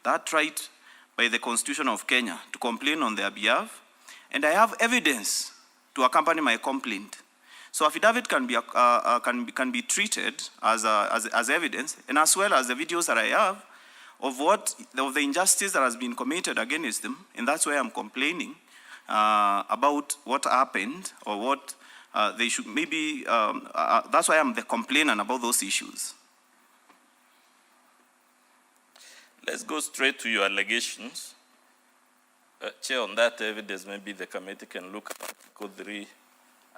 that right by the Constitution of Kenya to complain on their behalf, and I have evidence to accompany my complaint. So affidavit can be treated as evidence, and as well as the videos that I have of the injustice that has been committed against them, and that's why I'm complaining about what happened or what they should maybe. That's why I'm the complainant about those issues. Let's go straight to your allegations. Chair, on that evidence, maybe the committee can look at Article 3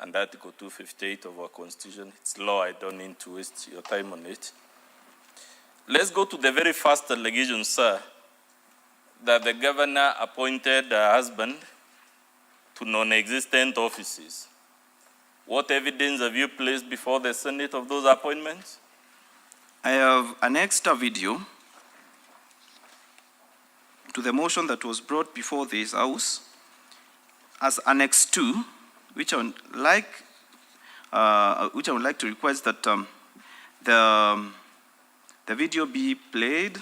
and Article 258 of our Constitution. It's law, I don't need to waste your time on it. Let's go to the very first allegation, sir, that the governor appointed her husband to non-existent offices. What evidence have you placed before the Senate of those appointments? I have annexed a video to the motion that was brought before this House as Annex 2, which I would like to request that the video be played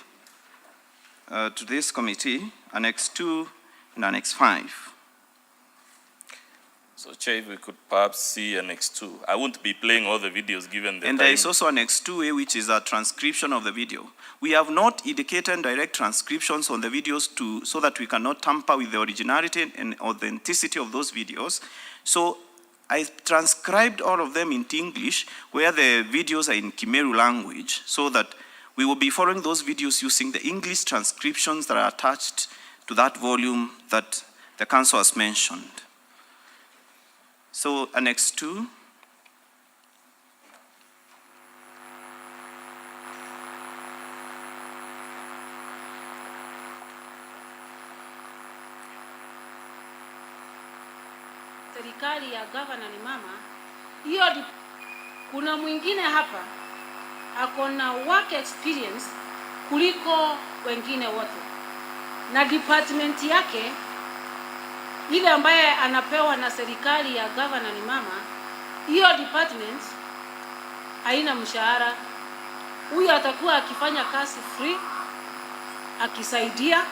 to this committee, Annex 2 and Annex 5. So, Chair, if we could perhaps see Annex 2. I won't be playing all the videos given the time. And there is also Annex 2A, which is a transcription of the video. We have not indicated direct transcriptions on the videos so that we cannot tamper with the originality and authenticity of those videos. So I transcribed all of them into English, where the videos are in Meru language, so that we will be following those videos using the English transcriptions that are attached to that volume that the Council has mentioned. So, Annex 2. Serikali ya gavana ni mama. Hiyo kuna mwingine hapa akona work experience kuliko wengine wote. Na department yake ile ambaye anapewa na serikali ya gavana ni mama, hiyo department haina mshahara. Huyu atakuwa akifanya kazi free, akisaidia,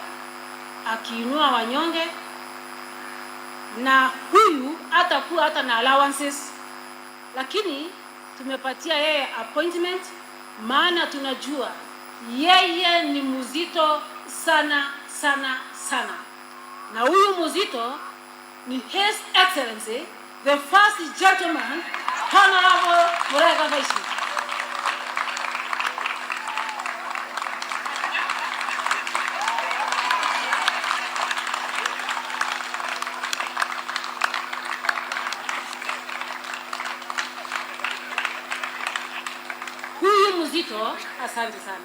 akiinua wanyonge, na huyu atakuwa hata na allowances. Lakini tumepatia yeye appointment, maana tunajua yeye ni mzito sana sana sana. Na huyu mzito ni His Excellency, the first gentleman, Honorable Meru Governor. Huyu mzito, asante sana.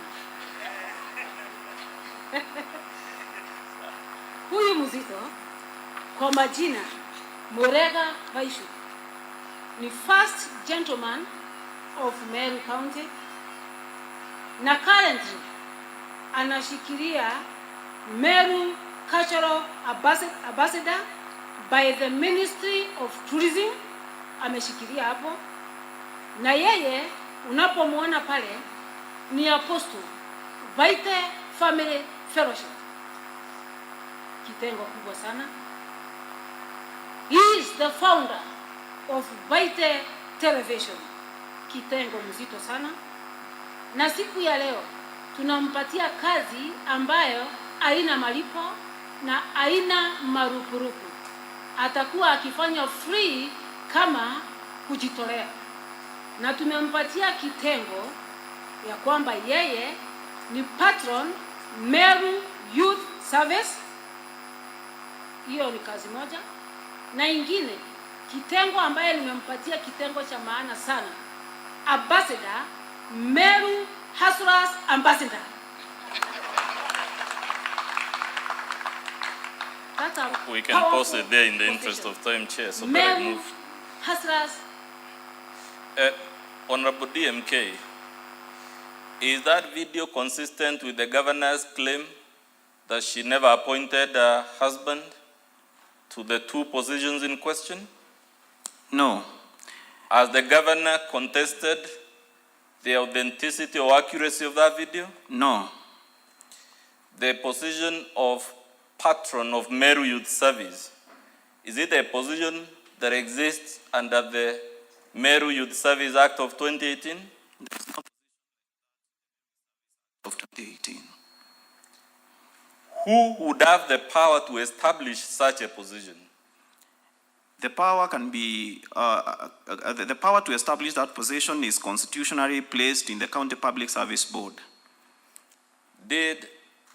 Huyu mzito kwa majina Meru Vaishu ni first gentleman of Meru County, na currently anashikilia Meru Cultural Ambassador by the Ministry of Tourism. Ameshikilia hapo, na yeye unapomwona pale ni apostle Baite Family Fellowship, kitengo kubwa sana. He is the founder of Baite Television, kitengo mzito sana. Na siku ya leo tunampatia kazi ambayo haina malipo na haina marupurupu. Atakuwa akifanya free kama kujitolea. Na tumempatia kitengo ya kwamba yeye ni patron Meru Youth Service. Hiyo ni kazi moja. Na ingine kitengo ambaye nimempatia kitengo cha maana sana, Ambassador Meru Hustlers Ambassador. We can pause it there in the interest of time, Chair, so that I move. Hustlers. Honorable DMK, is that video consistent with the governor's claim that she never appointed her husband to the two positions in question? No. Has the governor contested the authenticity or accuracy of that video? No. The position of patron of Meru Youth Service, is it a position that exists under the Meru Youth Service Act of 2018? Of 2018. Who would have the power to establish such a position? The power can be, the power to establish that position is constitutionally placed in the County Public Service Board. Did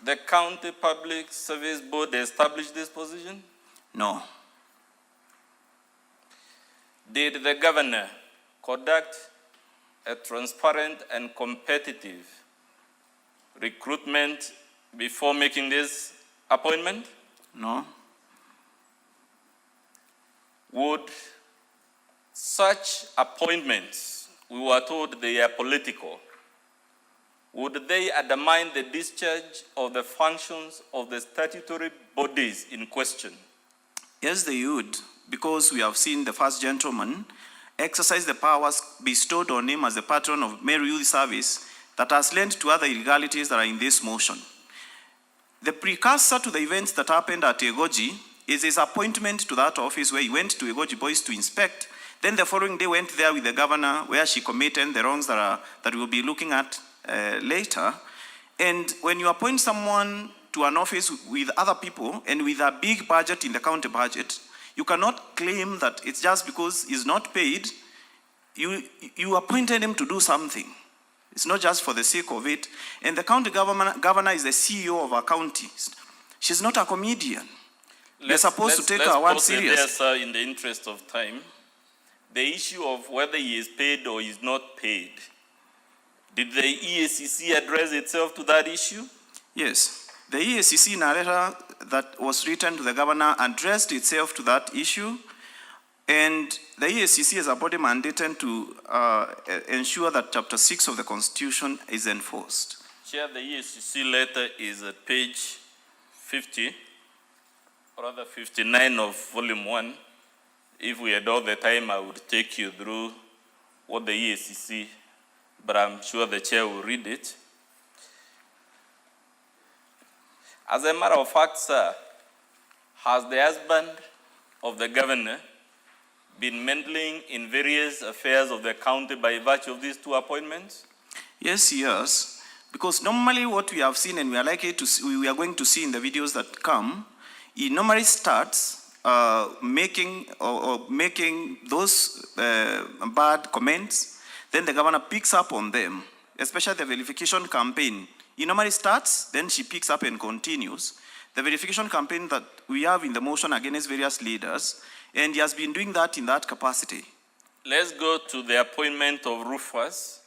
the County Public Service Board establish this position? No. Did the governor conduct a transparent and competitive recruitment before making this appointment? No. Would such appointments, we were told they are political, would they undermine the discharge of the functions of the statutory bodies in question? Yes, they would, because we have seen the first gentleman exercise the powers bestowed on him as the patron of Meru Youth Service that has led to other illegalities that are in this motion. The precursor to the events that happened at Egoji is his appointment to that office where he went to Egoji Boys to inspect. Then the following day went there with the governor where she committed the wrongs that we'll be looking at later. And when you appoint someone to an office with other people and with a big budget in the county budget, you cannot claim that it's just because he's not paid. You appointed him to do something. It's not just for the sake of it. And the county governor is the CEO of our county. She's not a comedian. We're supposed to take our word seriously. There, sir, in the interest of time, the issue of whether he is paid or is not paid, did the EACC address itself to that issue? Yes. The EACC in a letter that was written to the governor addressed itself to that issue. And the EACC is a body mandated to ensure that Chapter 6 of the Constitution is enforced. Chair, the EACC letter is at page 50, or rather 59 of Volume 1. If we had all the time, I would take you through what the EACC, but I'm sure the chair will read it. As a matter of fact, sir, has the husband of the governor been meddling in various affairs of the county by virtue of these two appointments? Yes, he has. Because normally what we have seen and we are likely to see, we are going to see in the videos that come, he normally starts making those bad comments. Then the governor picks up on them, especially the verification campaign. He normally starts, then she picks up and continues. The verification campaign that we have in the motion against various leaders, and he has been doing that in that capacity. Let's go to the appointment of Rufus.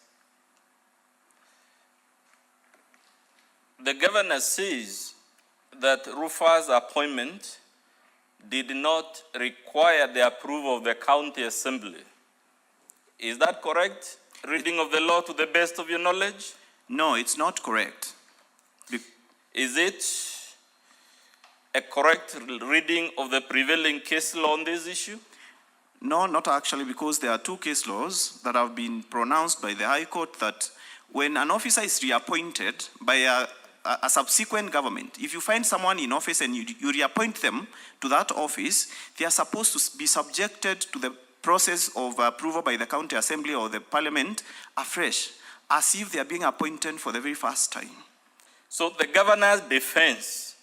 The governor says that Rufus' appointment did not require the approval of the county assembly. Is that correct? Reading of the law to the best of your knowledge? No, it's not correct. Is it a correct reading of the prevailing case law on this issue? No, not actually, because there are two case laws that have been pronounced by the High Court that when an officer is reappointed by a subsequent government, if you find someone in office and you reappoint them to that office, they are supposed to be subjected to the process of approval by the county assembly or the parliament afresh, as if they are being appointed for the very first time. So the governor's defense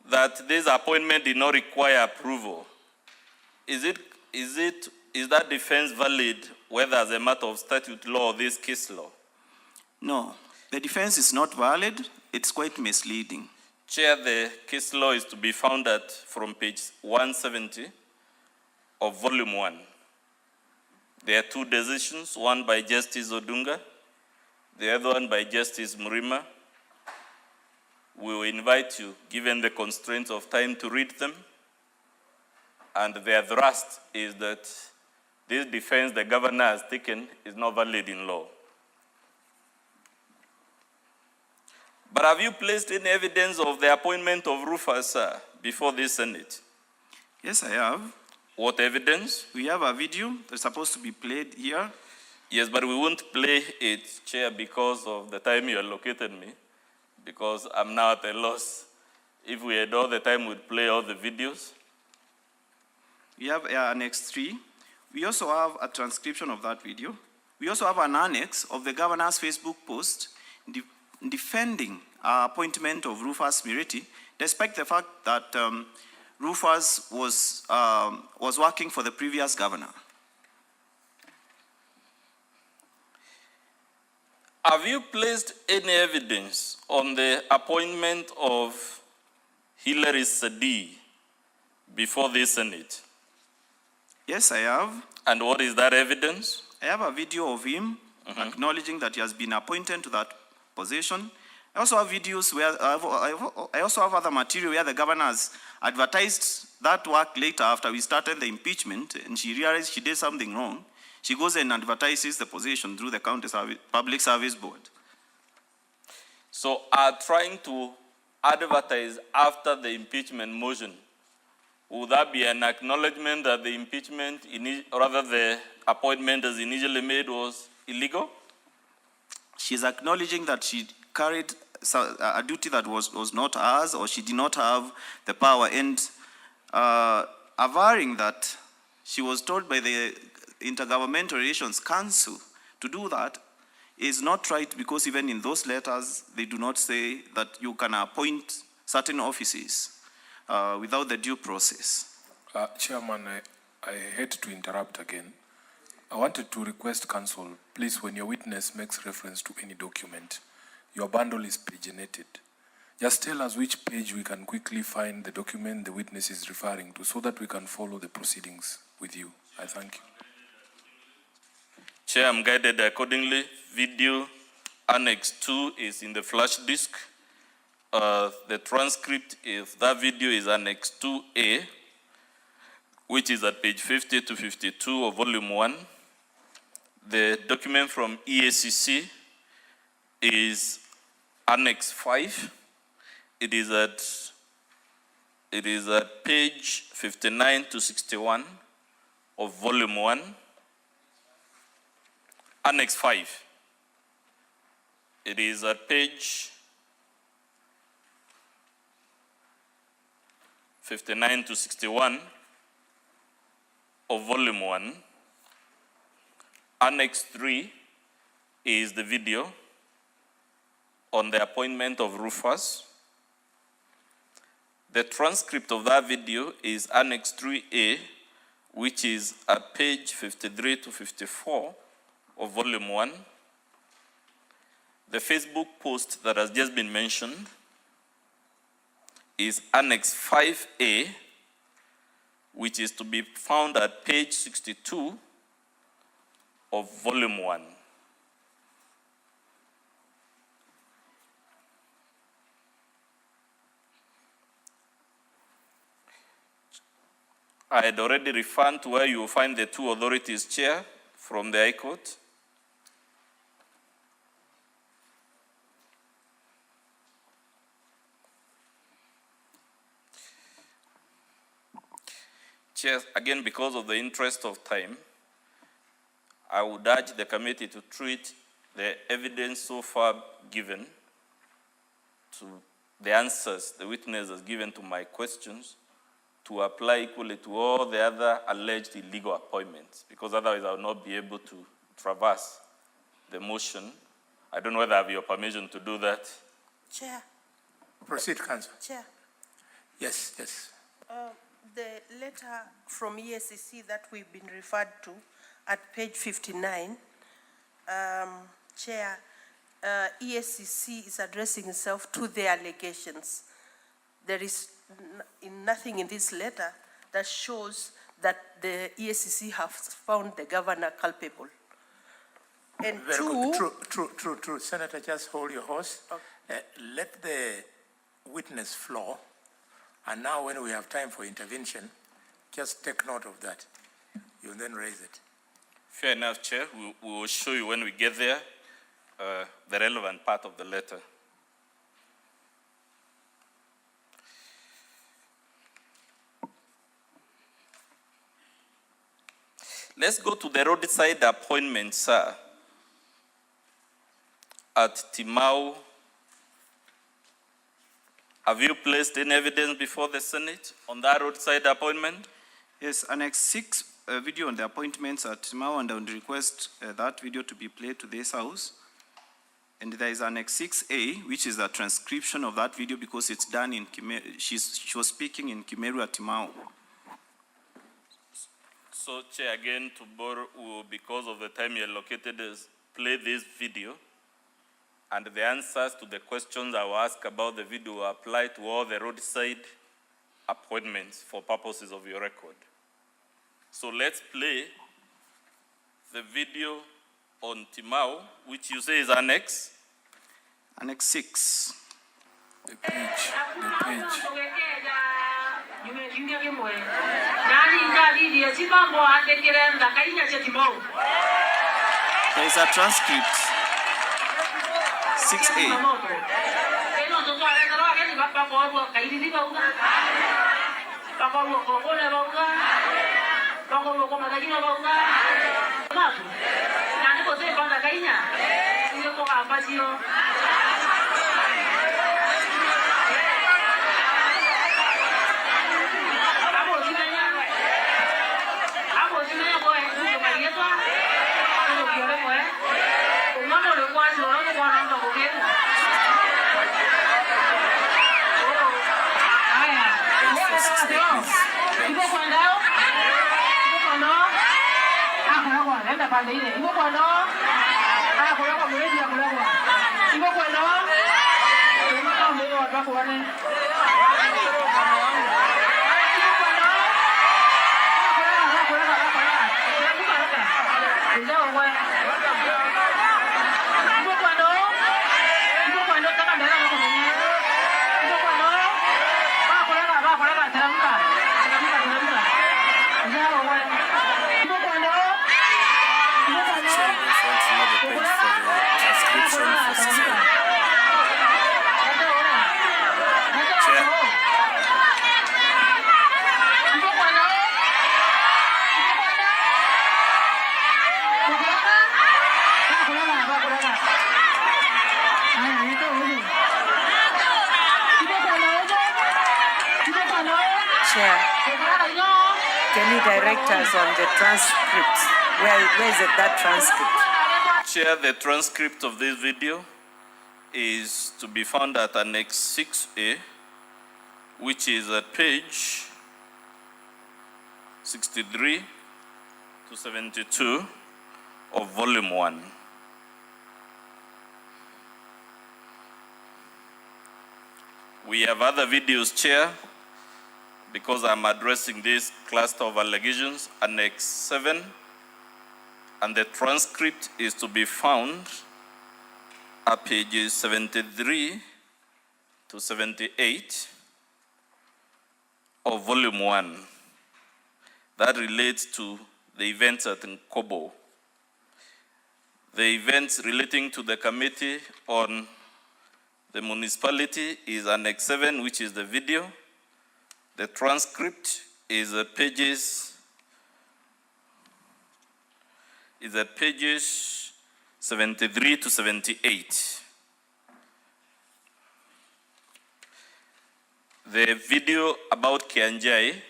that this appointment did not require approval, is that defense valid whether as a matter of statute law or this case law? No, the defense is not valid. It's quite misleading. Chair, the case law is to be found from page 170 of Volume 1. There are two decisions, one by Justice Odunga, the other one by Justice Murima. We will invite you, given the constraints of time, to read them. And their thrust is that this defense the governor has taken is not valid in law. But have you placed any evidence of the appointment of Rufus before this Senate? Yes, I have. What evidence? We have a video that's supposed to be played here. Yes, but we won't play it, Chair, because of the time you allocated me. because I'm now at a loss. If we had all the time, we'd play all the videos. We have Annex 3. We also have a transcription of that video. We also have an annex of the governor's Facebook post defending appointment of Rufus Miriti, despite the fact that Rufus was working for the previous governor. Have you placed any evidence on the appointment of Hilary Sadi before the Senate? Yes, I have. And what is that evidence? I have a video of him acknowledging that he has been appointed to that position. I also have videos where I also have other material where the governor has advertised that work later after we started the impeachment, and she realized she did something wrong. She goes and advertises the position through the county public service board. So are trying to advertise after the impeachment motion. Would that be an acknowledgement that the impeachment, rather the appointment as initially made, was illegal? She's acknowledging that she carried a duty that was not hers, or she did not have the power, and averring that she was told by the Intergovernmental Relations Council to do that is not right, because even in those letters, they do not say that you can appoint certain offices without the due process. Chairman, I hate to interrupt again. I wanted to request counsel, please, when your witness makes reference to any document, your bundle is paginated. Just tell us which page we can quickly find the document the witness is referring to, so that we can follow the proceedings with you. I thank you. Chair, I'm guided accordingly. Video Annex 2 is in the flash disk. The transcript of that video is Annex 2A, which is at page 50 to 52 of Volume 1. The document from EACC is Annex 5. It is at page 59 to 61 of Volume 1. Annex 5. It is at page 59 to 61 of Volume 1. Annex 3 is the video on the appointment of Rufus. The transcript of that video is Annex 3A, which is at page 53 to 54 of Volume 1. The Facebook post that has just been mentioned is Annex 5A, which is to be found at page 62 of Volume 1. I had already referred to where you will find the two authorities, Chair, from the High Court. Chair, again, because of the interest of time, I would urge the committee to treat the evidence so far given to the answers the witness has given to my questions to apply equally to all the other alleged illegal appointments, because otherwise I will not be able to traverse the motion. I don't know whether I have your permission to do that. Chair. Proceed, Counsel. Chair. Yes, yes. The letter from EACC that we've been referred to at page 59, Chair, EACC is addressing itself to the allegations. There is nothing in this letter that shows that the EACC has found the governor culpable. And Very two, good. True. Senator, just hold your horse. Okay. Let the witness flow. And now when we have time for intervention, just take note of that. You'll then raise it. Fair enough, Chair. We will show you when we get there the relevant part of the letter. Let's go to the roadside appointment, sir, at Timau Have you placed any evidence before the Senate on that roadside appointment? Yes, Annex 6 video on the appointments at Timau, and I would request that video to be played to this house. And there is Annex 6A, which is a transcription of that video because it's done in Kimeru. She was speaking in Kimeru at Timau. So, Chair, again, to borrow, because of the time you allocated, play this video, and the answers to the questions I will ask about the video will apply to all the roadside appointments for purposes of your record. So let's play the video on Timau, which you say is Annex. Annex 6. The page. There is a transcript. 6A. Chair, can you direct us on the transcript? Where is it, that transcript? Chair, the transcript of this video is to be found at Annex 6A, which is at page 63 to 72 of Volume 1. We have other videos, Chair, because I'm addressing this cluster of allegations, Annex 7, and the transcript is to be found at pages 73 to 78 of Volume 1. That relates to the events at Nkobo. The events relating to the committee on the municipality is Annex 7, which is the video. The transcript is at pages 73 to 78. The video about Kianjai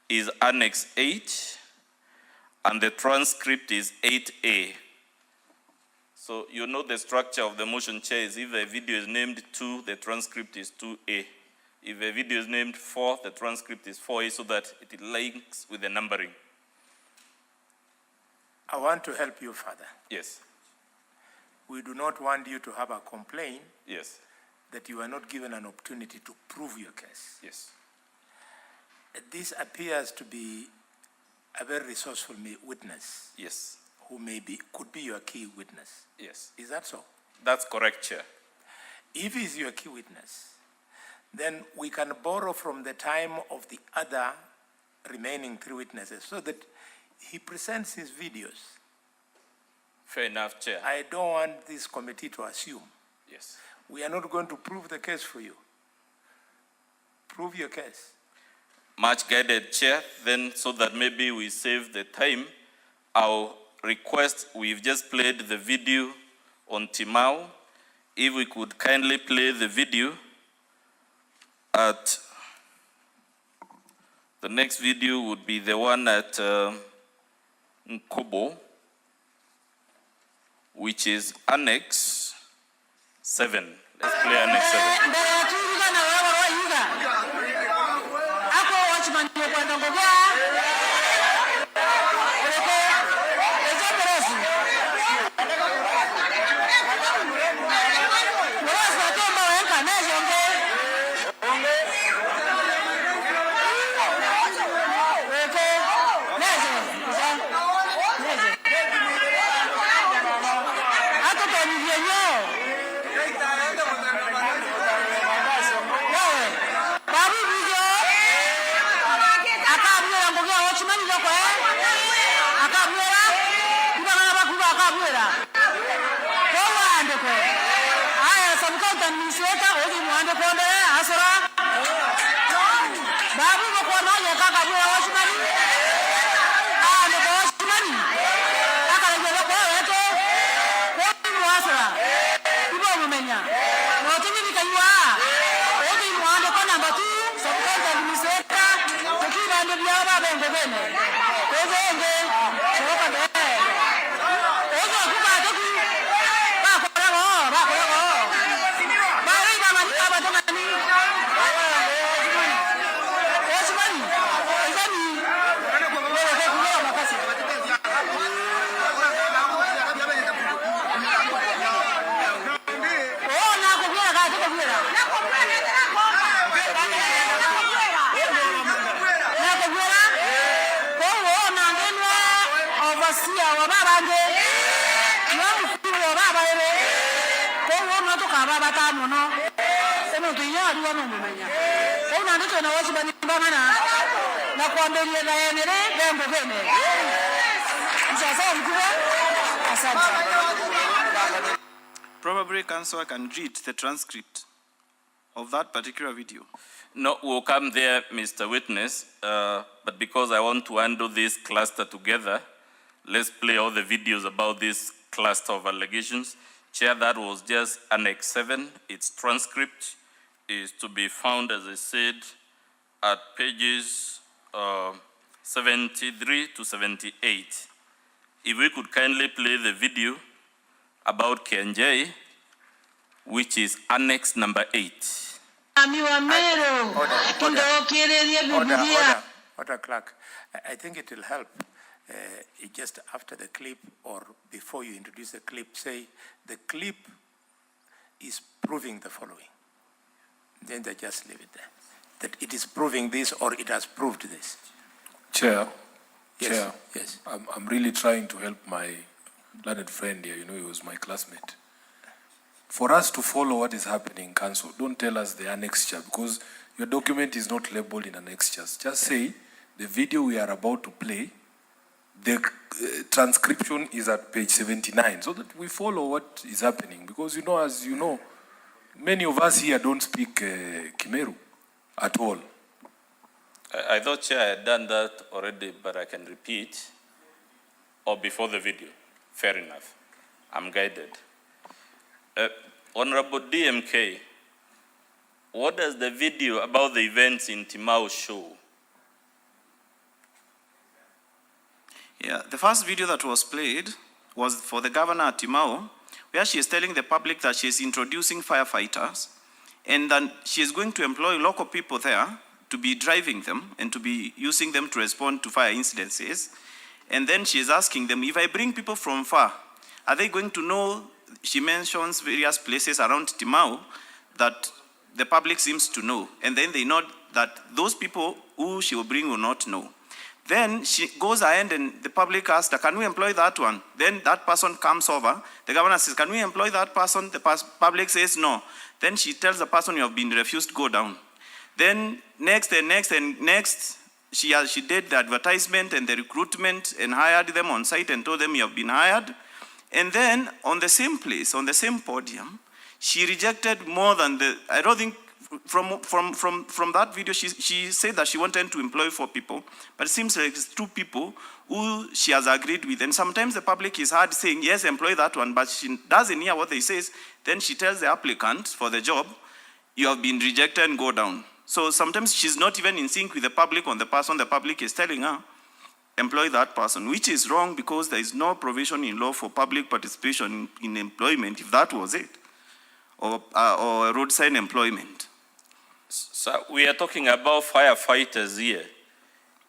is Annex 8, and the transcript is 8A. So you know the structure of the motion, Chair, is if the video is named 2, the transcript is 2A. If a video is named 4, the transcript is 4A, so that it links with the numbering. I want to help you further. Yes. We do not want you to have a complaint Yes. that you are not given an opportunity to prove your case. Yes. This appears to be a very resourceful witness Yes. who could be your key witness. Yes. Is that so? That's correct, Chair. If he's your key witness, then we can borrow from the time of the other remaining 3 witnesses so that he presents his videos. Fair enough, Chair. I don't want this committee to assume. Yes. We are not going to prove the case for you. Prove your case. Much guided, Chair. Then, so that maybe we save the time, I'll request, we've just played the video on Timau. If we could kindly play the video at the next video would be the one at Nkobo, which is Annex 7. Let's play Annex 7. Probably Councillor can read the transcript of that particular video. No, we'll come there, Mr. Witness, but because I want to handle this cluster together, let's play all the videos about this cluster of allegations. Chair, that was just Annex 7. Its transcript is to be found, as I said, at pages 73 to 78. If we could kindly play the video about KNJ, which is Annex number 8. Order, Clerk. I think it will help. Just after the clip or before you introduce the clip, say the clip is proving the following. Then they just leave it there. That it is proving this or it has proved this. Chair. Yes. Chair. Yes. I'm really trying to help my learned friend here. You know, he was my classmate. For us to follow what is happening in council, don't tell us the annexure, because your document is not labeled in annexures. Just say the video we are about to play, the transcription is at page 79, so that we follow what is happening. Because, you know, as you know, many of us here don't speak Kimeru at all. I thought, Chair, I had done that already, but I can repeat. Or before the video. Fair enough. I'm guided. Honorable DMK, what does the video about the events in Timau show? Yeah, the first video that was played was for the governor at Timau, where she is telling the public that she is introducing firefighters, and then she is going to employ local people there to be driving them and to be using them to respond to fire incidences. And then she is asking them, if I bring people from far, are they going to know? She mentions various places around Timau that the public seems to know. And then they know that those people who she will bring will not know. Then she goes ahead and the public asks her, can we employ that one? Then that person comes over. The governor says, can we employ that person? The public says no. Then she tells the person, you have been refused, go down. Then next, she did the advertisement and the recruitment and hired them on site and told them you have been hired. And then on the same place, on the same podium, she rejected more than I don't think from that video, she said that she wanted to employ 4 people, but it seems like it's 2 people who she has agreed with. And sometimes the public is hard saying, yes, employ that one, but she doesn't hear what they say. Then she tells the applicant for the job, you have been rejected and go down. So sometimes she's not even in sync with the public on the person the public is telling her, employ that person, which is wrong because there is no provision in law for public participation in employment, if that was it, or roadside employment. So we are talking about firefighters here.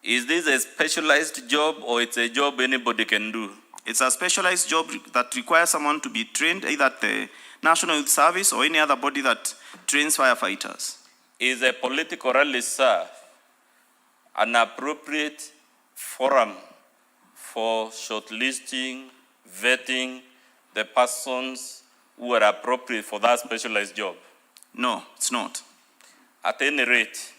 Is this a specialized job or it's a job anybody can do? It's a specialized job that requires someone to be trained either at the National Youth Service or any other body that trains firefighters. Is a political rally, sir, an appropriate forum for shortlisting, vetting the persons who are appropriate for that specialized job? No, it's not. At any rate,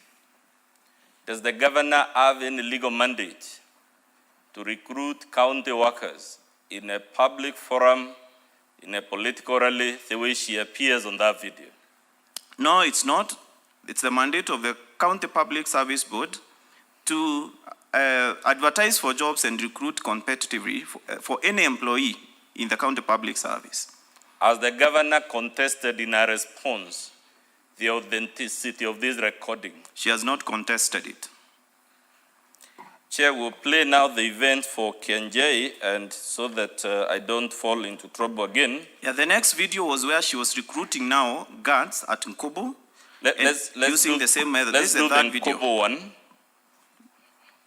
does the governor have any legal mandate to recruit county workers in a public forum, in a political rally, the way she appears on that video? No, it's not. It's the mandate of the County Public Service Board to advertise for jobs and recruit competitively for any employee in the county public service. As the governor contested in her response the authenticity of this recording? She has not contested it. Chair, will play now the event for Kenjai, and so that I don't fall into trouble again. Yeah, the next video was where she was recruiting now guards at Nkobo. Let's using the same method. Let's This is do the the third video. Nkobo one.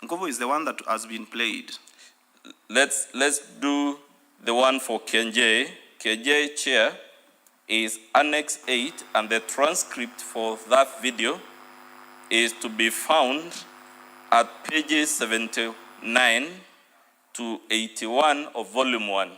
Nkobo is the one that has been played. Let's do the one for Kenjai. Kenjai, Chair, is Annex 8, and the transcript for that video is to be found at pages 79 to 81 of volume 1.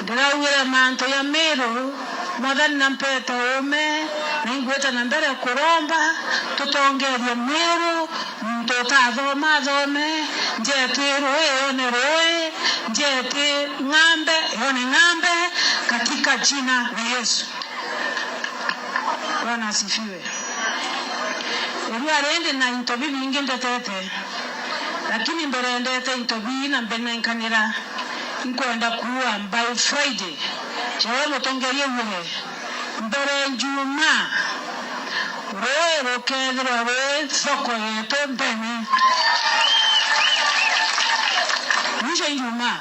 Ndawira manto ya Meru mwadhani nampeta ome ningweta nambere kuromba tutongerie Meru mtota thome njeti roe njeti ng'ambe yone ng'ambe katika jina la Yesu. Bwana asifiwe. Uliarende na intobi mingi ndetete, lakini mbere ndete intobi na mbena nkanira nkwenda kuwa by Friday. Chawe mutongerie wule mbere njuma roe rokedra roe soko yeto mbeni nisha njuma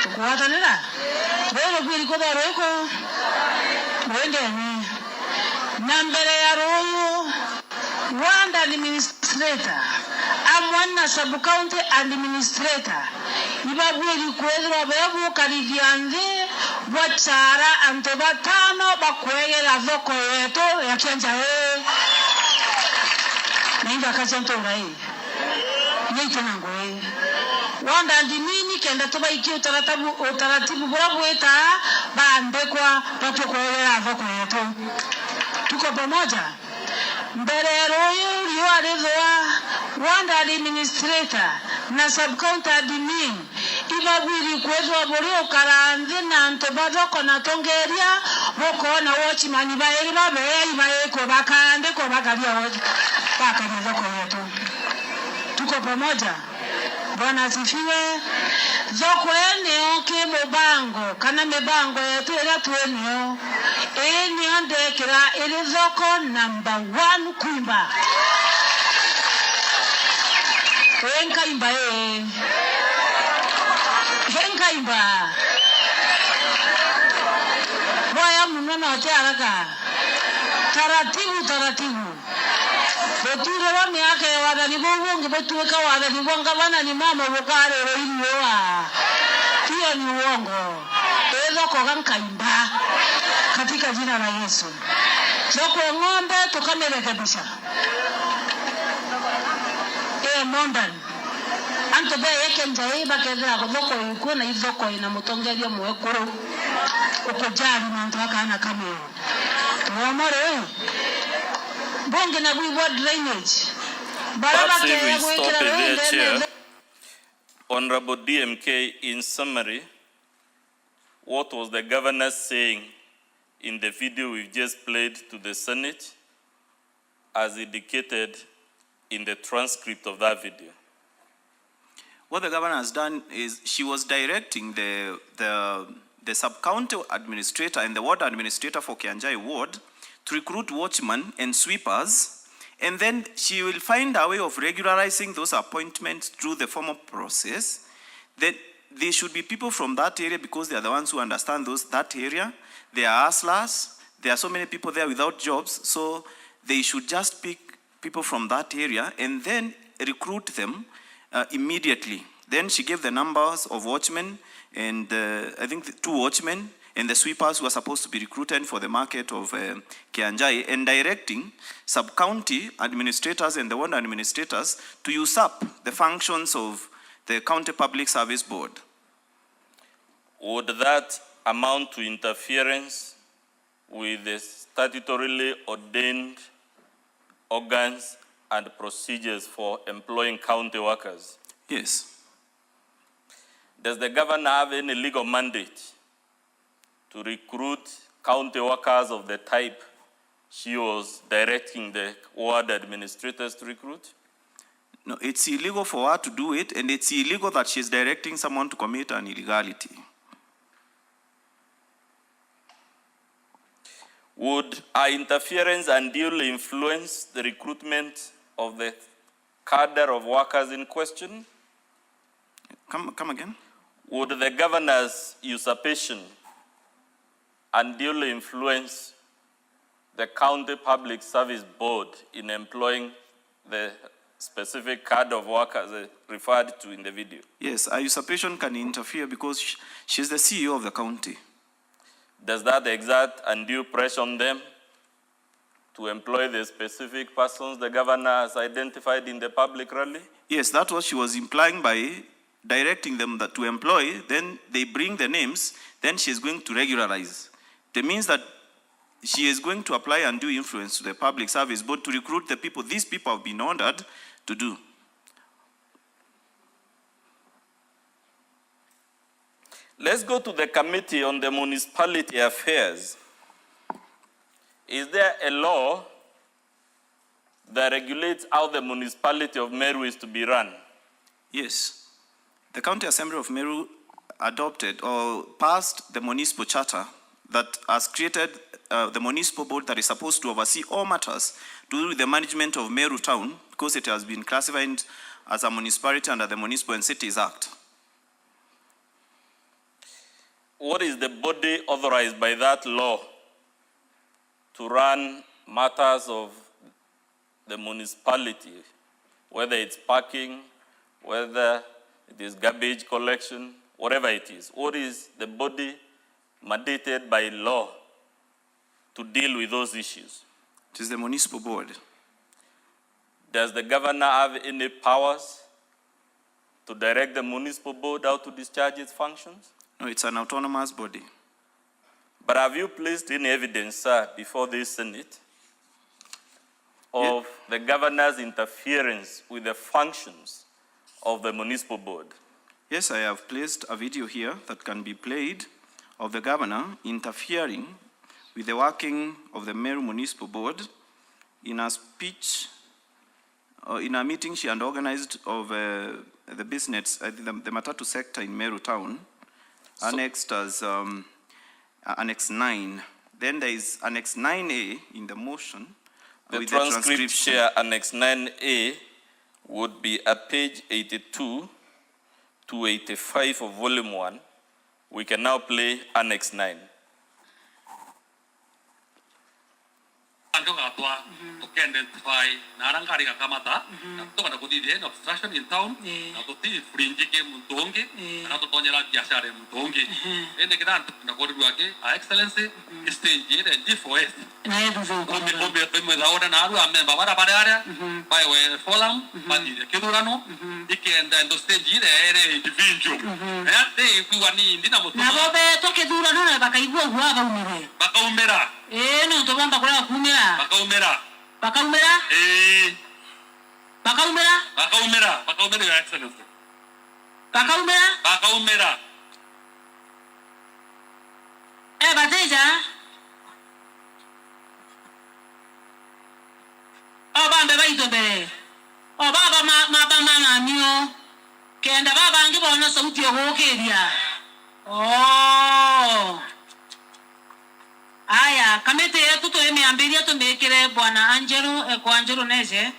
tukuwatanira roe kwiri koda roeko roendeni na mbere ya royo wanda administrator amwana sub county administrator ibabwiri kwedra bebu kalidiange bwachara ante batano bakwegera thoko yeto ya Kenjai ninga kachanto urai nyeito nangoe wanda ndimini kenda toba iki utaratibu burabweta bandekwa batokwegera thoko yeto. Tuko pamoja. Mbere royo liyo alizoa wanda administrator na sub-county admin ibabwiri kwezwa buri ukaranze na ntobazoko na tongeria woko na watchman baeri babe ko bakande ko bakalia wote bakalia zoko yetu. Tuko pamoja. Bwana asifiwe. Zoko eneo ke mebango kana mebango yetu ila tueneo eneo ndekira ili zoko number 1 kuimba Henkaimba Henkaimba Waya munono otearaka taratibu Beturo wa miaka ya wadani bongi betuweka wadani bonga wana ni mama wukare roiwa. Hiyo ni uongo. Zoko Henkaimba katika jina la Yesu. Zoko ng'ombe tukamerekebisha. Mondan anto be Kenjai bakedra ko zoko na izoko ina mutongeria mwekuru ukujali mantu akana kama tuamore bonge na bwi drainage baraba ke. Honorable DMK, in summary, what was the governor saying in the video we just played to the Senate as indicated in the transcript of that video? What the governor has done is she was directing the sub-county administrator and the ward administrator for Kianjai ward to recruit watchmen and sweepers, and then she will find a way of regularizing those appointments through the formal process. That they should be people from that area because they are the ones who understand that area. They are hustlers. There are so many people there without jobs, so they should just pick people from that area and then recruit them immediately. Then she gave the numbers of watchmen and I think 2 watchmen and the sweepers who are supposed to be recruited for the market of Kianjai, and directing sub-county administrators and the ward administrators to usurp the functions of the County Public Service Board. Would that amount to interference with the statutorily ordained organs and procedures for employing county workers? Yes. Does the governor have any legal mandate to recruit county workers of the type she was directing the ward administrators to recruit? No, it's illegal for her to do it, and it's illegal that she's directing someone to commit an illegality. Would our interference unduly influence the recruitment of the cadre of workers in question? Come again? Would the governor's usurpation unduly influence the County Public Service Board in employing the specific cadre of workers referred to in the video? Yes, a usurpation can interfere because she's the CEO of the county. Does that exert undue pressure on them to employ the specific persons the governor has identified in the public rally? Yes, that's what she was implying by directing them to employ, then they bring the names, then she's going to regularize. It means that she is going to apply undue influence to the public service board to recruit the people these people have been ordered to do. Let's go to the Committee on the Municipality Affairs. Is there a law that regulates how the municipality of Meru is to be run? Yes. The County Assembly of Meru adopted or passed the municipal charter that has created the municipal board that is supposed to oversee all matters to do with the management of Meru town, because it has been classified as a municipality under the Municipal and Cities Act. What is the body authorized by that law to run matters of the municipality, whether it's parking, whether it is garbage collection, whatever it is? What is the body mandated by law to deal with those issues? It is the municipal board. Does the governor have any powers to direct the municipal board how to discharge its functions? No, it's an autonomous body. But have you placed any evidence, sir, before this Senate of the governor's interference with the functions of the municipal board? Yes, I have placed a video here that can be played of the governor interfering with the working of the Meru Municipal Board in a speech, in a meeting she had organized of the business, the Matatu sector in Meru town, annexed as Annex 9. Then there is Annex 9A in the motion. The with transcript, the Chair, Annex 9A would be at page 82 to 85 of Volume 1. We can now play Annex 9. To identify narangkari kakamata to kana kudi de obstruction in town na to ti fringe ke muntonge na to tonyela biashara muntonge ende kidan na kodi duake excellency stage de G4S na edu zo ko me la ora na ru amen babara padare by we folam bandi de kedurano ikenda ndo stage de ere individual te kuwani ndina moto na bobe to kedurano na bakaigwa huaba umere bakaumera no to bamba kula kumera bakaumera bakaumera bakaumera bakaumera bakaumera your excellency bakaumera bakaumera bateja bambe baito bere baba mama mio Kenda baba ange bona sauti ya hokeria. Oh. Aya, kamete yetu to imeambiria tumekire bwana Angelo kwa Angelo Neze.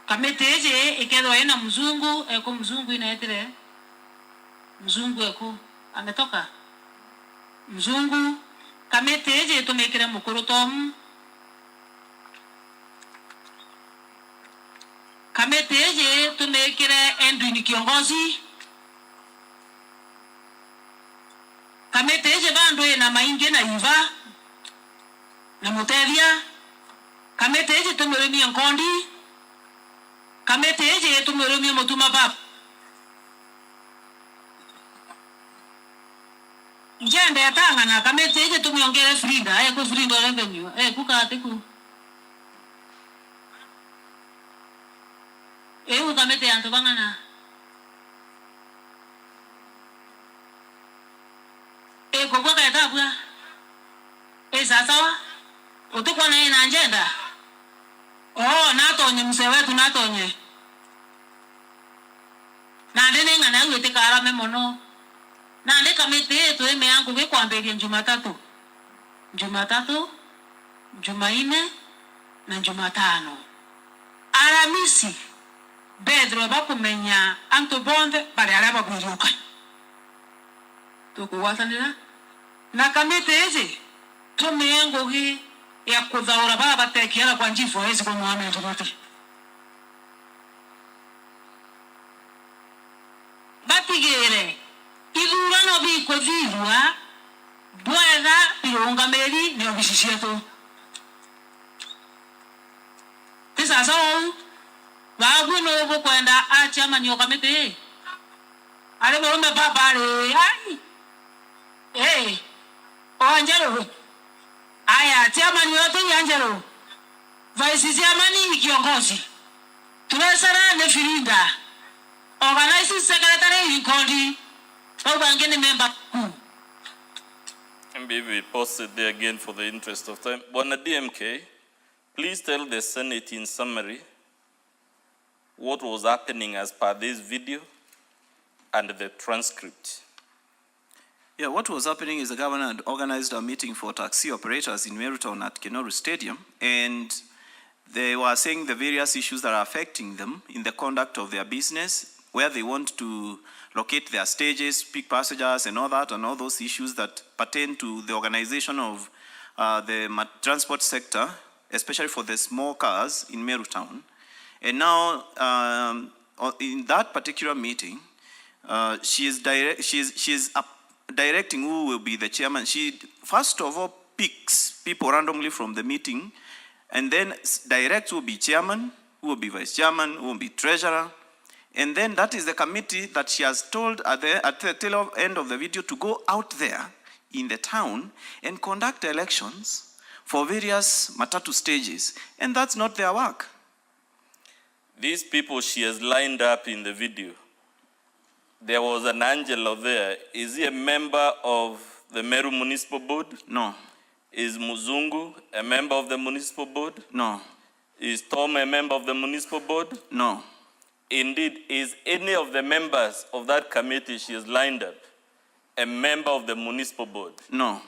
Kamete yeje ikedwa ina mzungu eko mzungu inaitire. Mzungu eko ametoka. Mzungu kamete yeje tumekire mukuru Tom. Kamete yeje tumekire Endwini kiongozi. Kamete yeje bando ina mainge na Iva na Muteria. Kamete yeje tumeremia Nkondi. Kamete yeje tumeremia Mutuma Baba. Njende yatanga na kamete yeje tumeongere Frida ku Frida revenue kuka atiku kamete yanto bangana kwa kayatabu sasa utukwa na ina njenda natonye mse wetu natonye na ndene ngana wete karame mono na ndeka kamete yetu eme yangu kwamberia Jumatatu, Jumanne na Jumatano. Aramisi Pedro bakumenya anto bonde bari araba buruka. Tukuwasanira na kamete yeje tumengo hi ya kudhaura baba tekiara kwa njifo hezi kwa Muhammad wote. Batigere Igurano bi kwa vilwa bwega pilonga meri ni obishisieto. Tisa sawu bagu no kwenda achama ni okamete. Ale morome baba re ai. Angelo. Aya chama ni yote Angelo. Vice chama ni kiongozi. Tunasara ne filinda. Organizing secretary Nkondi. Maybe we pause it there again for the interest of time. Bwana DMK, please tell the Senate in summary what was happening as per this video and the transcript. Yeah, what was happening is the governor had organized a meeting for taxi operators in Meru Town at Kenoru Stadium, and they were saying the various issues that are affecting them in the conduct of their business, where they want to locate their stages, pick passengers and all that, and all those issues that pertain to the organization of the transport sector, especially for the small cars in Meru Town. And now, in that particular meeting, she is directing who will be the chairman. She first of all picks people randomly from the meeting, and then directs who will be chairman, who will be vice chairman, who will be treasurer. And then that is the committee that she has told at the tail end of the video to go out there in the town and conduct elections for various matatu stages. And that's not their work. These people she has lined up in the video, there was an Angelo there. Is he a member of the Meru Municipal Board? No. Is Muzungu a member of the Municipal Board? No. Is Tom a member of the Municipal Board? No. Indeed, is any of the members of that committee she has lined up a member of the Municipal Board? No.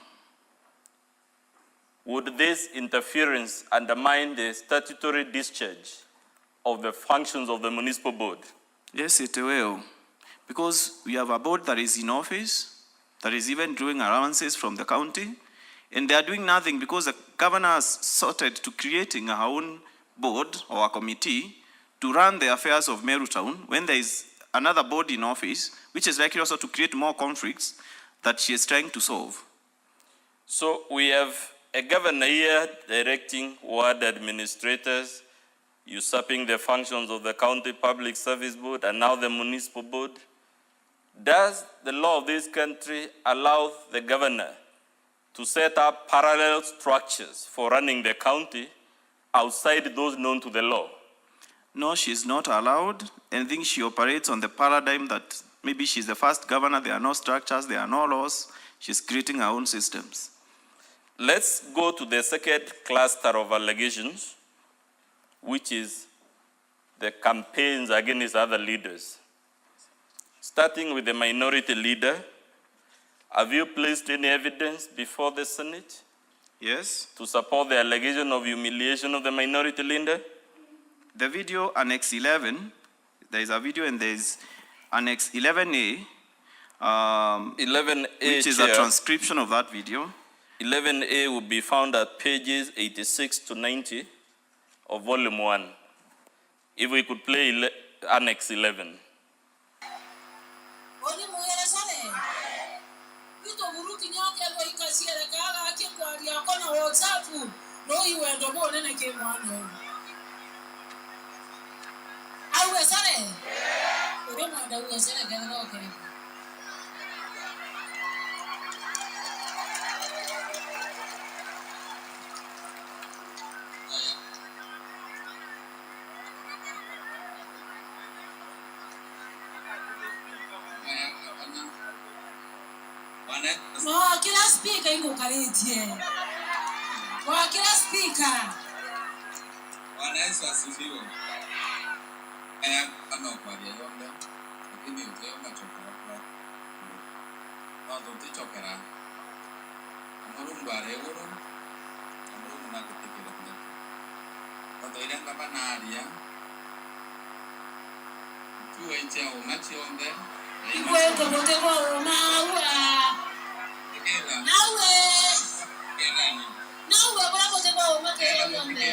Would this interference undermine the statutory discharge of the functions of the Municipal Board? Yes, it will. Because we have a board that is in office, that is even drawing allowances from the county, and they are doing nothing because the governor has sorted to creating her own board or a committee to run the affairs of Meru Town when there is another board in office, which is likely also to create more conflicts that she is trying to solve. So we have a governor here directing ward administrators, usurping the functions of the County Public Service Board and now the Municipal Board. Does the law of this country allow the governor to set up parallel structures for running the county outside those known to the law? No, she's not allowed. I think she operates on the paradigm that maybe she's the first governor, there are no structures, there are no laws. She's creating her own systems. Let's go to the second cluster of allegations, which is the campaigns against other leaders. Starting with the minority leader, have you placed any evidence before the Senate Yes. to support the allegation of humiliation of the minority leader? The video Annex 11, there is a video and there is Annex 11A, 11A, which is Chair. a transcription of that video. 11A will be found at pages 86 to 90 of volume 1. If we could play Annex 11. No, kila speaker iko karitie. Kwa kila speaker. Bwana Yesu asifiwe. Kama kwa yombe, lakini utaona chokera kwa. Ndio utichokera. Amurungu aregoro. Amurungu na kutikira kwa. Ndio ile kama naria. Tuwe nje au machombe. Iwe kobote kwa maua. Nawe bora kote kwa umake yombe.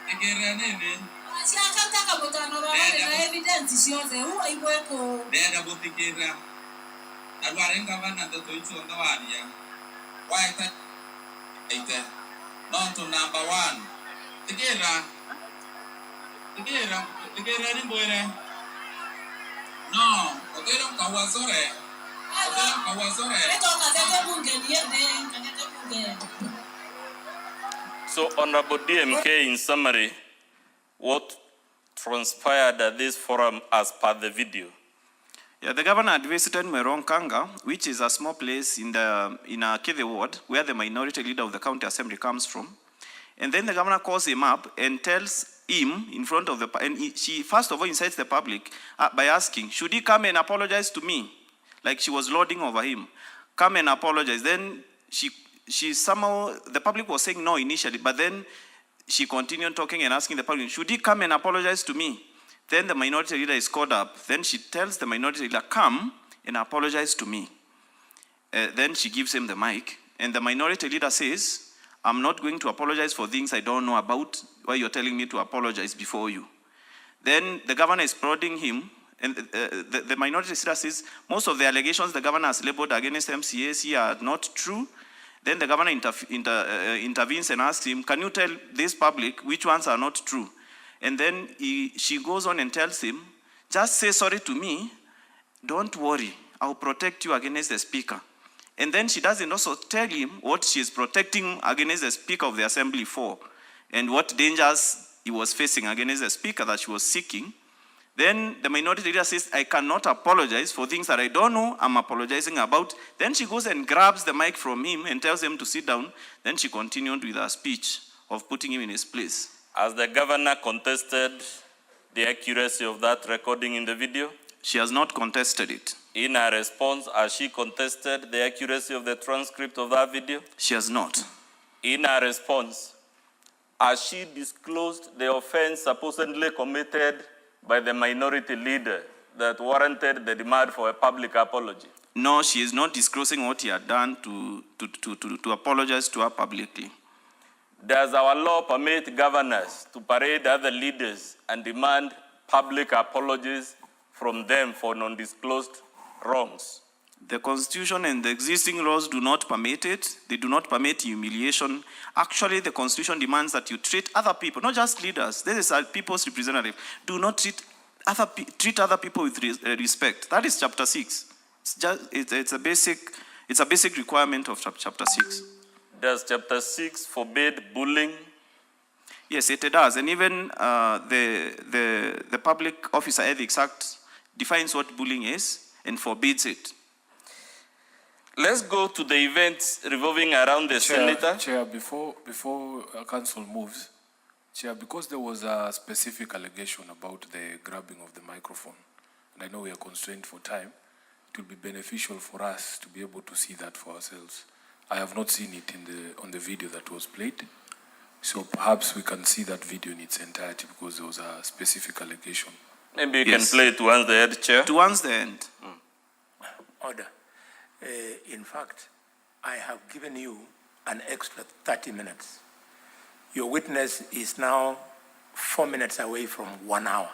Tegera nene. Asiakata kabotano bale na evidence yote huwa ibweko. Deda botikira. Alwarenga bana ndoto icho ndawaria. Waita. Aita. Not to number 1. Tegera. Tegera ni boire. No, ogera kawazore. Ogera kawazore. Eto katete bunge niende, katete bunge. So, Honorable DMK, in summary, what transpired at this forum as per the video? Yeah, the governor had visited Meru Kanga, which is a small place in a Kithe ward where the minority leader of the county assembly comes from. And then the governor calls him up and tells him in front of she first of all incites the public by asking, should he come and apologize to me? Like she was lording over him. Come and apologize. Then she somehow, the public was saying no initially, but then she continued talking and asking the public, should he come and apologize to me? Then the minority leader is called up. Then she tells the minority leader, come and apologize to me. Then she gives him the mic. And the minority leader says, I'm not going to apologize for things I don't know about. Why you're telling me to apologize before you? Then the governor is prodding him. And the minority leader says, most of the allegations the governor has labeled against MCAC are not true. Then the governor intervenes and asks him, can you tell this public which ones are not true? And then she goes on and tells him, just say sorry to me, don't worry, I'll protect you against the speaker. And then she doesn't also tell him what she is protecting against the speaker of the assembly for, and what dangers he was facing against the speaker that she was seeking. Then the minority leader says, I cannot apologize for things that I don't know I'm apologizing about. Then she goes and grabs the mic from him and tells him to sit down. Then she continued with her speech of putting him in his place. Has the governor contested the accuracy of that recording in the video? She has not contested it. In her response, has she contested the accuracy of the transcript of that video? She has not. In her response, has she disclosed the offense supposedly committed by the minority leader that warranted the demand for a public apology? No, she is not disclosing what he had done to apologize to her publicly. Does our law permit governors to parade other leaders and demand public apologies from them for non-disclosed wrongs? The Constitution and the existing laws do not permit it. They do not permit humiliation. Actually, the Constitution demands that you treat other people, not just leaders. This is a people's representative. Do not treat other people with respect. That is chapter 6. It's a basic requirement of chapter 6. Does chapter 6 forbid bullying? Yes, it does. And even the Public Officer Ethics Act defines what bullying is and forbids it. Let's go to the events revolving around the senator. Chair, before council moves, Chair, because there was a specific allegation about the grabbing of the microphone, and I know we are constrained for time, it will be beneficial for us to be able to see that for ourselves. I have not seen it on the video that was played, so perhaps we can see that video in its entirety because there was a specific allegation. Maybe you can play it towards the end, Chair. Towards the end. Order. In fact, I have given you an extra 30 minutes. Your witness is now 4 minutes away from 1 hour.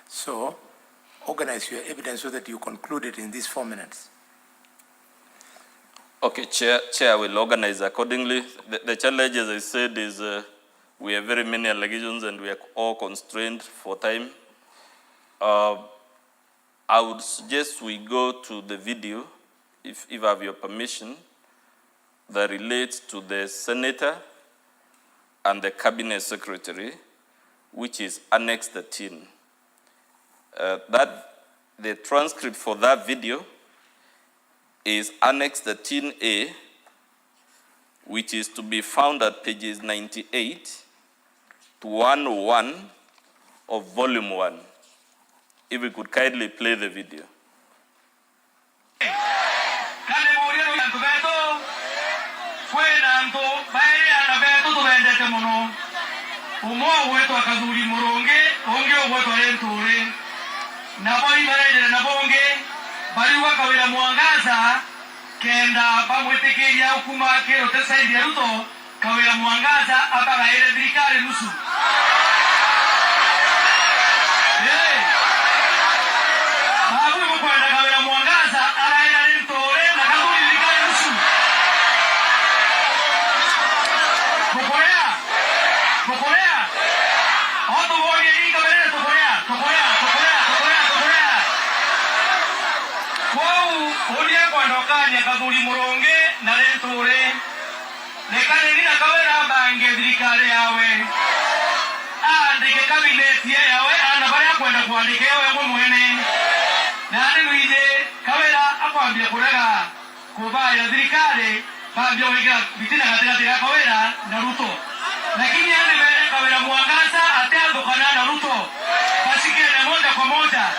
So, organize your evidence so that you conclude it in these 4 minutes. Okay, Chair will organize accordingly. The challenge, as I said, is we have very many allegations and we are all constrained for time. I would suggest we go to the video, if I have your permission, that relates to the Senator and the Cabinet Secretary, which is Annex 13. The transcript for that video is Annex 13A, which is to be found at pages 98 to 101 of Volume 1. If we could kindly play the video. Meru Kawira Mwangaza kenda bamwetekeria ukuma kero tesaidia Ruto Kawira Mwangaza abagaire thirikari nusu. Babu mukwenda Kawira Mwangaza araira ntore na kaburi thirikari nusu. Kokorea Oto boge inga bere Kokorea Olia kwandokanya kaburi muronge na lentore lekane nina Kawira bange thirikari yawe andike kabineti yawe anabaya kwenda kuandika yawe mwene nani mwide Kawira akwambia kurega kubaya thirikari bambia wega bitina katika Kawira na Ruto lakini ane mbele Kawira Mwangaza atandukana na Ruto basikene moja kwa moja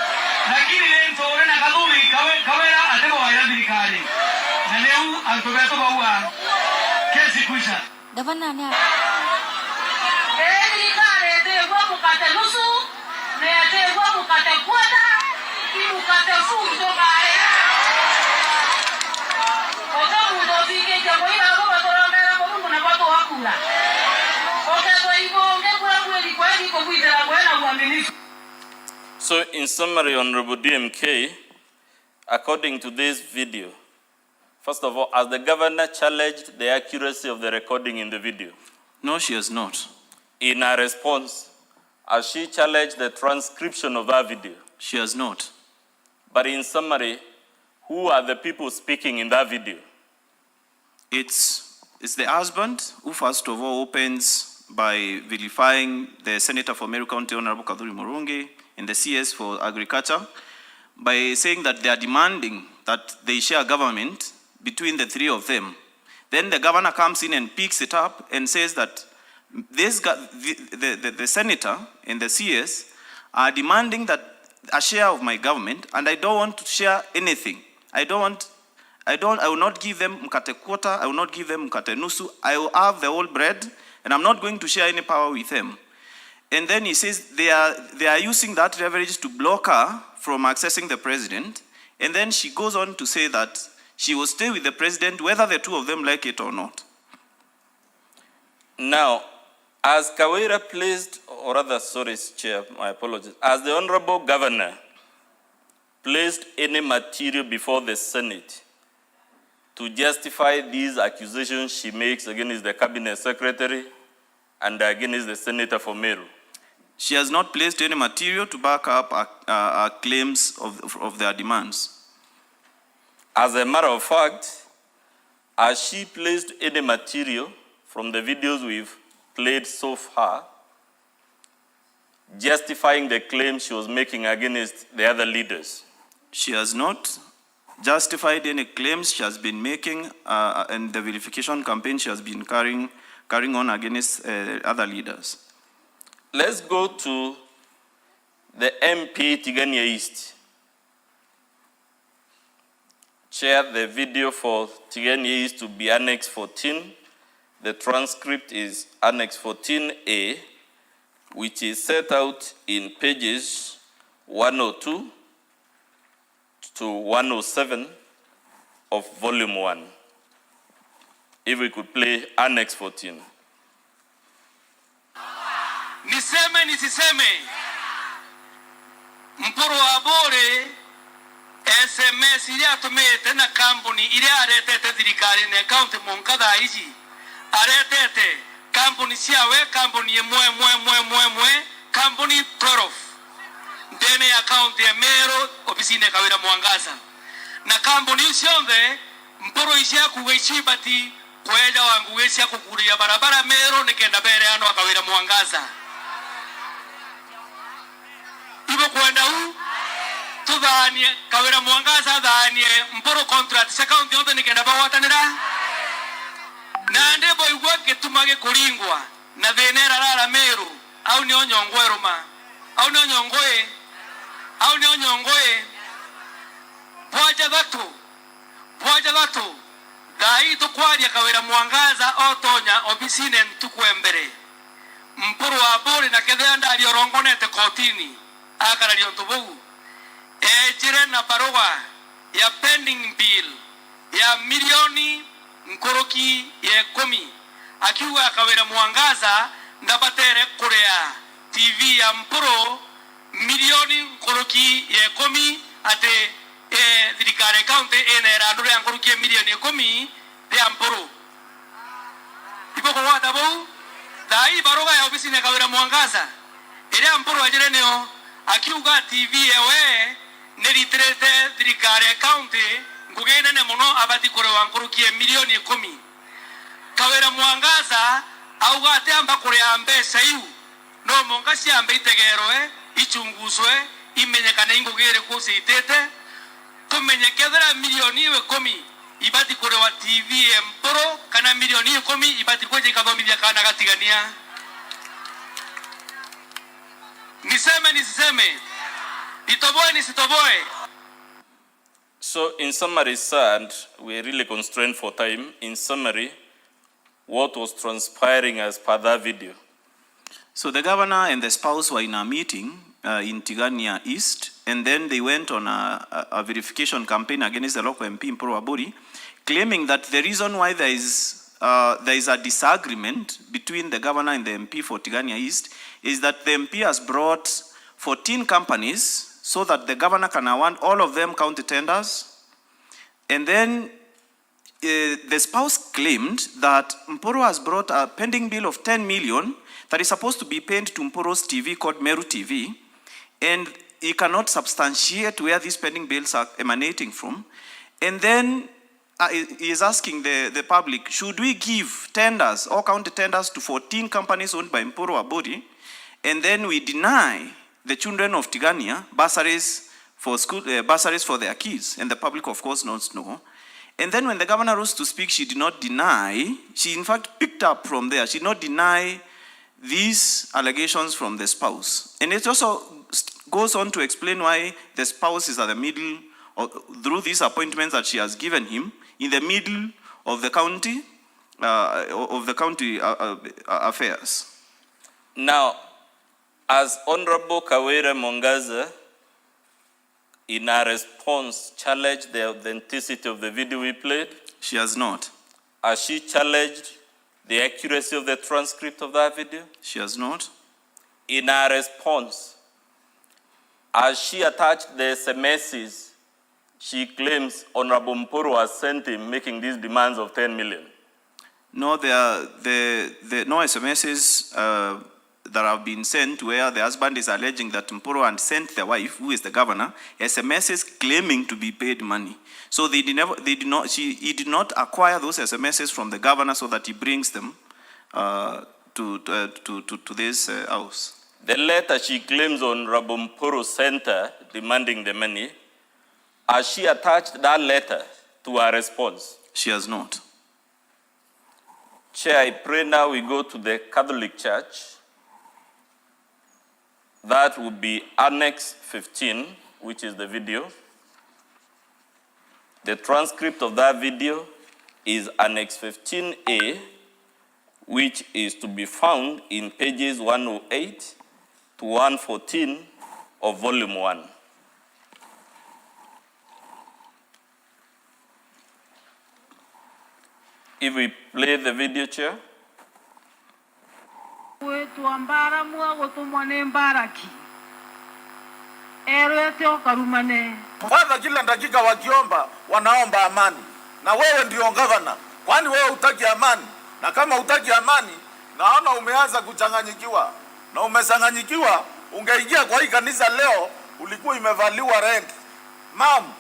lakini lentore na kaduri Kawira atego waira thirikari na leo alitobeto baua kesi kuisha Gavana ni thirikari tegwa mukate nusu na tegwa mukate kwata imukate fundo baya otamu dozike jambo ila kwa toromera kwa Mungu na watu wakula kwa hivyo ngekula kweli kwa hivyo kuitera bwana uaminifu. So in summary, Honorable DMK, according to this video, first of all, has the governor challenged the accuracy of the recording in the video? No, she has not. In her response, has she challenged the transcription of that video? She has not. But in summary, who are the people speaking in that video? It's the husband who first of all opens by vilifying the Senator for Meru County, Honorable Kawira Mwangaza, and the CS for Agriculture by saying that they are demanding that they share government between the three of them. Then the governor comes in and picks it up and says that the senator and the CS are demanding that a share of my government, and I don't want to share anything. I will not give them mkate quarter, I will not give them mkate nusu, I will have the whole bread, and I'm not going to share any power with them. And then he says they are using that leverage to block her from accessing the president. And then she goes on to say that she will stay with the president whether the two of them like it or not. Now, as Kawira placed, or rather, sorry, Chair, my apologies, as the Honorable Governor placed any material before the Senate to justify these accusations she makes against the Cabinet Secretary and against the Senator for Meru? She has not placed any material to back up her claims of their demands. As a matter of fact, has she placed any material from the videos we've played so far justifying the claims she was making against the other leaders? She has not justified any claims she has been making, and the verification campaign she has been carrying carrying on against other leaders. Let's go to the MP Tigania East. Chair, the video for Tigania East to be Annex 14. The transcript is Annex 14A, which is set out in pages 102 to 107 of Volume 1. If we could play Annex 14. Niseme nisiseme, mporo wa bore SMS ile atumete na kampuni ile aretete thirikari ne account monkada iji aretete kampuni siawe kampuni mwe kampuni 12 ndene account ya Meru ofisine Kawira Mwangaza na kampuni sionde mporo ishia kuwechibati kweja wangu weshia kukuria barabara Meru nikenda bere ano Kawira Mwangaza ibo kwenda huu tudhanie Kawira Mwangaza dhanie mporo contract sa county yote nikenda bawatanira na ndebo igwake tumage kulingwa na venera rara Meru au ni onyongwe ruma au ni onyongoe bwaja dhatu dai tukwaria Kawira Mwangaza otonya obisine ntukwembere mpuru wa bori na kethenda aliorongonete kotini akara liontubu ejire na barua ya pending bill ya milioni nkoroki ya 10 akiwa Kawira Mwangaza ndabatere kurea TV ya mpuro milioni nkoroki ya 10 ate thirikari county enera ndure nkoroki ya milioni 10 ya mpuro ipo kwa watabu dai barua ya ofisi ya Kawira Mwangaza ile mpuro ajire neo akiuga TV ewe neritrete thirikari county ngugene ne muno abati kurewa nkoroki ya milioni 10 Kawira Mwangaza auga ate amba kurea mbesa iu no monga siambe itegerwe ichunguzwe imenyekane ingugere kose itete kumenyekethera milioni 10 ibati kurewa TV mporo kana milioni 10 ibati kweje ikathomithia kana gatigania niseme nisiseme itoboe nisitoboe. So in summary, sir, and we're really constrained for time, in summary, what was transpiring as per that video? So the governor and the spouse were in a meeting in Tigania East, and then they went on a verification campaign against the local MP Mporo Waburi, claiming that the reason why there is a disagreement between the governor and the MP for Tigania East is that the MP has brought 14 companies so that the governor can award all of them county tenders. And then the spouse claimed that Mporo has brought a pending bill of 10 million that is supposed to be paid to Mporo's TV called Meru TV, and he cannot substantiate where these pending bills are emanating from. And then he is asking the public, should we give tenders, all county tenders, to 14 companies owned by Mporo Waburi, and then we deny the children of Tigania bursaries for school, bursaries for their kids, and the public of course knows no. And then when the governor rose to speak, she did not deny, she in fact picked up from there, she did not deny these allegations from the spouse. And it also goes on to explain why the spouse is at the middle, through these appointments that she has given him, in the middle of the county, affairs. Now, as Honorable Kawira Mwangaza, in her response, challenged the authenticity of the video we played? She has not. Has she challenged the accuracy of the transcript of that video? She has not. In her response, has she attached the SMSs she claims Honorable Mporo has sent him making these demands of 10 million? No, there are no SMSs that have been sent where the husband is alleging that Mporo had sent the wife, who is the governor, SMSs claiming to be paid money. So he did not acquire those SMSs from the governor so that he brings them to this house. The letter she claims Honorable Mporo sent her demanding the money, has she attached that letter to her response? She has not. Chair, I pray now we go to the Catholic Church. That would be Annex 15, which is the video. The transcript of that video is Annex 15A, which is to be found in pages 108 to 114 of Volume 1. If we play the video, Chair. Wetu ambara mua gotumwa ne mbaraki. Erete okarumane. Kwanza kila dakika wakiomba wanaomba amani. Na wewe ndio governor. Kwani wewe hutaki amani? Na kama hutaki amani, naona umeanza kuchanganyikiwa. Na umechanganyikiwa, ungeingia kwa hii kanisa leo ulikuwa imevaliwa rent. Mam,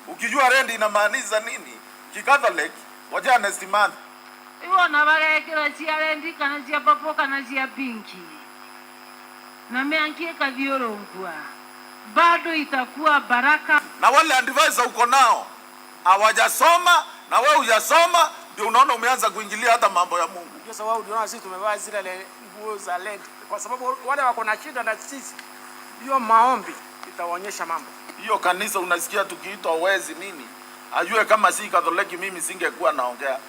ukijua rent inamaanisha nini? Kikatholiki wacha nestimani. Iwo na bagekera cia rendi kana cia papo kana cia pinki. Na meankie kathiorongwa. Bado itakuwa baraka. Na wale advisor uko nao hawajasoma na wewe hujasoma, ndio unaona umeanza kuingilia hata mambo ya Mungu. Ndio sababu unaona sisi tumevaa zile nguo za led, kwa sababu wale wako na shida na sisi. Hiyo maombi itaonyesha mambo. Hiyo kanisa unasikia tukiitwa wezi nini? Ajue kama si Katholiki mimi singekuwa naongea.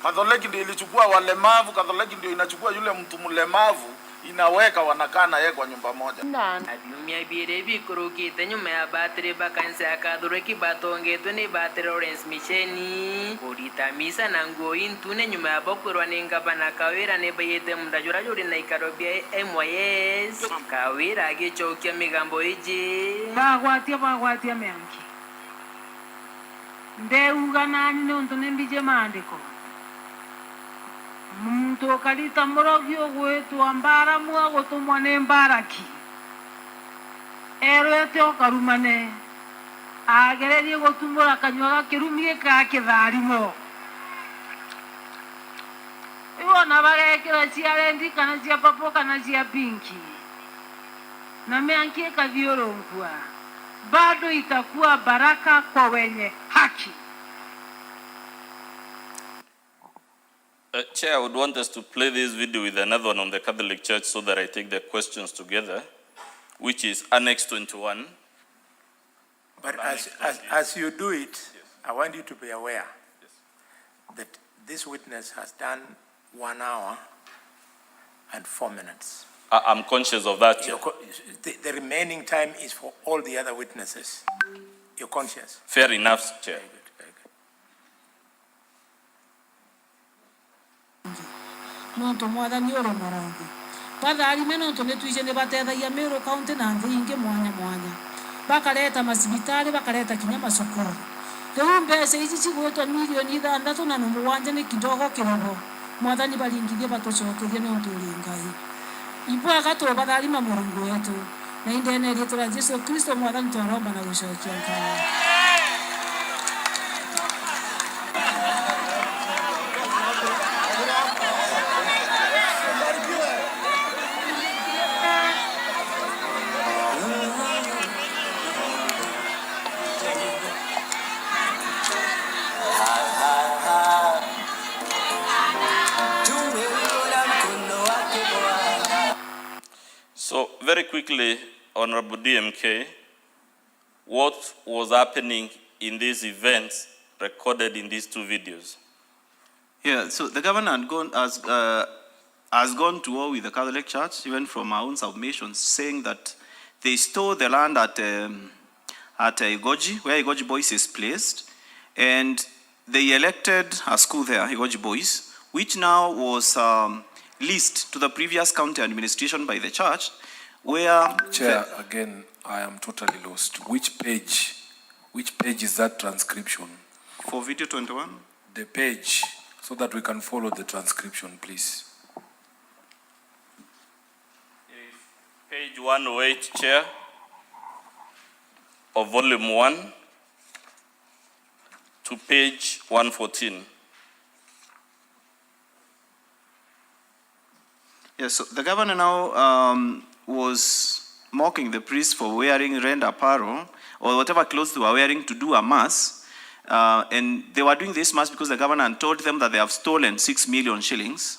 Katholiki ndio ilichukua walemavu, Katholiki ndio inachukua yule mtu mlemavu, inaweka wanakaa na yeye kwa nyumba moja. Adumia birebi kurukite nyuma ya battery bakansa ya Katholiki batongetwe ni battery Lawrence Micheni. Kurita misa na nguo intune nyuma ya bokurwa n'ingabana Kawira ne bayete mundajura juri na ikarobia MYS. Kawira agichokia migambo iji. Bagwatia meanki. Ndeuga nani ne untune mbije maandiko. Muntu kalita morogio gwetu ambara mua gotumwa ne mbaraki. Erete okarumane. Agererie gotumura kanywa kirumie ka kitharimo. Iwo na bagekera cia rendi kana cia papo kana cia pinki. Na meankie kathiorongwa. Bado itakuwa baraka kwa wenye haki. Chair, I would want us to play this video with another one on the Catholic Church so that I take the questions together, which is Annex 21. But as you do it, yes, I want you to be aware, yes, that this witness has done 1 hour and 4 minutes. I'm conscious of that, Chair. The remaining time is for all the other witnesses. You're conscious? Fair enough, Chair. Very good. Nonto mwathani oro morongo bathari menonto netuije ne batethagia Meru County na nthi ingi mwanya bakareta masibitari bakareta kinya masukuru riu mbeca ici cigwetwo milioni 6 na number 1 ni kidogo kirogo mwathani baringithie batucokerie nonto uri ngai ipo agato bathari ma Mungu wetu na indene rietu la Yesu Kristo mwathani twaromba na gucokia ngai. So, very quickly, Honorable DMK, what was happening in these events recorded in these 2 videos? Yeah, so the governor has gone to war with the Catholic Church, even from our own submissions, saying that they stole the land at Igoji, where Igoji Boys is placed, and they elected a school there, Igoji Boys, which now was leased to the previous county administration by the church, where... Chair, again, I am totally lost. Which page is that transcription? For video 21? The page, so that we can follow the transcription, please. Page 108, Chair, of Volume 1 to page 114. Yes, so the governor now was mocking the priests for wearing red apparel or whatever clothes they were wearing to do a mass, And they were doing this march because the governor had told them that they have stolen 6 million shillings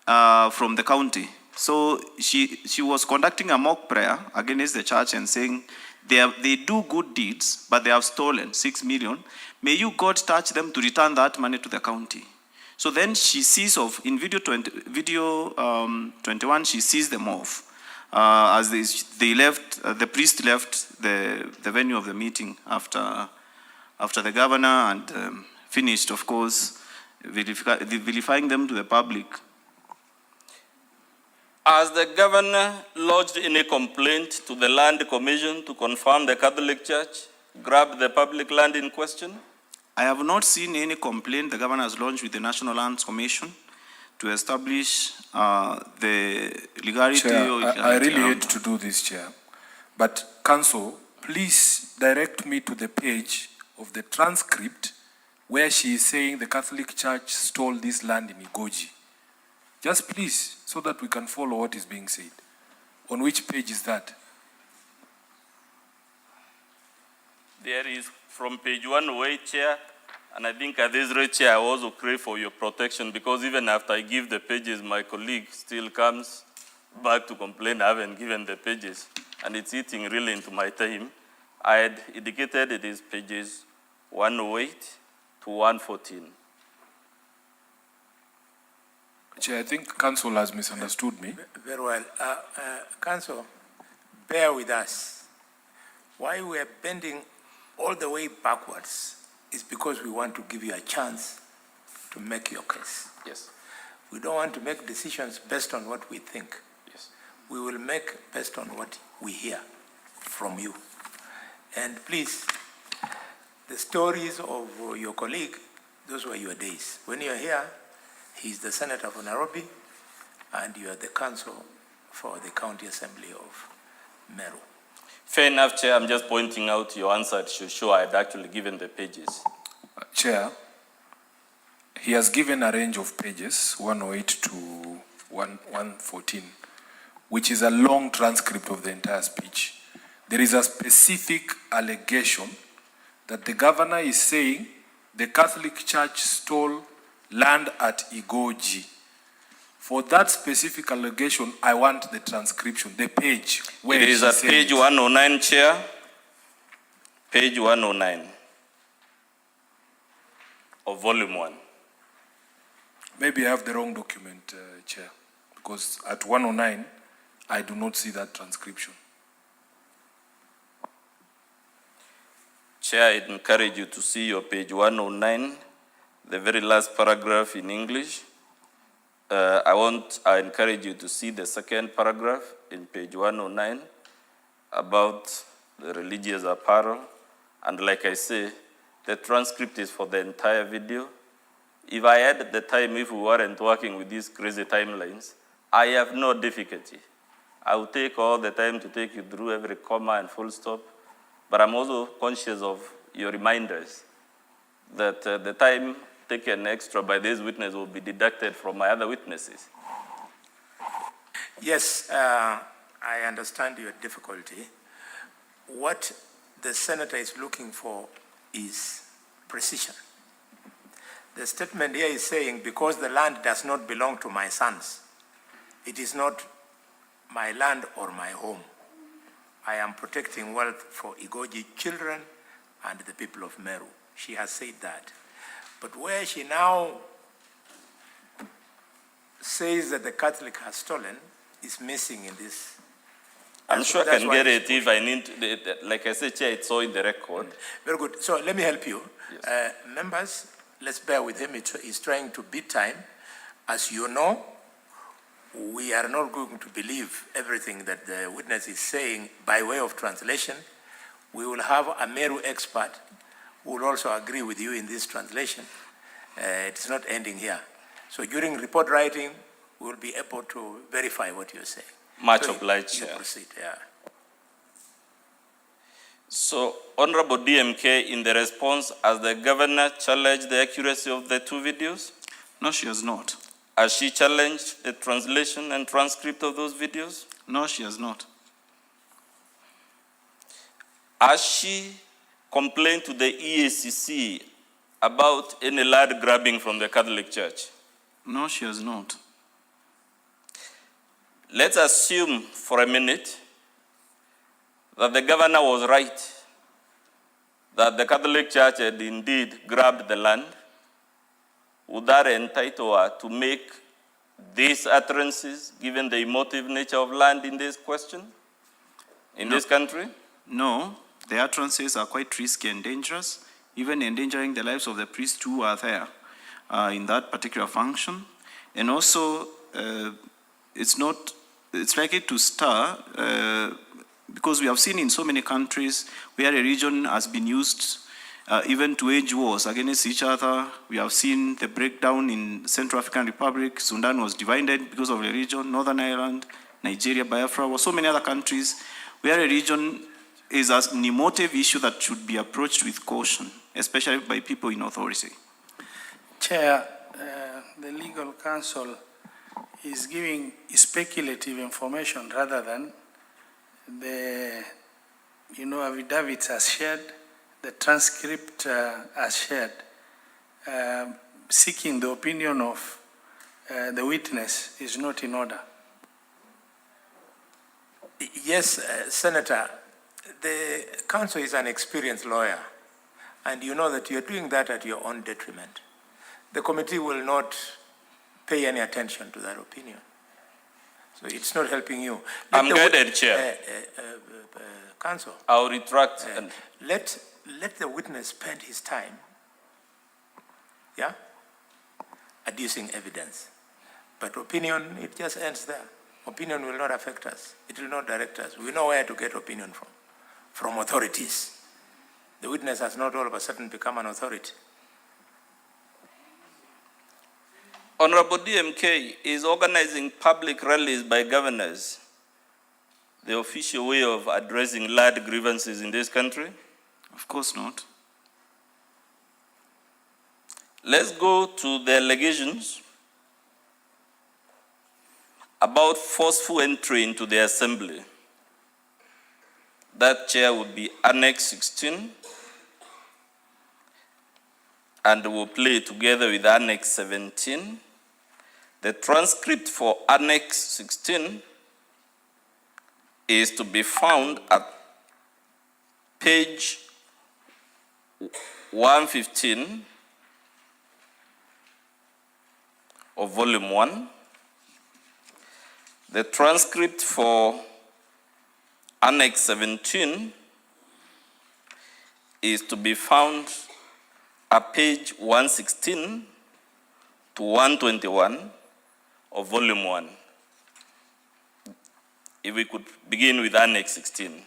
from the county. So she was conducting a mock prayer against the church and saying, they do good deeds, but they have stolen 6 million. May you, God, touch them to return that money to the county. So then she sees off, in video 21, she sees them off. As they left, the priest left the venue of the meeting after the governor and finished, of course, vilifying them to the public. Has the governor lodged any complaint to the Land Commission to confirm the Catholic Church grabbed the public land in question? I have not seen any complaint the governor has launched with the National Lands Commission to establish the legality. Chair, or I really hate to do this, Chair, but Council, please direct me to the page of the transcript where she is saying the Catholic Church stole this land in Igoji. Just please, so that we can follow what is being said. On which page is that? There is from page 108, Chair, and I think at this rate, Chair, I also crave for your protection because even after I give the pages, my colleague still comes back to complain I haven't given the pages, and it's eating really into my time. I had indicated it is pages 108 to 114. Chair, I think Council has misunderstood me. Very well. Council, bear with us. Why we are bending all the way backwards is because we want to give you a chance to make your case. Yes. We don't want to make decisions based on what we think. Yes. We will make based on what we hear from you. And please, the stories of your colleague, those were your days. When you're here, he's the Senator for Nairobi, and you are the counsel for the County Assembly of Meru. Fair enough, Chair. I'm just pointing out your answer to show I had actually given the pages. Chair, he has given a range of pages, 108 to 114, which is a long transcript of the entire speech. There is a specific allegation that the governor is saying the Catholic Church stole land at Igoji. For that specific allegation, I want the transcription, the page. Where it is at page 109, Chair. Page 109 of volume 1. Maybe I have the wrong document, Chair, because at 109, I do not see that transcription. Chair, I'd encourage you to see your page 109, the very last paragraph in English. I encourage you to see the second paragraph in page 109 about the religious apparel. And like I say, the transcript is for the entire video. If I had the time, if we weren't working with these crazy timelines, I have no difficulty. I will take all the time to take you through every comma and full stop. But I'm also conscious of your reminders that the time taken extra by this witness will be deducted from my other witnesses. Yes, I understand your difficulty. What the senator is looking for is precision. The statement here is saying, because the land does not belong to my sons, it is not my land or my home. I am protecting wealth for Igoji children and the people of Meru. She has said that. But where she now says that the Catholic has stolen is missing in this. I'm sure I can get it if I need to, like I said, Chair, it's all in the record. Very good. So let me help you. Yes. Members, let's bear with him. He's trying to beat time. As you know, we are not going to believe everything that the witness is saying by way of translation. We will have a Meru expert who will also agree with you in this translation. It's not ending here. So during report writing, we will be able to verify what you're saying. Much obliged, You Chair. proceed, yeah. So, Honorable DMK, in the response, has the governor challenged the accuracy of the two videos? No, she has not. Has she challenged the translation and transcript of those videos? No, she has not. Has she complained to the EACC about any land grabbing from the Catholic Church? No, she has not. Let's assume for a minute that the governor was right, that the Catholic Church had indeed grabbed the land. Would that entitle her to make these utterances, given the emotive nature of land in this question, in this country? No, the utterances are quite risky and dangerous, even endangering the lives of the priests who are there in that particular function. And also, it's likely to stir, because we have seen in so many countries where a region has been used even to wage wars against each other. We have seen the breakdown in Central African Republic. Sudan was divided because of a region. Northern Ireland, Nigeria, Biafra, so many other countries where a region is an emotive issue that should be approached with caution, especially by people in authority. Chair, the legal counsel is giving speculative information rather than the, affidavits as shared, the transcript as shared, seeking the opinion of the witness is not in order. Yes, Senator, the counsel is an experienced lawyer, and you know that you're doing that at your own detriment. The committee will not pay any attention to that opinion. So it's not helping you. I'm guided, Chair. Counsel. I'll retract. Let the witness spend his time, adducing evidence. But opinion, it just ends there. Opinion will not affect us. It will not direct us. We know where to get opinion from authorities. The witness has not all of a sudden become an authority. Honorable DMK, is organizing public rallies by governors the official way of addressing land grievances in this country? Of course not. Let's go to the allegations about forceful entry into the assembly. That, Chair, would be Annex 16, and will play together with Annex 17. The transcript for Annex 16 is to be found at page 115 of Volume 1. The transcript for Annex 17 is to be found at page 116 to 121 of Volume 1. If we could begin with Annex 16.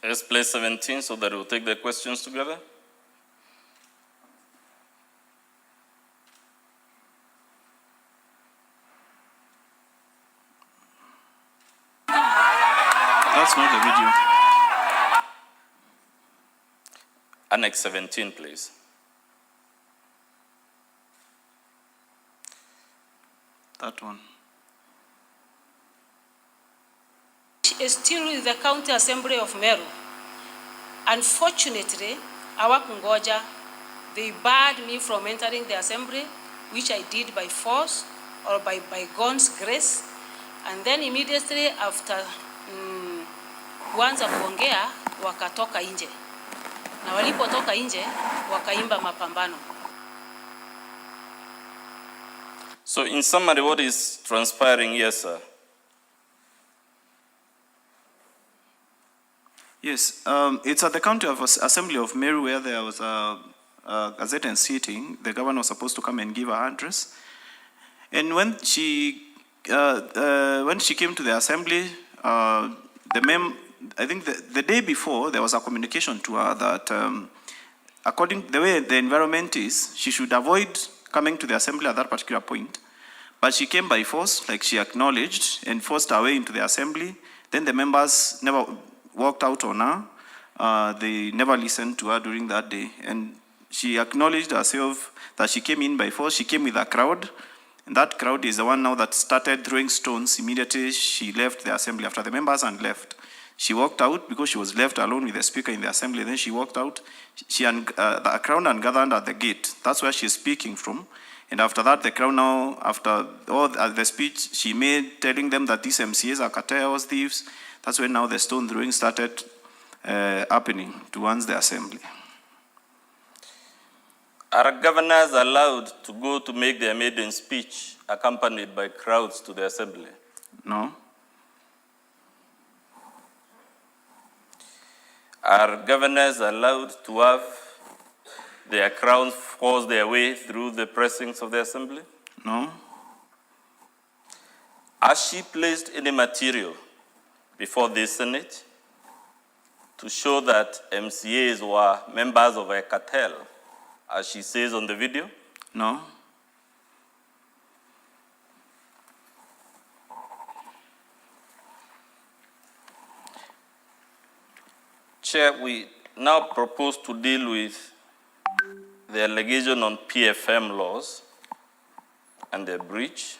Let's play 17 so that we'll take the questions together. That's not the video. Annex 17, please. That one. is still with the County Assembly of Meru. Unfortunately, hawakungoja. They barred me from entering the assembly, which I did by force or by God's grace. And then immediately after kuanza kuongea wakatoka nje. Na walipotoka nje wakaimba mapambano. So in summary, what is transpiring here, sir? Yes, it's at the County Assembly of Meru where there was a Gazette sitting. The governor was supposed to come and give her address. And when she came to the assembly, I think the day before, there was a communication to her that according to the way the environment is, she should avoid coming to the assembly at that particular point. But she came by force, like she acknowledged, and forced her way into the assembly. Then the members never walked out on her. They never listened to her during that day. And she acknowledged herself that she came in by force. She came with a crowd. And that crowd is the one now that started throwing stones immediately she left the assembly. After the members had left, she walked out because she was left alone with the speaker in the assembly. Then she walked out. The crowd had gathered at the gate. That's where she's speaking from. And after that, the crowd now, after all the speech she made, telling them that these MCAs are cartels, thieves, that's when now the stone throwing started happening towards the assembly. Are governors allowed to go to make their maiden speech accompanied by crowds to the assembly? No. Are governors allowed to have their crowns force their way through the precincts of the assembly? No. Has she placed any material before the Senate to show that MCAs were members of a cartel, as she says on the video? No. Chair, we now propose to deal with the allegation on PFM laws and their breach.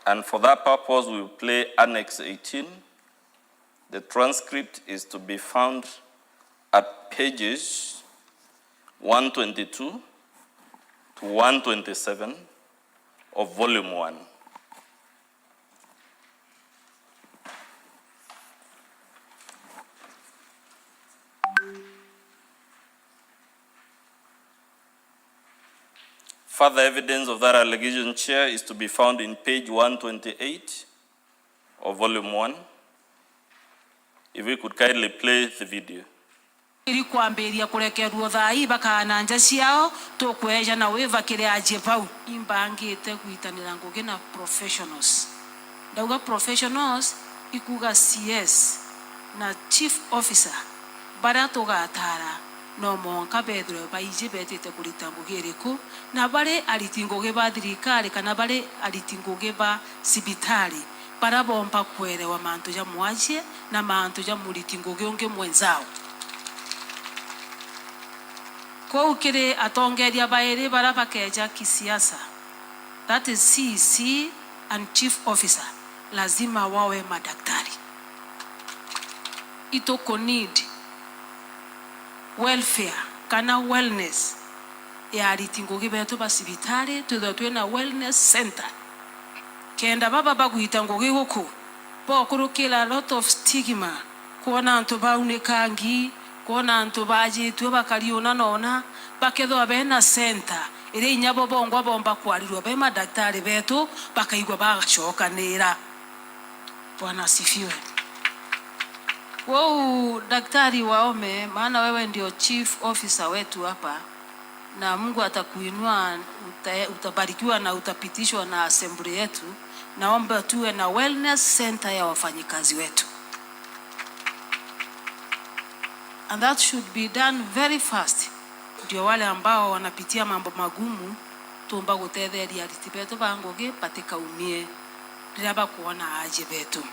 And for that purpose, we will play Annex 18. The transcript is to be found at pages 122 to 127 of Volume 1. Further evidence of that allegation, Chair, is to be found in page 128 of Volume 1. If we could kindly play the video. Ili kuambiria kurekerwo thai bakana nja ciao tukweja na wiva kire aje pau imbangite kuitanira ngugi na professionals. Ndauga professionals ikuga CS na chief officer bara tugatara no monka bedro baije betete kulita ngugi iriku na bare alitingoge ba thirikari kana bare alitingoge ba sibitari para bomba kuelewa mantu ya mwaje na mantu ya mulitingoge onge mwenzao. Kwa ukire atongeria baere bara bakeja kisiasa. That is CC and chief officer. Lazima wawe madaktari. Itoko need welfare kana wellness ya litingoge betu basibitari to na wellness center. Kenda baba baguita ngoge goko. Bo kurukira a lot of stigma. Kuona antu baunekangi kuona antu baje tu bakaliona nona bakethwa bena center ire inyabo bongwa bomba kwarirwa be madaktari betu bakaigwa bagacokanira. Bwana asifiwe. Wao daktari waome, maana wewe ndio chief officer wetu hapa na Mungu atakuinua, utabarikiwa na utapitishwa na assembly yetu. Naomba tuwe na wellness center ya wafanyikazi wetu. And that should be done very fast. Ndio wale ambao wanapitia mambo magumu tuomba gutetheria ritibeto bangoge patika umie riraba kuona aje betu.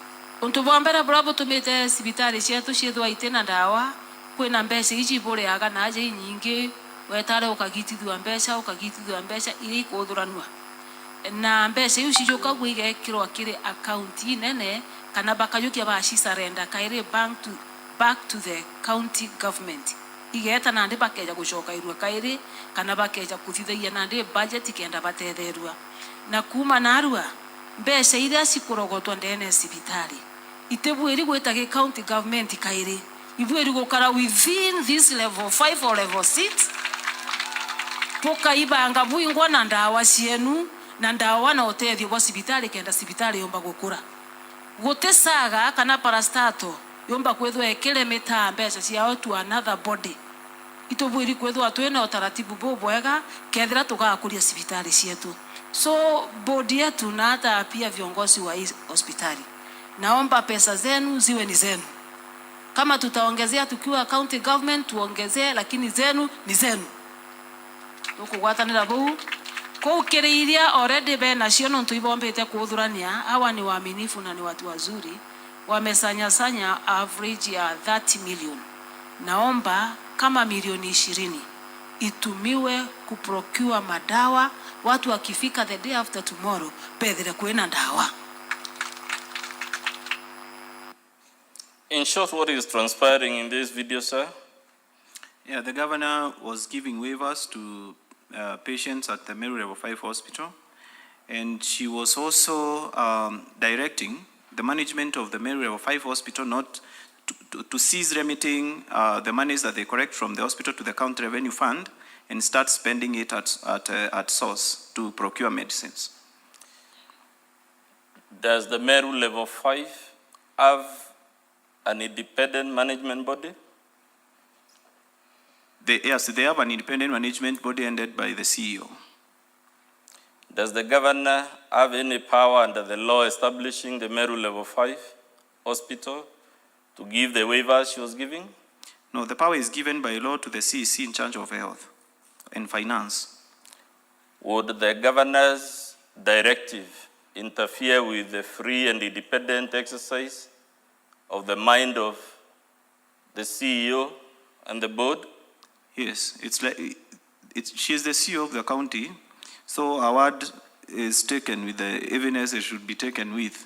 Untubombera bravo tumete sibitari cietu ciethwa itena ndawa kwina mbeca ici bure aga na aje nyingi wetare ukagitithwa mbeca iri kuthuranwa na mbeca iu cijuka gwige kirwa kire account nene kana bakayukia ba surrender kaire back to the county government igeta na ndi bakeja gucoka irwa kaire kana bakeja kuthithaia na ndi budget kenda batetherua na kuma narua mbeca iria cikurogotwa ndene cibitari itebwiri gwita ge county government kaire ibwiri gukara within this level 5 or level 6 poka ibanga buingwa na ndawa cienu na ndawa na otethio wa cibitari kenda cibitari yomba gukura gutesaga kana parastato yomba kwethwa ekele meta mbeca ciao to another body itobwiri kwethwa twena utaratibu bobwega kethira tugakuria cibitari cietu. So bodi yetu na hata pia viongozi wa hospitali, naomba pesa zenu ziwe ni zenu. Kama tutaongezea tukiwa county government tuongezee, lakini zenu ni zenu. Tukugwatanira buu kwa ukiriria already be national tuibombete kuudhurania. Hawa ni waaminifu na ni watu wazuri, wamesanya average ya 30 million. Naomba kama milioni 20 itumiwe kuprocure madawa, watu wakifika the day after tomorrow pedre kuena dawa. In short, what is transpiring in this video, sir? Yeah, the governor was giving waivers to patients at the Meru Level 5 hospital, and she was also directing the management of the Meru Level 5 hospital not to cease remitting the monies that they collect from the hospital to the county revenue fund and start spending it at source to procure medicines. Does the Meru Level 5 have an independent management body? Yes, they have an independent management body headed by the CEO. Does the governor have any power under the law establishing the Meru Level 5 hospital to give the waivers she was giving? No, the power is given by law to the CEC in charge of health and finance. Would the governor's directive interfere with the free and independent exercise of the mind of the CEO and the board? Yes, she is the CEO of the county, so our word is taken with the evidence it should be taken with.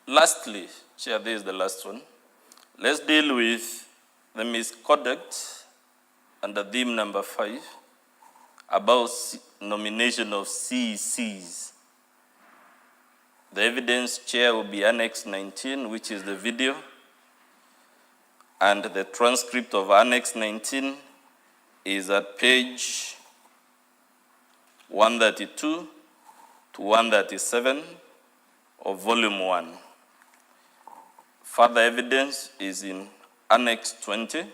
Lastly, Chair, this is the last one. Let's deal with the misconduct under theme number 5 about nomination of CECs. The evidence, Chair, will be Annex 19, which is the video, and the transcript of Annex 19 is at page 132 to 137 of Volume 1. Further evidence is in Annex 20,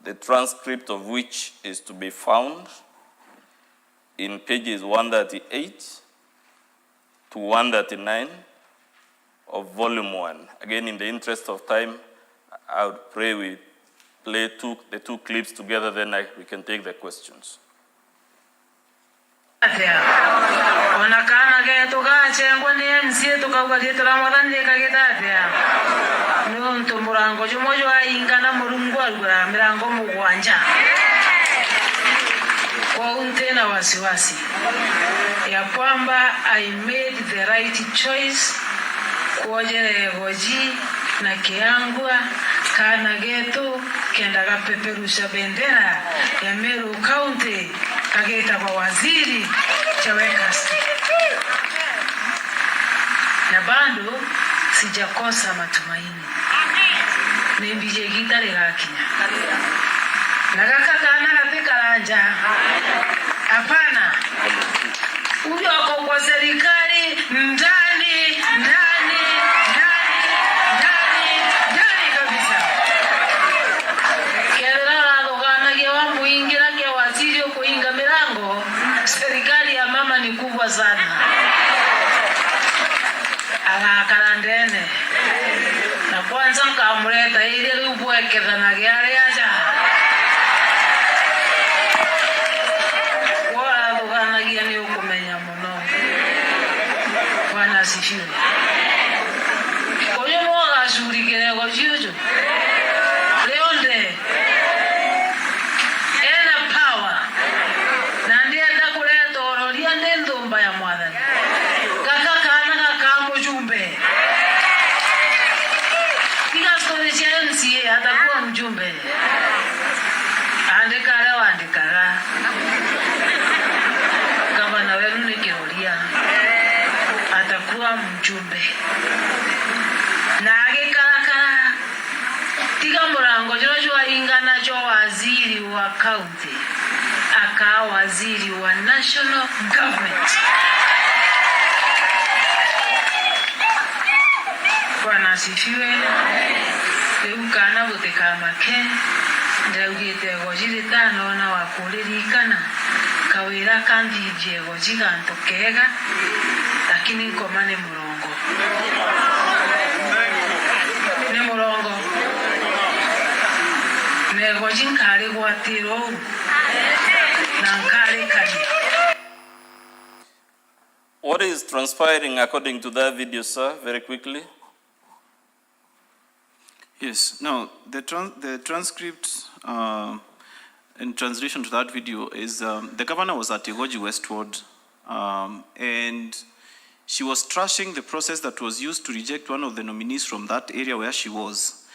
the transcript of which is to be found in pages 138 to 139 of Volume 1. Again, in the interest of time, I would pray we play the two clips together, then we can take the questions. Onakana ke tukache ngwani MC tukawali turamwadhani kagetatea nuntu murango jumojo aingana murungu algura mirango mugwanja kwa untena wasiwasi ya kwamba I made the right choice kuojere goji na kiangwa kana getu kenda kapeperusha bendera ya Meru County kageta kwa waziri chawekasti na bado sijakosa matumaini nimbije gitare gakinya na kaka kana kapika lanja hapana huyo ako kwa serikali ndani kabisa kera logana gewa muingira ke waziri kuinga milango. Serikali ya mama ni kubwa sana. Akakarandene na kwanza nkamuleta ile ubwekeza na gari aja wala luganagia ni ukumenya muno. Bwana asifiwe. Kwa hiyo mwaga shuri kirego juju leonde ena power wa mjumbe na agikarakara tiga murango jwa ingana jo waziri wa county aka waziri wa national government. Bwana asifiwe. Ukana buteka make ndaugite gojiri tano na wakuririkana Kawira kandi Diego jiganto kega lakini ngoma ni murongo nego jinkari gwatiro na nkari kali. What is transpiring according to that video, sir, very quickly? Yes. Now, the transcript in translation to that video is the governor was at Igoji Westward, and she was trashing the process that was used to reject one of the nominees from that area where she was.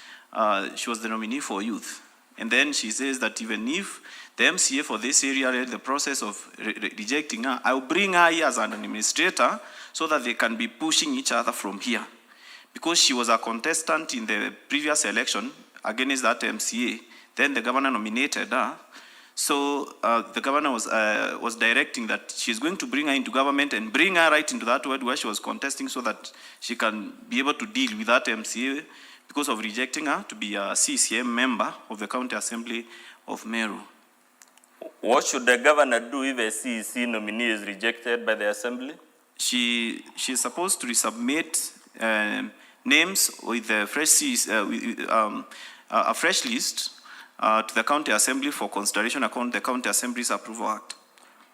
She was the nominee for youth. And then she says that even if the MCA for this area read the process of rejecting her, I'll bring her here as an administrator so that they can be pushing each other from here. Because she was a contestant in the previous election against that MCA, then the governor nominated her. So the governor was directing that she's going to bring her into government and bring her right into that ward where she was contesting so that she can be able to deal with that MCA because of rejecting her to be a CCM member of the County Assembly of Meru. What should the governor do if a CEC nominee is rejected by the Assembly? She is supposed to resubmit names with a fresh list to the County Assembly for consideration according to the County Assembly's Approval Act.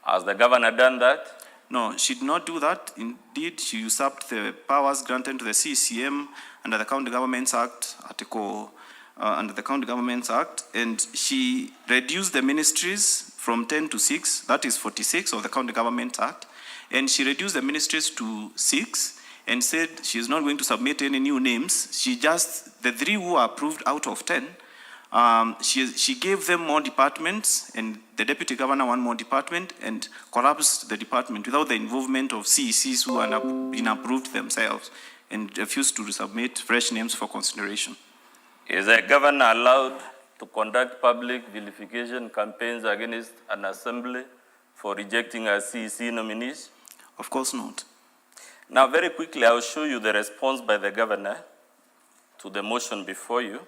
Has the governor done that? No, she did not do that. Indeed, she usurped the powers granted to the CCM under the County Governments Act, under the County Governments Act, and she reduced the ministries from 10 to 6, that is 46 of the County Government Act, and she reduced the ministries to 6 and said she is not going to submit any new names. She just, the 3 who are approved out of 10, she gave them more departments, and the deputy governor one more department, and collapsed the department without the involvement of CECs who had been approved themselves and refused to resubmit fresh names for consideration. Is the governor allowed to conduct public vilification campaigns against an assembly for rejecting a CEC nominees? Of course not. Now, very quickly, I'll show you the response by the governor to the motion before you.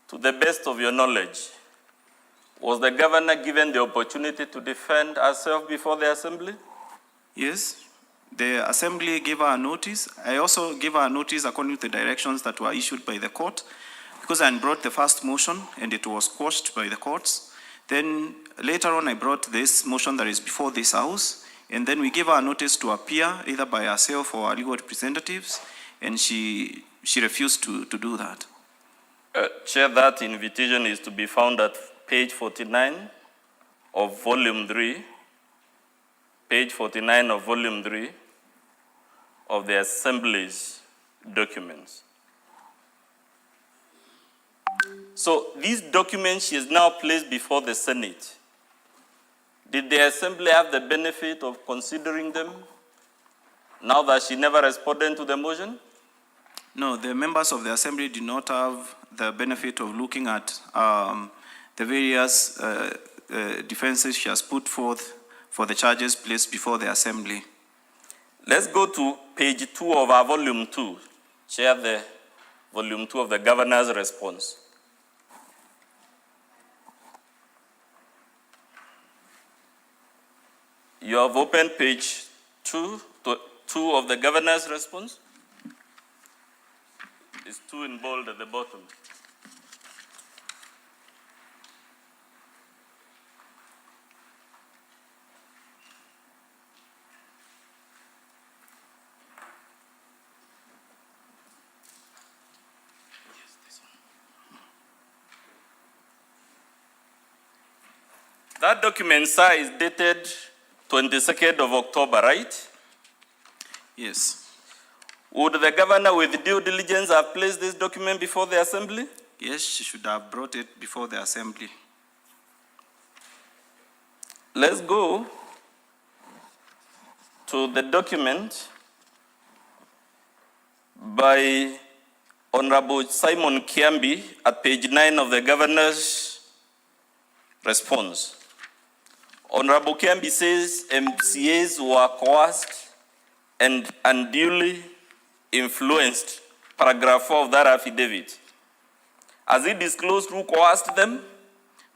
To the best of your knowledge, was the governor given the opportunity to defend herself before the assembly? Yes, the assembly gave her a notice. I also gave her a notice according to the directions that were issued by the court, because I brought the first motion and it was quashed by the courts. Then later on I brought this motion that is before this house, and then we gave her a notice to appear either by herself or her legal representatives, and she refused to do that. Chair, that invitation is to be found at page 49 of volume 3, page 49 of volume 3 of the Assembly's documents. So these documents she is now placed before the Senate. Did the Assembly have the benefit of considering them now that she never responded to the motion? No, the members of the Assembly did not have the benefit of looking at the various defenses she has put forth for the charges placed before the Assembly. Let's go to page 2 of our volume 2. Share the volume 2 of the governor's response. You have opened page 2 of the governor's response. It's 2 in bold at the bottom. That document, sir, is dated 22nd of October, right? Yes. Would the governor with due diligence have placed this document before the Assembly? Yes, she should have brought it before the Assembly. Let's go to the document by Honorable Simon Kiambi at page 9 of the governor's response. Honorable Kiambi says MCAs were coerced and unduly influenced, paragraph 4 of that affidavit. Has he disclosed who coerced them?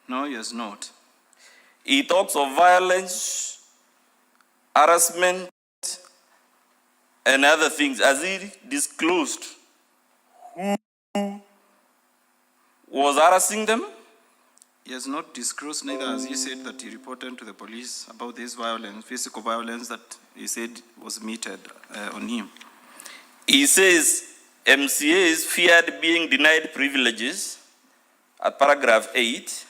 No, he has not. He talks of violence, harassment, and other things. Has he disclosed who was harassing them? He has not disclosed, neither has he said that he reported to the police about this violence, physical violence that he said was meted on him. He says MCAs feared being denied privileges at paragraph 8.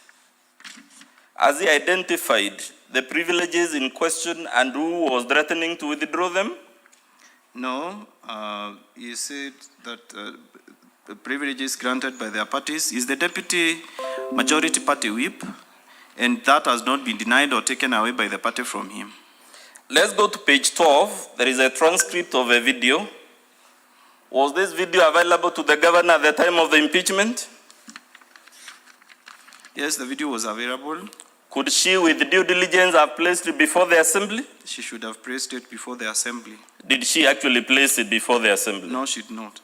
Has he identified the privileges in question and who was threatening to withdraw them? No, he said that the privileges granted by their parties is the deputy majority party whip, and that has not been denied or taken away by the party from him. Let's go to page 12. There is a transcript of a video. Was this video available to the governor at the time of the impeachment? Yes, the video was available. Could she, with due diligence, have placed it before the assembly? She should have placed it before the assembly. Did she actually place it before the assembly? No, she did not.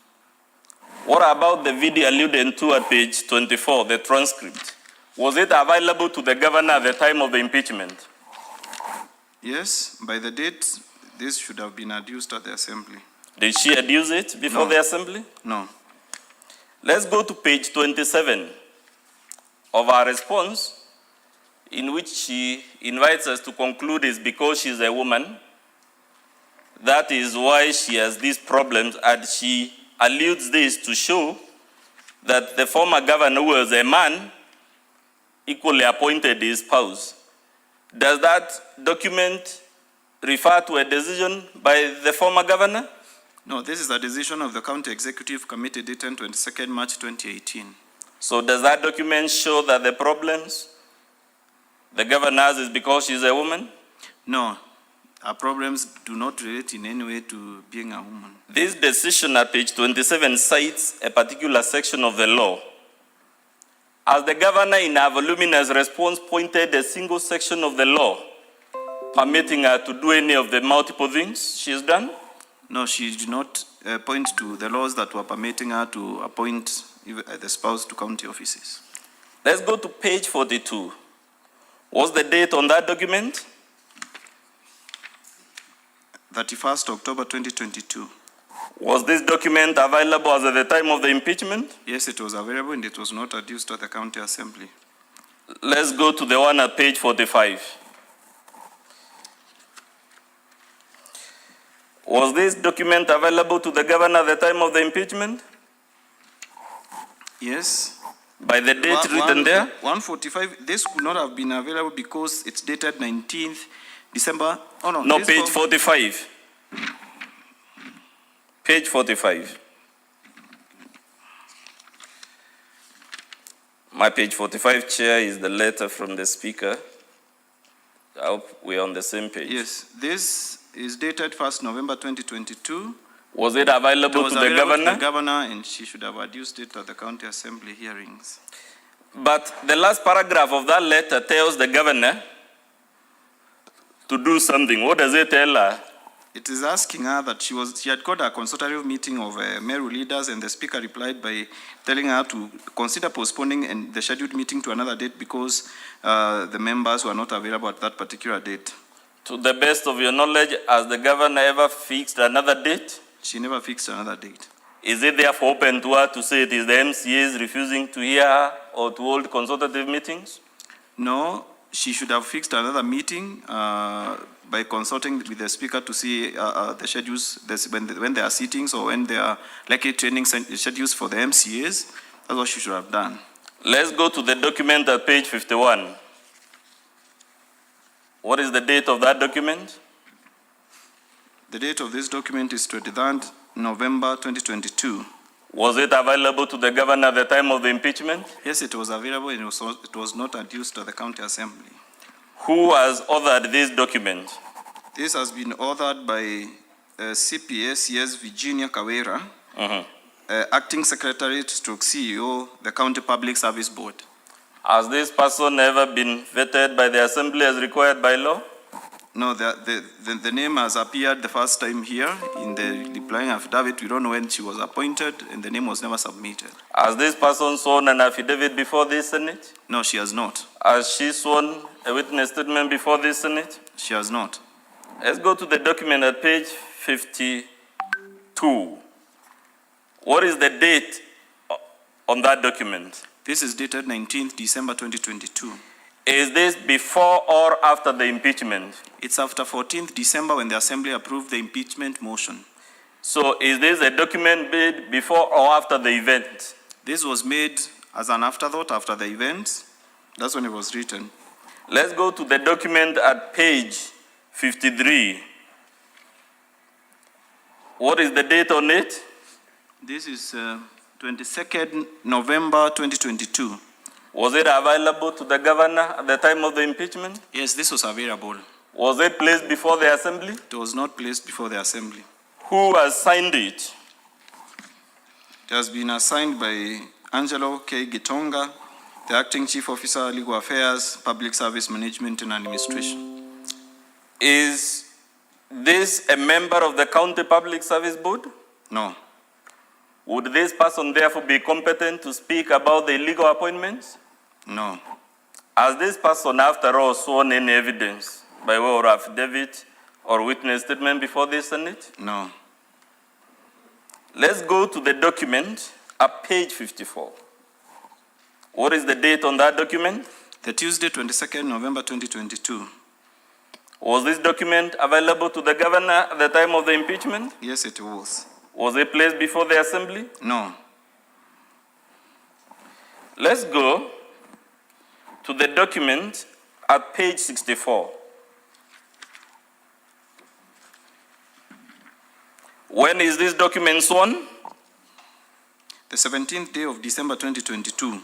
What about the video alluded to at page 24, the transcript? Was it available to the governor at the time of the impeachment? Yes, by the date, this should have been adduced at the assembly. Did she adduce it before the assembly? No. Let's go to page 27 of our response, in which she invites us to conclude is because she's a woman. That is why she has these problems, and she alludes this to show that the former governor, who was a man, equally appointed his spouse. Does that document refer to a decision by the former governor? No, this is a decision of the County Executive Committee dated 22nd March 2018. So does that document show that the problems the governor has is because she's a woman? No, our problems do not relate in any way to being a woman. This decision at page 27 cites a particular section of the law. As the governor in her voluminous response pointed a single section of the law permitting her to do any of the multiple things she's done? No, she did not point to the laws that were permitting her to appoint the spouse to county offices. Let's go to page 42. What's the date on that document? 31st October 2022. Was this document available as at the time of the impeachment? Yes, it was available and it was not adduced at the county assembly. Let's go to the one at page 45. Was this document available to the governor at the time of the impeachment? Yes. By the date written there? 145, this could not have been available because it's dated 19th December. Oh no, no, page 45. Page 45. My page 45, Chair, is the letter from the Speaker. I hope we're on the same page. Yes, this is dated 1st November 2022. Was it available to the governor? To the governor, and she should have adduced it at the county assembly hearings. But the last paragraph of that letter tells the governor to do something. What does it tell her? It is asking her that she had got a consultative meeting of Meru leaders, and the speaker replied by telling her to consider postponing the scheduled meeting to another date because the members were not available at that particular date. To the best of your knowledge, has the governor ever fixed another date? She never fixed another date. Is it therefore open to her to say it is the MCAs refusing to hear her or to hold consultative meetings? No, she should have fixed another meeting by consulting with the speaker to see the schedules when there are sittings or when there are likely training schedules for the MCAs. That's what she should have done. Let's go to the document at page 51. What is the date of that document? The date of this document is 23rd November 2022. Was it available to the governor at the time of the impeachment? Yes, it was available and it was not adduced to the county assembly. Who has authored this document? This has been authored by CPS, yes, Virginia Kawira, Acting Secretary stroke CEO, the County Public Service Board. Has this person ever been vetted by the Assembly as required by law? No, the name has appeared the first time here in the replying affidavit. We don't know when she was appointed, and the name was never submitted. Has this person sworn an affidavit before this Senate? No, she has not. Has she sworn a witness statement before this Senate? She has not. Let's go to the document at page 52. What is the date on that document? This is dated 19th December 2022. Is this before or after the impeachment? It's after 14th December when the Assembly approved the impeachment motion. So is this a document made before or after the event? This was made as an afterthought after the event. That's when it was written. Let's go to the document at page 53. What is the date on it? This is 22nd November 2022. Was it available to the governor at the time of the impeachment? Yes, this was available. Was it placed before the Assembly? It was not placed before the Assembly. Who has signed it? It has been assigned by Angelo K. Gitonga, the Acting Chief Officer, Legal Affairs, Public Service Management and Administration. Is this a member of the County Public Service Board? No. Would this person therefore be competent to speak about the illegal appointments? No. Has this person, after all, sworn any evidence by way of affidavit or witness statement before the Senate? No. Let's go to the document at page 54. What is the date on that document? The Tuesday, 22nd November 2022. Was this document available to the governor at the time of the impeachment? Yes, it was. Was it placed before the Assembly? No. Let's go to the document at page 64. When is this document sworn? The 17th day of December 2022.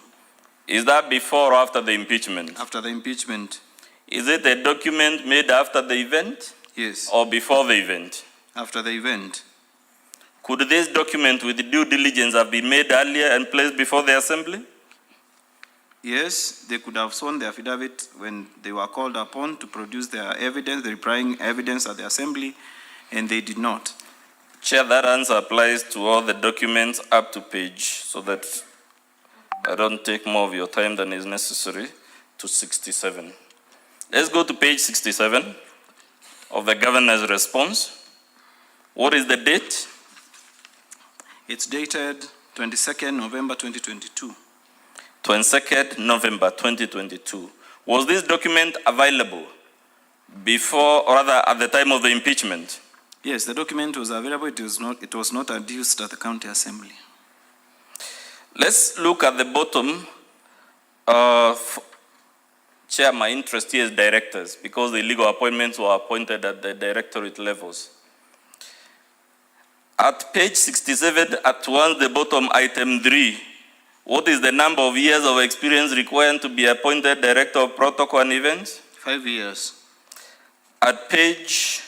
Is that before or after the impeachment? After the impeachment. Is it a document made after the event? Yes. Or before the event? After the event. Could this document with due diligence have been made earlier and placed before the Assembly? Yes, they could have sworn the affidavit when they were called upon to produce their evidence, the replying evidence at the Assembly, and they did not. Chair, that answer applies to all the documents up to page, so that I don't take more of your time than is necessary, to 67. Let's go to page 67 of the governor's response. What is the date? It's dated 22nd November 2022. 22nd November 2022. Was this document available before, or rather at the time of the impeachment? Yes, the document was available. It was not adduced at the County Assembly. Let's look at the bottom. Chair, my interest here is directors, because the illegal appointments were appointed at the directorate levels. At page 67, at towards the bottom, item 3, what is the number of years of experience required to be appointed Director of Protocol and Events? 5 years. At page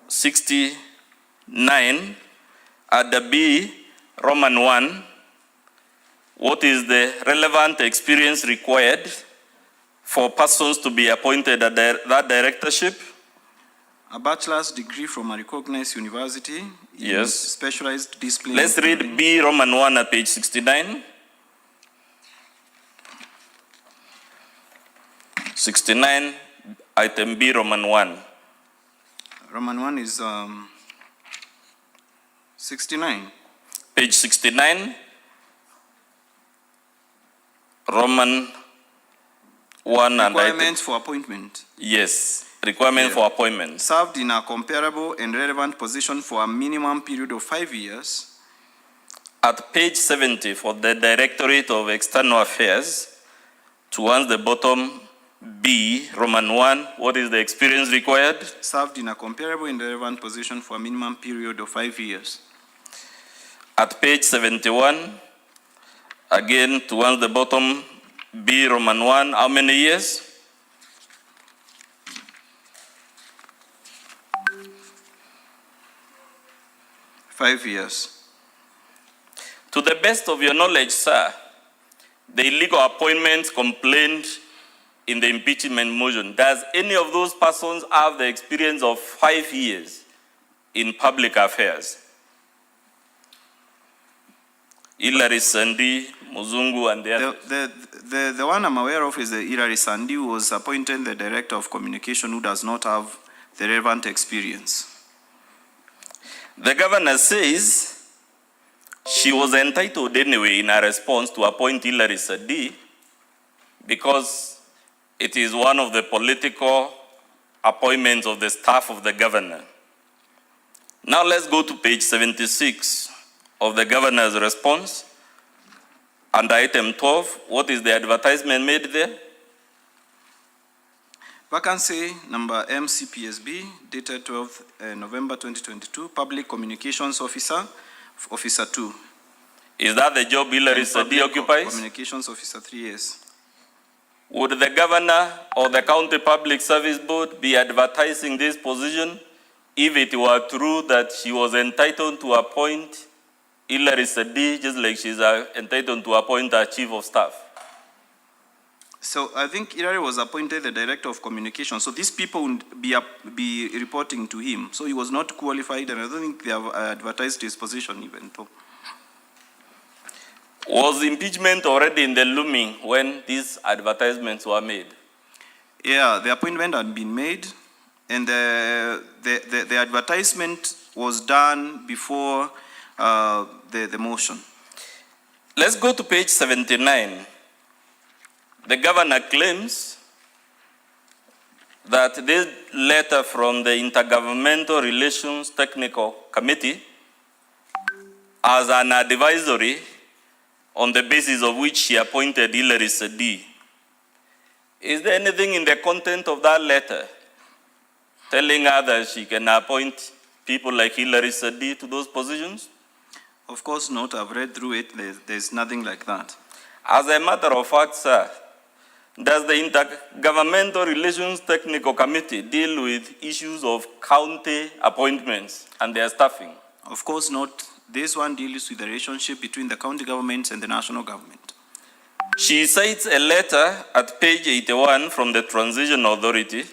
69, at the B, Roman 1, what is the relevant experience required for persons to be appointed at that directorship? A bachelor's degree from a recognized university. Yes. Specialized discipline. Let's read B, Roman 1 at page 69. 69, item B, Roman 1. Roman 1 is 69. Page 69, Roman 1 and Requirements for appointment. Yes, requirement for appointment. Served in a comparable and relevant position for a minimum period of 5 years. At page 70 for the Directorate of External Affairs, towards the bottom, B, Roman 1, what is the experience required? Served in a comparable and relevant position for a minimum period of 5 years. At page 71, again towards the bottom, B, Roman 1, how many years? 5 years. To the best of your knowledge, sir, the illegal appointments complained in the impeachment motion, does any of those persons have the experience of 5 years in public affairs? Hilary Sandi, Muzungu, and the others. The one I'm aware of is the Hilary Sandi, who was appointed the Director of Communication, who does not have the relevant experience. The governor says she was entitled anyway in her response to appoint Hilary Sandi because it is one of the political appointments of the staff of the governor. Now let's go to page 76 of the governor's response. Under item 12, what is the advertisement made there? Vacancy number MCPSB, dated 12th November 2022, Public Communications Officer, Officer 2. Is that the job Hilary Sadi occupies? Communications Officer 3, yes. Would the governor or the county public service board be advertising this position if it were true that she was entitled to appoint Hilary Sadi just like she's entitled to appoint her chief of staff? So I think Hilary was appointed the Director of Communication. So these people would be reporting to him. So he was not qualified, and I don't think they have advertised his position even though. Was impeachment already in the looming when these advertisements were made? Yeah, the appointment had been made, and the advertisement was done before the motion. Let's go to page 79. The governor claims that this letter from the Intergovernmental Relations Technical Committee as an advisory on the basis of which she appointed Hilary Sadi. Is there anything in the content of that letter telling her that she can appoint people like Hilary Sadi to those positions? Of course not. I've read through it. There's nothing like that. As a matter of fact, sir, does the Intergovernmental Relations Technical Committee deal with issues of county appointments and their staffing? Of course not. This one deals with the relationship between the county government and the national government. She cites a letter at page 81 from the Transition Authority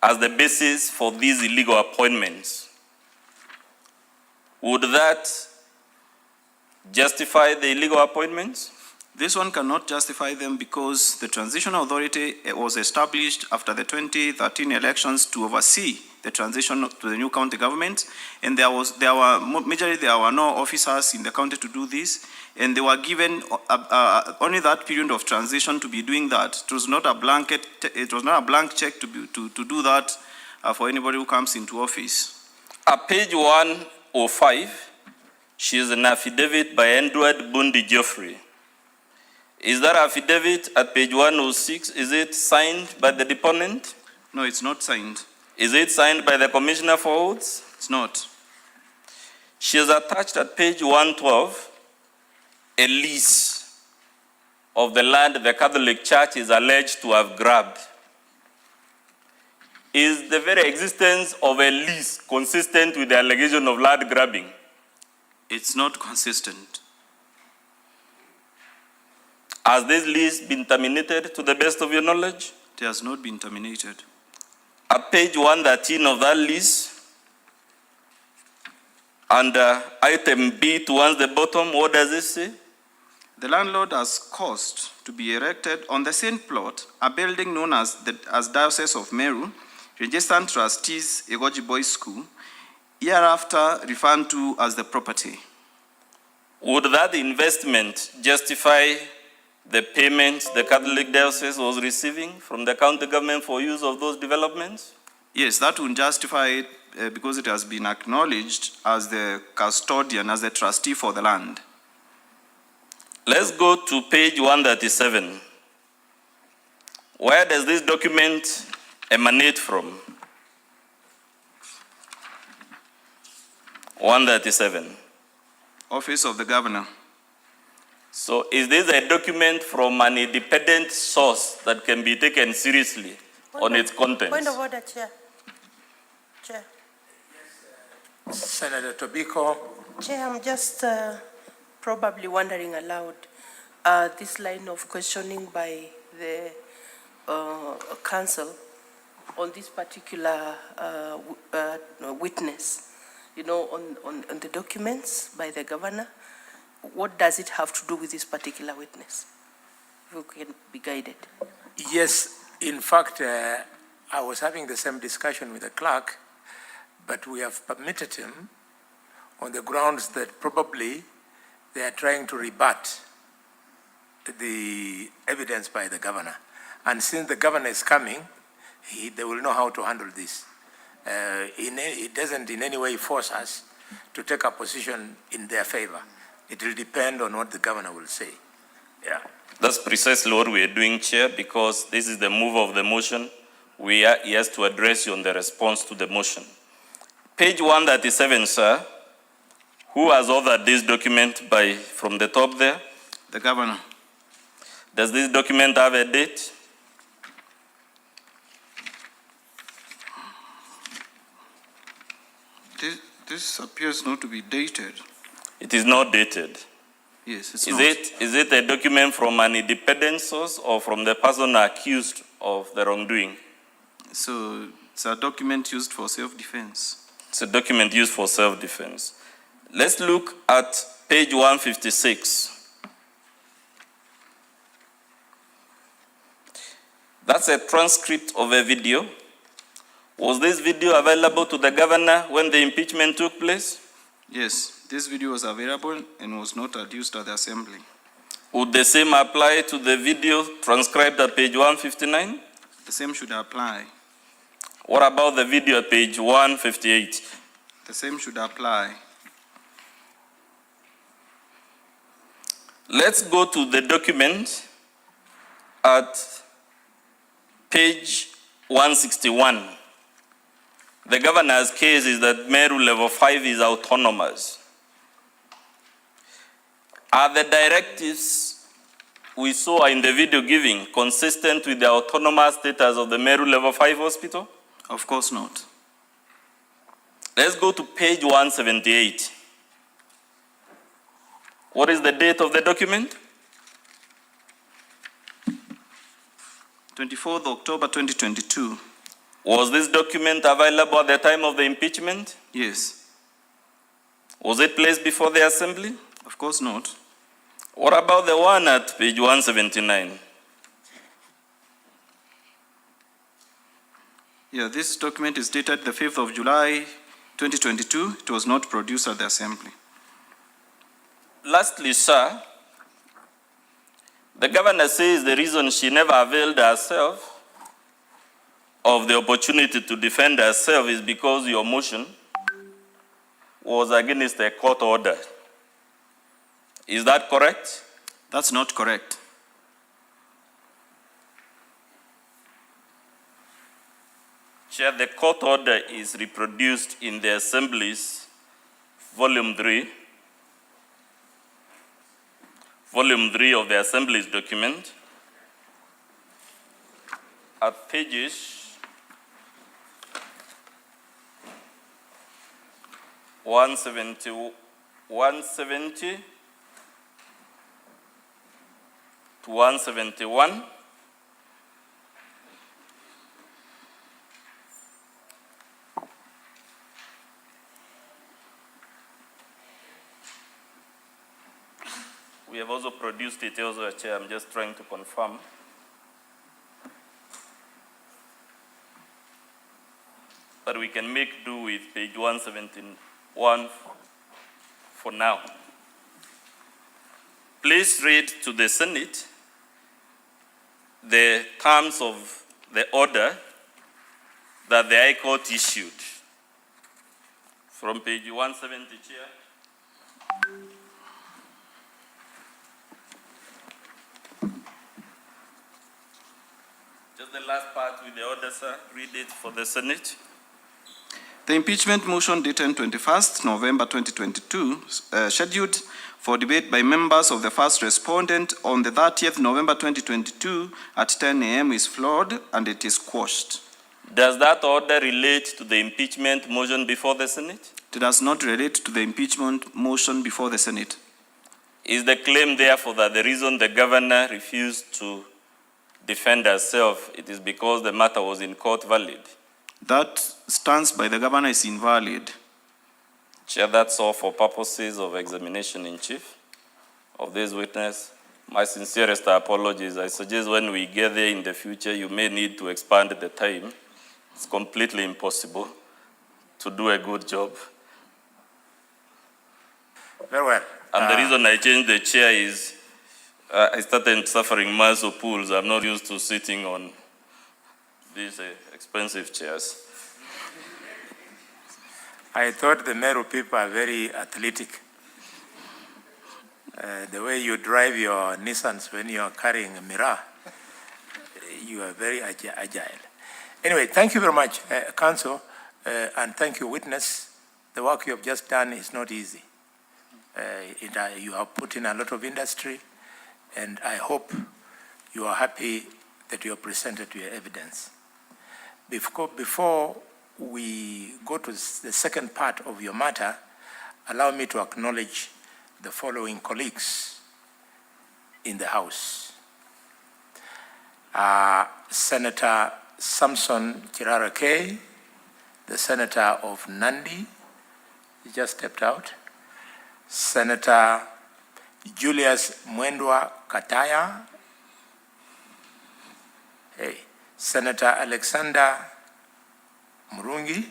as the basis for these illegal appointments. Would that justify the illegal appointments? This one cannot justify them because the Transition Authority was established after the 2013 elections to oversee the transition to the new county government, and there were no officers in the county to do this, and they were given only that period of transition to be doing that. It was not a blank check to do that for anybody who comes into office. At page 105, she is an affidavit by Edward Bundi Geoffrey. Is that affidavit at page 106, is it signed by the deponent? No, it's not signed. Is it signed by the Commissioner for Oaths? It's not. She has attached at page 112 a lease of the land the Catholic Church is alleged to have grabbed. Is the very existence of a lease consistent with the allegation of land grabbing? It's not consistent. Has this lease been terminated to the best of your knowledge? It has not been terminated. At page 113 of that lease, under item B towards the bottom, what does it say? The landlord has caused to be erected on the same plot a building known as Diocese of Meru, registered trustees Egoji Boys School, hereafter referred to as the property. Would that investment justify the payments the Catholic Diocese was receiving from the county government for use of those developments? Yes, that would justify it because it has been acknowledged as the custodian, as the trustee for the land. Let's go to page 137. Where does this document emanate from? 137. Office of the Governor. So is this a document from an independent source that can be taken seriously on its contents? Point of order, Chair. Chair. Senator Tobiko. Chair, I'm just probably wondering aloud, this line of questioning by the council on this particular witness, you know, on the documents by the governor, what does it have to do with this particular witness? If we can be guided. Yes, in fact, I was having the same discussion with the clerk, but we have permitted him on the grounds that probably they are trying to rebut the evidence by the governor. And since the governor is coming, they will know how to handle this. It doesn't in any way force us to take a position in their favor. It will depend on what the governor will say. Yeah. That's precisely what we are doing, Chair, because this is the move of the motion. He has to address you on the response to the motion. Page 137, sir. Who has authored this document from the top there? The governor. Does this document have a date? This appears not to be dated. It is not dated. Yes, it's Is not. Is it a document from an independent source or from the person accused of the wrongdoing? So it's a document used for self-defense. It's a document used for self-defense. Let's look at page 156. That's a transcript of a video. Was this video available to the governor when the impeachment took place? Yes, this video was available and was not adduced at the assembly. Would the same apply to the video transcribed at page 159? The same should apply. What about the video at page 158? The same should apply. Let's go to the document at page 161. The governor's case is that Meru level 5 is autonomous. Are the directives we saw in the video giving consistent with the autonomous status of the Meru level 5 hospital? Of course not. Let's go to page 178. What is the date of the document? 24th October 2022. Was this document available at the time of the impeachment? Yes. Was it placed before the assembly? Of course not. What about the one at page 179? Yeah, this document is dated the 5th of July 2022. It was not produced at the assembly. Lastly, sir, the governor says the reason she never availed herself of the opportunity to defend herself is because your motion was against a court order. Is that correct? That's not correct. Chair, the court order is reproduced in the Assembly's Volume 3. Volume 3 of the Assembly's document. At pages 170 to 171. We have also produced it also, Chair. I'm just trying to confirm. But we can make do with page 171 for now. Please read to the Senate the terms of the order that the High Court issued. From page 170, Chair. Just the last part with the order, sir. Read it for the Senate. The impeachment motion dated 21st November 2022, scheduled for debate by members of the first respondent on the 30th November 2022 at 10 a.m. is flawed and it is quashed. Does that order relate to the impeachment motion before the Senate? It does not relate to the impeachment motion before the Senate. Is the claim therefore that the reason the governor refused to defend herself, it is because the matter was in court valid? That stance by the governor is invalid. Chair, that's all for purposes of examination in chief of this witness. My sincerest apologies. I suggest when we get there in the future, you may need to expand the time. It's completely impossible to do a good job. Very well. And the reason I changed the chair is I started suffering muscle pulls. I'm not used to sitting on these expensive chairs. I thought the Meru people are very athletic. The way you drive your Nissans when you are carrying a mirror, you are very agile. Anyway, thank you very much, Council, and thank you, witness. The work you have just done is not easy. You have put in a lot of industry, and I hope you are happy that you have presented your evidence. Before we go to the second part of your matter, allow me to acknowledge the following colleagues in the House. Senator Samson Kirara K, the Senator of Nandi, he just stepped out. Senator Julius Mwendwa Kataya. Hey. Senator Alexander Murungi.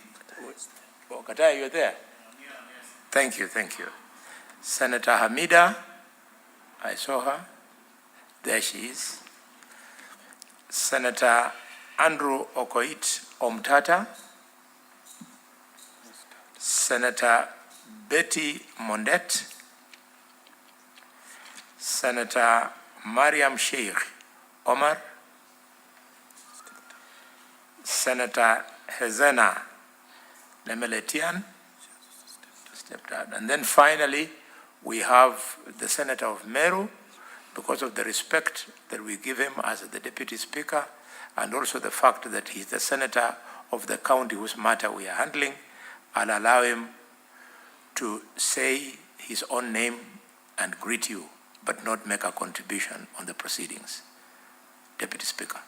Oh, Kataya, you're there? Thank you, thank you. Senator Hamida, I saw her. There she is. Senator Andrew Okoit Omtata. Senator Betty Mondet. Senator Mariam Sheikh Omar. Senator Hezena Nemeletian stepped out. And then finally, we have the Senator of Meru, because of the respect that we give him as the Deputy Speaker, and also the fact that he's the Senator of the county whose matter we are handling. I'll allow him to say his own name and greet you, but not make a contribution on the proceedings. Deputy Speaker.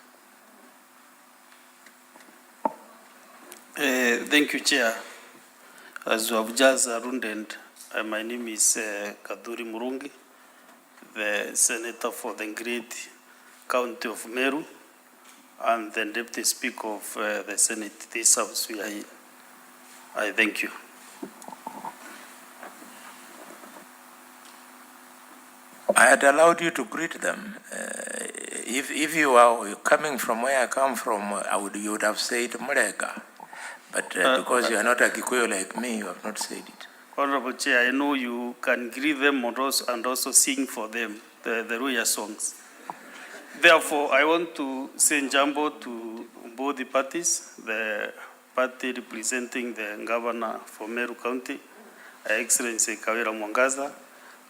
Thank you, Chair. As you have just arunded, my name is Kaduri Murungi, the Senator for the great county of Meru, and the Deputy Speaker of the Senate, this House we are in. I thank you. I had allowed you to greet them. If you are coming from where I come from, you would have said Murega. But because you are not a Kikuyu like me, you have not said it. Honorable Chair, I know you can greet them and also sing for them the royal songs. Therefore, I want to send Jambo to both the parties, the party representing the governor for Meru County, Excellency Kawira Mwangaza,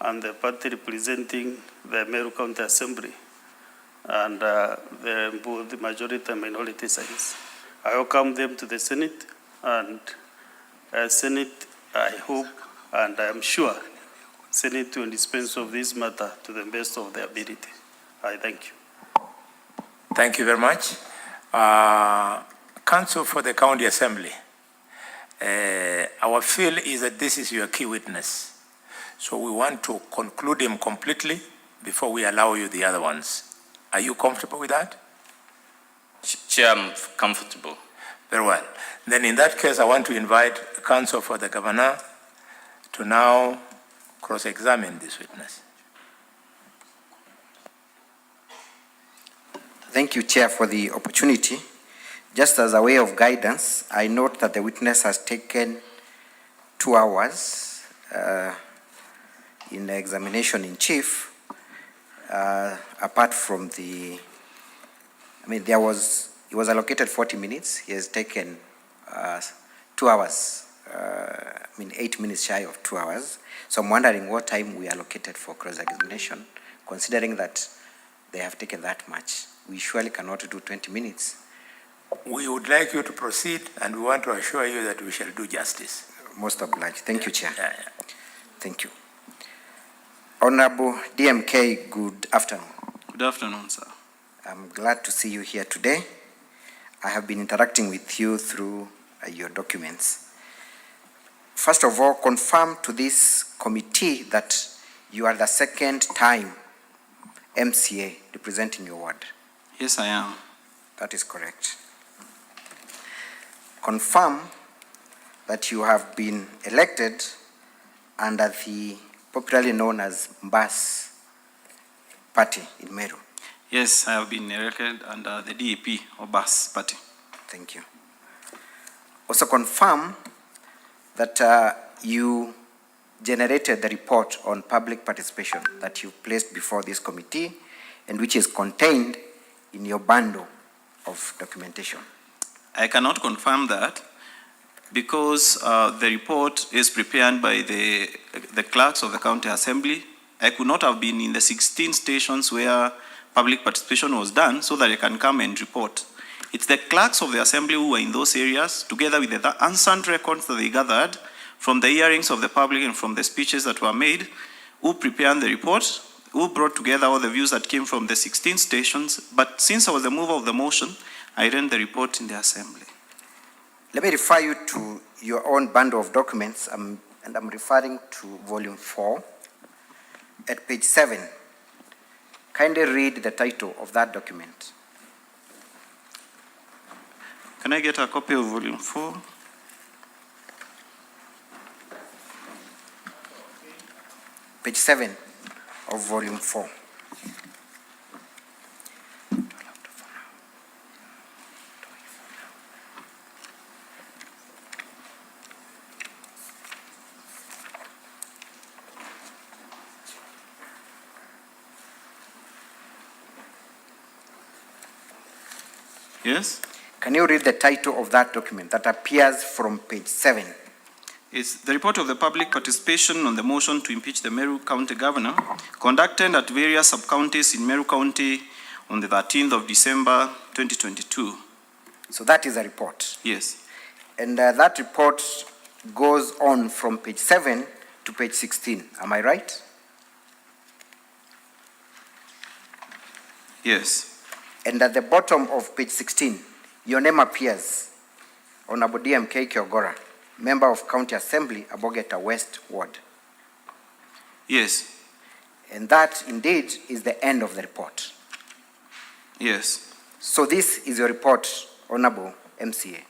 and the party representing the Meru County Assembly, and both the majority and minority sides. I welcome them to the Senate, and Senate, I hope and I am sure, Senate will dispense of this matter to the best of their ability. I thank you. Thank you very much. Council for the County Assembly. Our feel is that this is your key witness. So we want to conclude him completely before we allow you the other ones. Are you comfortable with that? Chair, I'm comfortable. Very well. Then in that case, I want to invite Counsel for the Governor to now cross-examine this witness. Thank you, Chair, for the opportunity. Just as a way of guidance, I note that the witness has taken 2 hours in the examination in chief, apart from the, he was allocated 40 minutes. He has taken 2 hours, 8 minutes shy of 2 hours. So I'm wondering what time we allocated for cross-examination, considering that they have taken that much. We surely cannot do 20 minutes. We would like you to proceed, and we want to assure you that we shall do justice. Most obliged. Thank you, Chair. Yeah. Thank you. Honorable DMK, good afternoon. Good afternoon, sir. I'm glad to see you here today. I have been interacting with you through your documents. First of all, confirm to this committee that you are the second time MCA representing your ward. Yes, I am. That is correct. Confirm that you have been elected under the popularly known as Mbas party in Meru. Yes, I have been elected under the DEP or BAS party. Thank you. Also confirm that you generated the report on public participation that you placed before this committee and which is contained in your bundle of documentation. I cannot confirm that because the report is prepared by the clerks of the County Assembly. I could not have been in the 16 stations where public participation was done so that I can come and report. It's the clerks of the Assembly who were in those areas, together with the unsigned records that they gathered from the hearings of the public and from the speeches that were made, who prepared the report, who brought together all the views that came from the 16 stations. But since I was the mover of the motion, I ran the report in the Assembly. Let me refer you to your own bundle of documents, and I'm referring to volume 4 at page 7. Kindly read the title of that document. Can I get a copy of volume 4? Page 7 of volume 4. Yes? Can you read the title of that document that appears from page 7? It's the report of the public participation on the motion to impeach the Meru County Governor, conducted at various sub-counties in Meru County on the 13th of December, 2022. So that is a report. Yes. And that report goes on from page 7 to page 16. Am I right? Yes. And at the bottom of page 16, your name appears, Honorable DMK Kiogora, Member of County Assembly, Abogeta West Ward. Yes. And that indeed is the end of the report. Yes. So this is your report, Honorable MCA.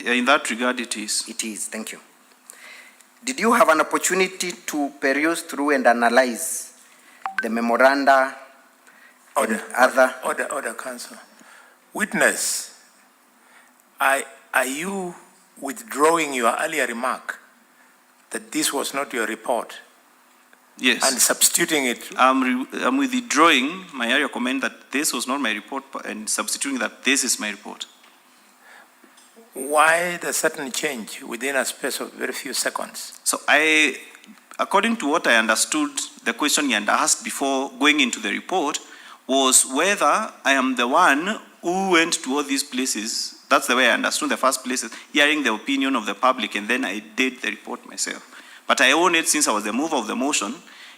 In that regard, it is. It is, thank you. Did you have an opportunity to peruse through and analyze the memoranda and other? Order, Counsel. Witness, are you withdrawing your earlier remark that this was not your report? Yes. And substituting it? I'm withdrawing my earlier comment that this was not my report and substituting that this is my report. Why the sudden change within a space of very few seconds? So according to what I understood, the question you had asked before going into the report was whether I am the one who went to all these places. That's the way I understood the first places, hearing the opinion of the public, and then I did the report myself. But I own it since I was the mover of the motion,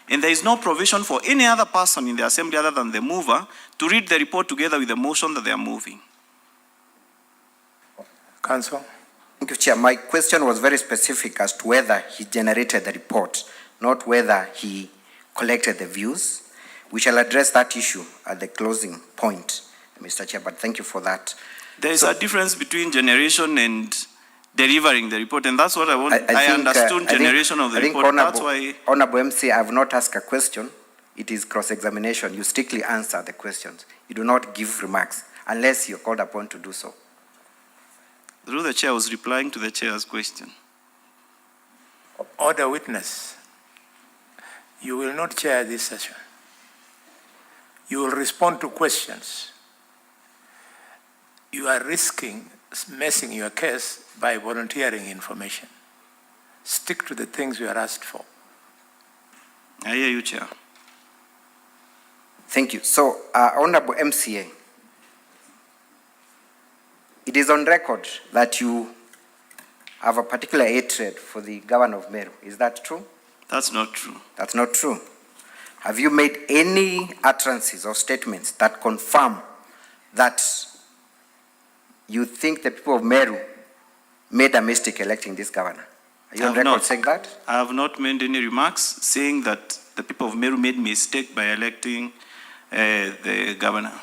and there is no provision for any other person in the Assembly other than the mover to read the report together with the motion that they are moving. Counsel? Thank you, Chair. My question was very specific as to whether he generated the report, not whether he collected the views. We shall address that issue at the closing point, Mr. Chair, but thank you for that. There is a difference between generation and delivering the report, and that's what I want. I understood generation of the report. That's why. Honorable MC, I have not asked a question. It is cross-examination. You strictly answer the questions. You do not give remarks unless you're called upon to do so. Through the chair, I was replying to the chair's question. Order, witness. You will not chair this session. You will respond to questions. You are risking messing your case by volunteering information. Stick to the things you are asked for. I hear you, Chair. Thank you. So, Honorable MCA, it is on record that you have a particular hatred for the governor of Meru. Is that true? That's not true. That's not true. Have you made any utterances or statements that confirm that you think the people of Meru made a mistake electing this governor? Are you on record saying that? I have not made any remarks saying that the people of Meru made mistake by electing the governor.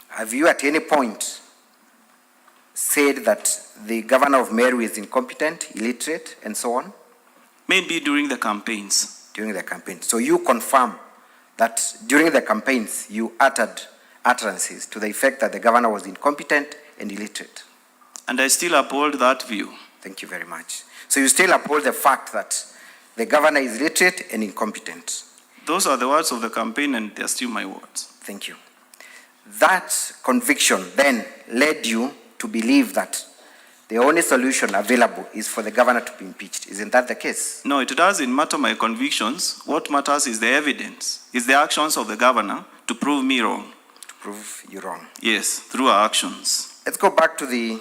Have you at any point said that the governor of Meru is incompetent, illiterate, and so on? Maybe during the campaigns. During the campaign. So you confirm that during the campaigns you uttered utterances to the effect that the governor was incompetent and illiterate. And I still uphold that view. Thank you very much. So you still uphold the fact that the governor is illiterate and incompetent. Those are the words of the campaign and they are still my words. Thank you. That conviction then led you to believe that the only solution available is for the governor to be impeached. Isn't that the case? No, it doesn't matter my convictions. What matters is the evidence, is the actions of the governor to prove me wrong. To prove you wrong. Yes, through our actions. Let's go back to the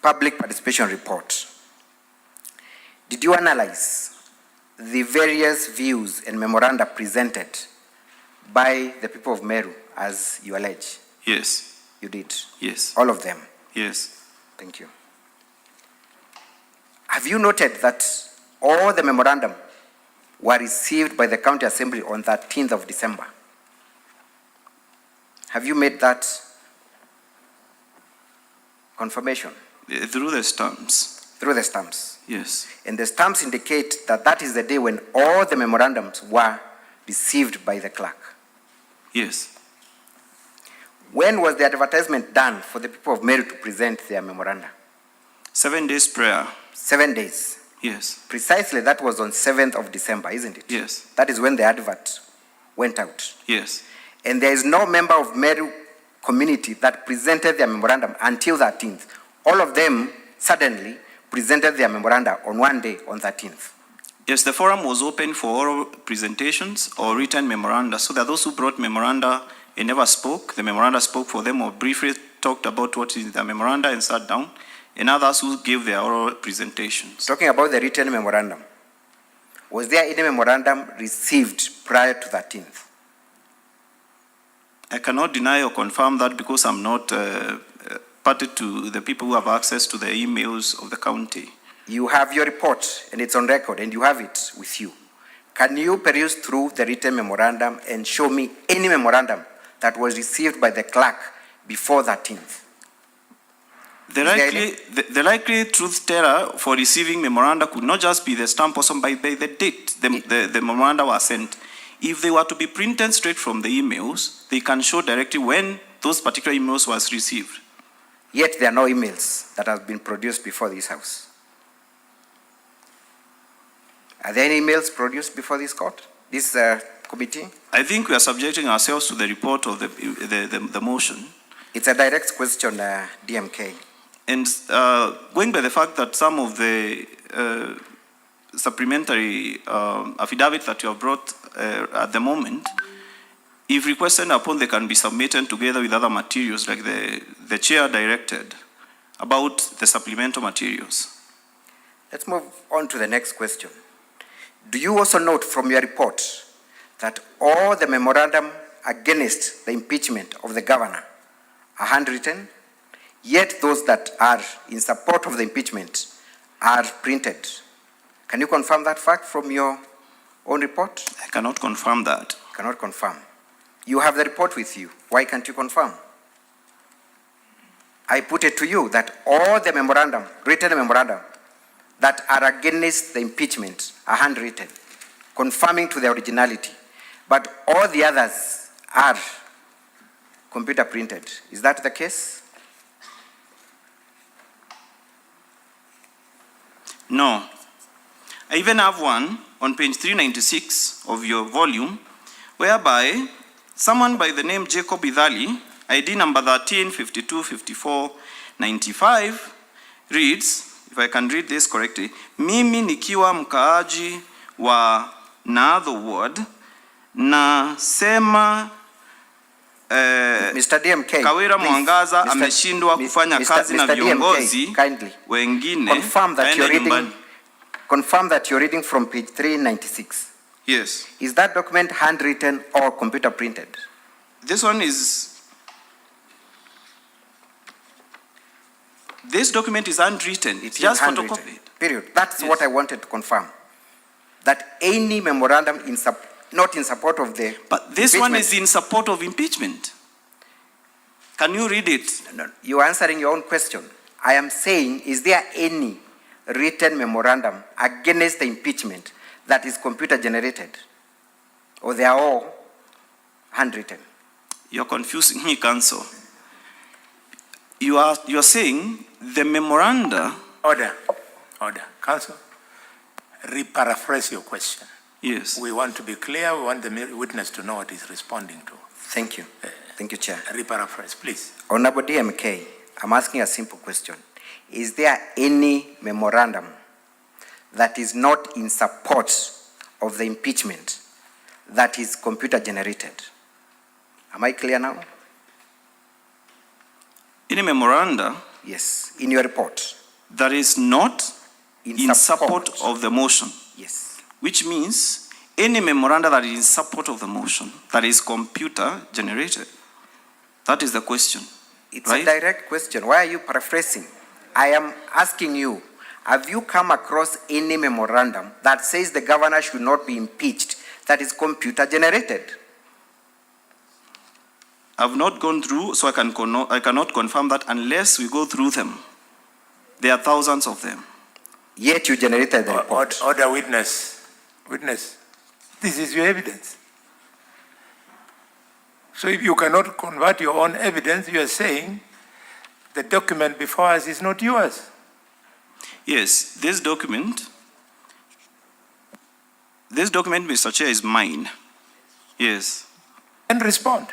public participation report. Did you analyze the various views and memoranda presented by the people of Meru as you allege? Yes. You did? Yes. All of them? Yes. Thank you. Have you noted that all the memorandum were received by the County Assembly on 13th of December? Have you made that confirmation? Through the stamps. Through the stamps? Yes. And the stamps indicate that that is the day when all the memorandums were received by the clerk? Yes. When was the advertisement done for the people of Meru to present their memoranda? 7 days prior. 7 days? Yes. Precisely, that was on 7th of December, isn't it? Yes. That is when the advert went out. Yes. And there is no member of Meru community that presented their memorandum until 13th. All of them suddenly presented their memoranda on one day, on 13th. Yes, the forum was open for oral presentations or written memoranda. So that those who brought memoranda and never spoke, the memoranda spoke for them or briefly talked about what is the memoranda and sat down, and others who gave their oral presentations. Talking about the written memorandum, was there any memorandum received prior to 13th? I cannot deny or confirm that because I'm not party to the people who have access to the emails of the county. You have your report and it's on record and you have it with you. Can you peruse through the written memorandum and show me any memorandum that was received by the clerk before 13th? The likely truth teller for receiving memoranda could not just be the stamp also by the date the memoranda was sent. If they were to be printed straight from the emails, they can show directly when those particular emails was received. Yet there are no emails that have been produced before this house. Are there any emails produced before this court, this committee? I think we are subjecting ourselves to the report of the motion. It's a direct question, DMK. And going by the fact that some of the supplementary affidavits that you have brought at the moment, if requested upon, they can be submitted together with other materials like the chair directed about the supplemental materials. Let's move on to the next question. Do you also note from your report that all the memorandum against the impeachment of the governor are handwritten, yet those that are in support of the impeachment are printed? Can you confirm that fact from your own report? I cannot confirm that. Cannot confirm. You have the report with you. Why can't you confirm? I put it to you that all the memorandum, written memorandum, that are against the impeachment are handwritten, confirming to the originality. But all the others are computer printed. Is that the case? No. I even have one on page 396 of your volume, whereby someone by the name Jacob Idhali, ID number 13525495, reads, if I can read this correctly, mimi nikiwa mkaaji wa Naadho Ward, nasema Mr. DMK, Kawira Mwangaza please, ameshindwa kufanya kazi na viongozi kindly wengine, confirm that you're aende reading, nyumbani. confirm that you're reading from page 396. Yes. Is that document handwritten or computer printed? This one is, this document is handwritten. It's just handwritten. photocopied. Period. That's Yes. what I wanted to confirm. That any memorandum not in support of the But this one is in support of impeachment. Can you read it? No, you are answering your own question. I am saying, is there any written memorandum against the impeachment that is computer generated? Or they are all handwritten? You're confusing me, Counsel. You are saying the memoranda. Order. Counsel, reparaphrase your question. Yes. We want to be clear. We want the witness to know what he's responding to. Thank you. Thank you, Chair. Reparaphrase, please. Honorable DMK, I'm asking a simple question. Is there any memorandum that is not in support of the impeachment that is computer generated? Am I clear now? Any memoranda? Yes, in your report. That is not in support of the motion. Yes. Which means any memoranda that is in support of the motion that is computer generated. That is the question. It's right? a direct question. Why are you paraphrasing? I am asking you, have you come across any memorandum that says the governor should not be impeached that is computer generated? I've not gone through, so I cannot confirm that unless we go through them. There are thousands of them. Yet you generated the report. Order, witness. Witness, this is your evidence. So if you cannot convert your own evidence, you are saying the document before us is not yours. Yes, this document, Mr. Chair, is mine. Yes. And respond.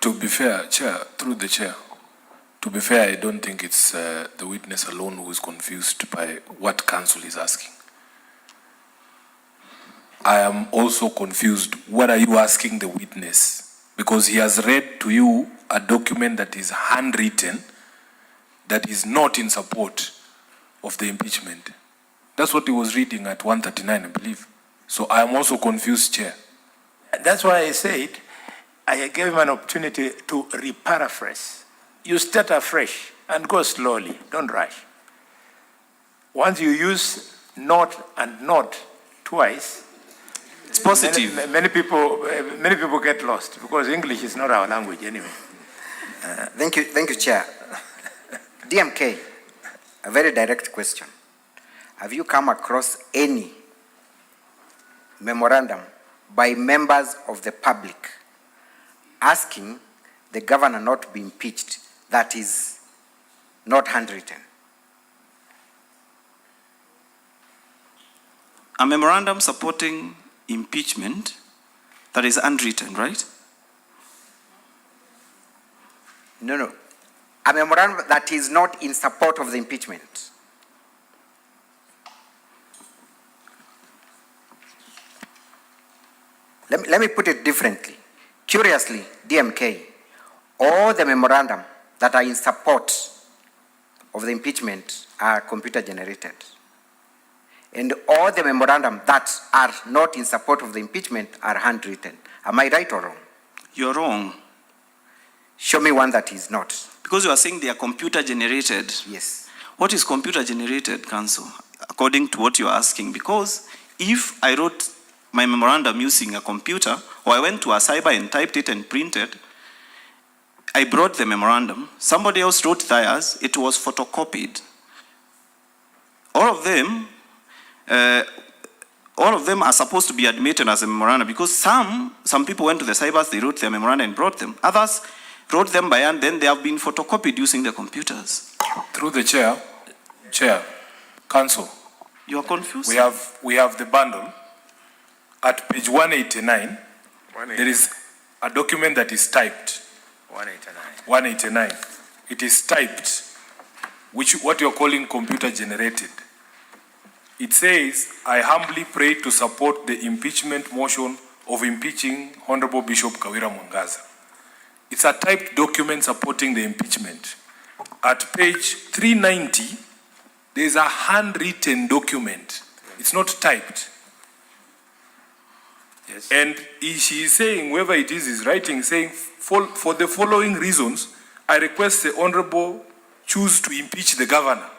To be fair, Chair, through the Chair, to be fair, I don't think it's the witness alone who is confused by what counsel is asking. I am also confused. What are you asking the witness? Because he has read to you a document that is handwritten that is not in support of the impeachment. That's what he was reading at 139, I believe. So I am also confused, Chair. That's why I said I gave him an opportunity to reparaphrase. You start afresh and go slowly. Don't rush. Once you use not and not twice, it's positive. Many people get lost because English is not our language anyway. Thank you, Chair. DMK, a very direct question. Have you come across any memorandum by members of the public asking the governor not to be impeached that is not handwritten? A memorandum supporting impeachment that is unwritten, right? No. A memorandum that is not in support of the impeachment. Let me put it differently. Curiously, DMK, all the memorandum that are in support of the impeachment are computer generated. And all the memorandum that are not in support of the impeachment are handwritten. Am I right or wrong? You're wrong. Show me one that is not. Because you are saying they are computer generated. Yes. What is computer generated, Counsel, according to what you're asking? Because if I wrote my memorandum using a computer, or I went to a cyber and typed it and printed, I brought the memorandum, somebody else wrote theirs, it was photocopied. All of them are supposed to be admitted as a memorandum because some people went to the cybers, they wrote their memorandum and brought them. Others wrote them by hand, then they have been photocopied using the computers. Through the Chair, Counsel. You are confused? We have the bundle. At page 189, there is a document that is typed. 189. It is typed, what you are calling computer generated. It says, I humbly pray to support the impeachment motion of impeaching Honorable Bishop Kawira Mwangaza. It's a typed document supporting the impeachment. At page 390, there's a handwritten document. It's not typed. Yes. And she is saying, whoever it is writing, saying, for the following reasons, I request the Honorable choose to impeach the governor.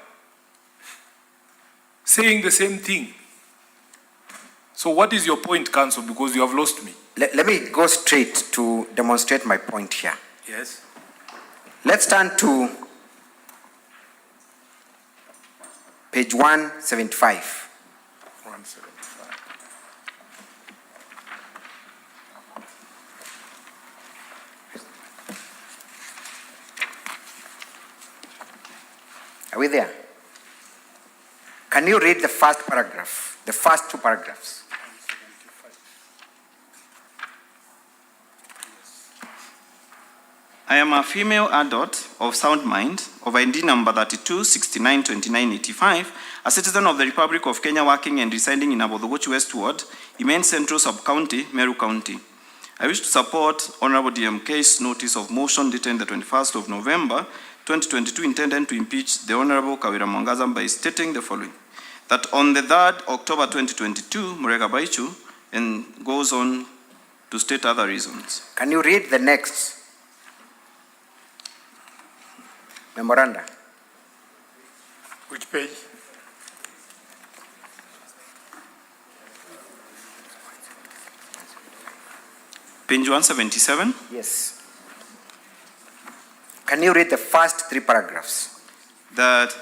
Saying the same thing. So what is your point, Council? Because you have lost me. Let me go straight to demonstrate my point here. Yes. Let's turn to page 175. 175. Are we there? Can you read the first paragraph, the first two paragraphs? I am a female adult of sound mind, of ID number 32692985, a citizen of the Republic of Kenya working and residing in Abodhogoch West Ward, Imen Central Sub-County, Meru County. I wish to support Honorable DMK's notice of motion dated the 21st of November 2022 intended to impeach the Honorable Kawira Mwangaza by stating the following. That on the 3rd October 2022, Murega Baichu, and goes on to state other reasons. Can you read the next memoranda? Which page? Page 177. Yes. Can you read the first three paragraphs? That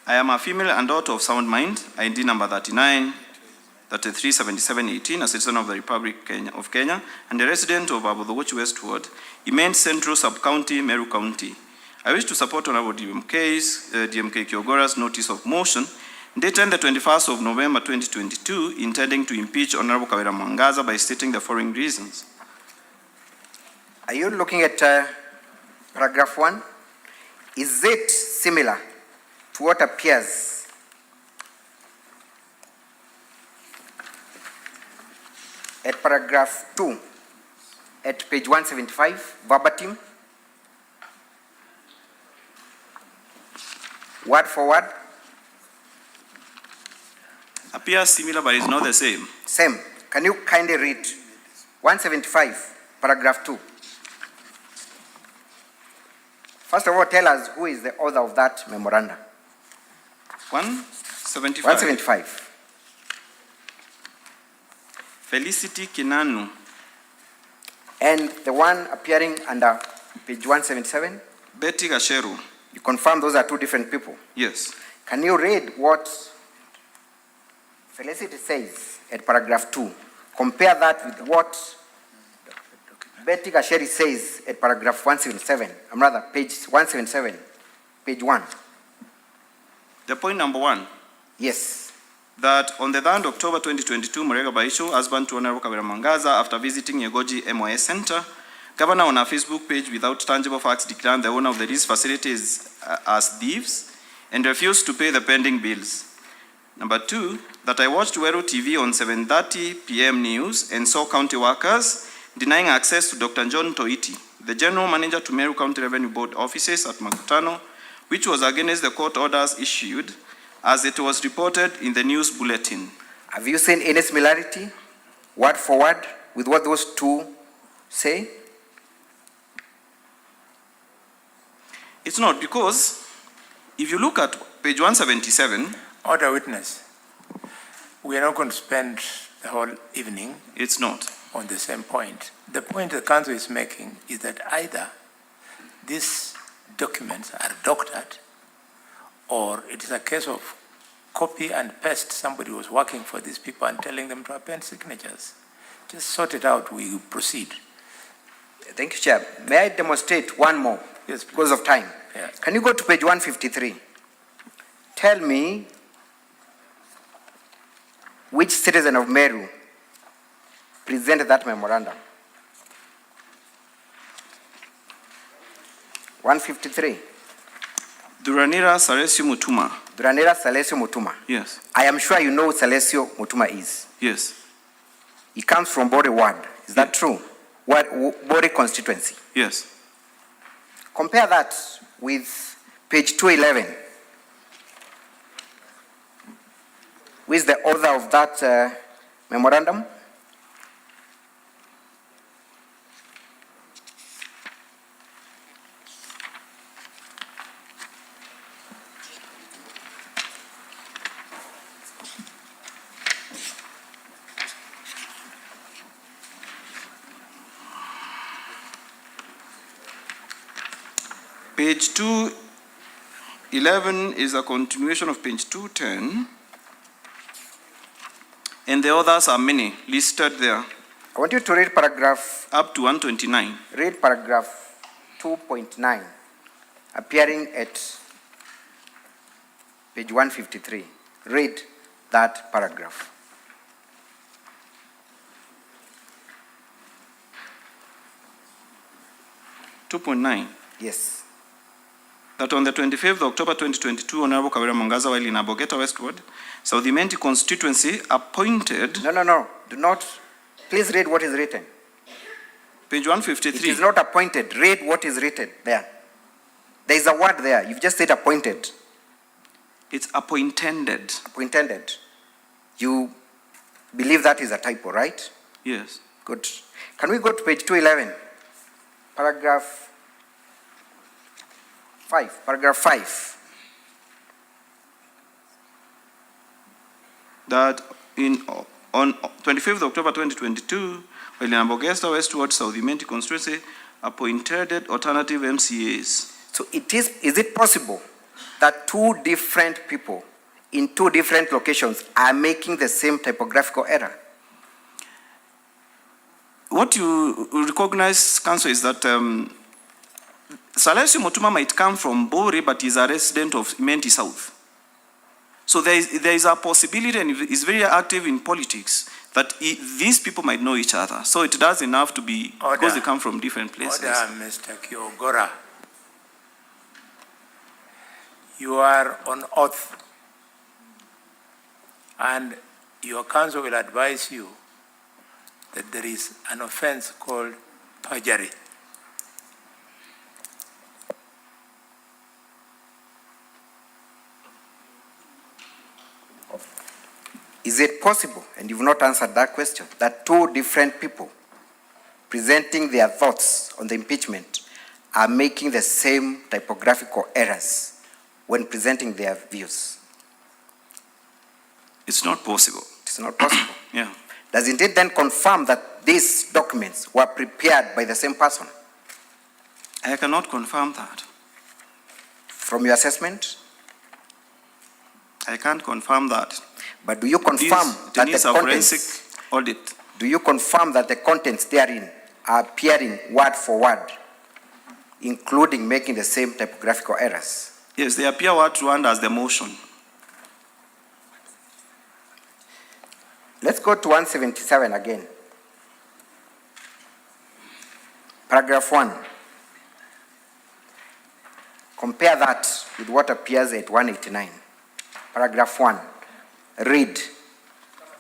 I am a female and daughter of sound mind, ID number 337718, a citizen of the Republic of Kenya, and a resident of Abodhogoch West Ward, Imen Central Sub-County, Meru County. I wish to support Honorable DMK Kyogora's notice of motion dated the 21st of November 2022, intending to impeach Honorable Kawira Mwangaza by stating the following reasons. Are you looking at paragraph 1? Is it similar to what appears at paragraph 2 at page 175, verbatim? Word for word? Appears similar, but is not the same. Same. Can you kindly read 175, paragraph 2? First of all, tell us who is the author of that memoranda. 175. 175. Felicity Kinanu. And the one appearing under page 177? Betty Gasheru. You confirm those are two different people? Yes. Can you read what Felicity says at paragraph 2? Compare that with what Betty Gasheri says at paragraph 177. I'm rather page 177, page 1. The point number 1. Yes. That on the 3rd October 2022, Murega Baisho, husband to Honorable Kawira Mwangaza, after visiting Yegoji MOS Center, Governor on a Facebook page without tangible facts declared the owner of the lease facilities as thieves and refused to pay the pending bills. Number 2, that I watched Meru TV on 7:30 p.m. news and saw county workers denying access to Dr. John Toiti, the General Manager to Meru County Revenue Board offices at Makutano, which was against the court orders issued as it was reported in the news bulletin. Have you seen any similarity, word for word, with what those two say? It's not, because if you look at page 177... Order witness. We are not going to spend the whole evening. It's not. On the same point. The point the council is making is that either these documents are doctored or it is a case of copy and paste. Somebody was working for these people and telling them to append signatures. Just sort it out, we proceed. Thank you, Chair. May I demonstrate one more? Yes, please. Because of time. Yeah. Can you go to page 153? Tell me which citizen of Meru presented that memorandum. 153. Duranira Salesio Mutuma. Duranira Salesio Mutuma. Yes. I am sure you know who Salesio Mutuma is. Yes. He comes from Bode Ward. Is that true? Bori constituency. Yes. Compare that with page 211. Who is the author of that memorandum? Page 211 is a continuation of page 210, and the others are many listed there. I want you to read paragraph up to 129. Read paragraph 2.9, appearing at page 153. Read that paragraph. Yes. That on the 25th of October 2022, Honorable Kawira Mwangaza, while in Abogeta Westward, South Imenti constituency appointed... No. Do not. Please read what is written. Page 153. It is not appointed. Read what is written there. There is a word there. You've just said appointed. It's appointed. Appointed. You believe that is a typo, right? Yes. Good. Can we go to page 211? Paragraph 5. Paragraph 5. That on 25th of October 2022, while in Abogesta Westward, South Imenti constituency appointed alternative MCAs. So is it possible that two different people in two different locations are making the same typographical error? What you recognize, Council, is that Salesi Motuma might come from Bori, but is a resident of Imenti South. So there is a possibility, and is very active in politics, that these people might know each other. So it doesn't have to be because they come from different places. Order, Mr. Kiogora. You are on oath, and your counsel will advise you that there is an offense called perjury. Is it possible, and you've not answered that question, that two different people presenting their thoughts on the impeachment are making the same typographical errors when presenting their views? It's not possible. It's not possible. Yeah. Doesn't it then confirm that these documents were prepared by the same person? I cannot confirm that. From your assessment? I can't confirm that. But do you confirm that the contents, audit. Do you confirm that the contents therein are appearing word for word, including making the same typographical errors? Yes, they appear word to word as the motion. Let's go to 177 again. Paragraph 1. Compare that with what appears at 189. Paragraph 1. Read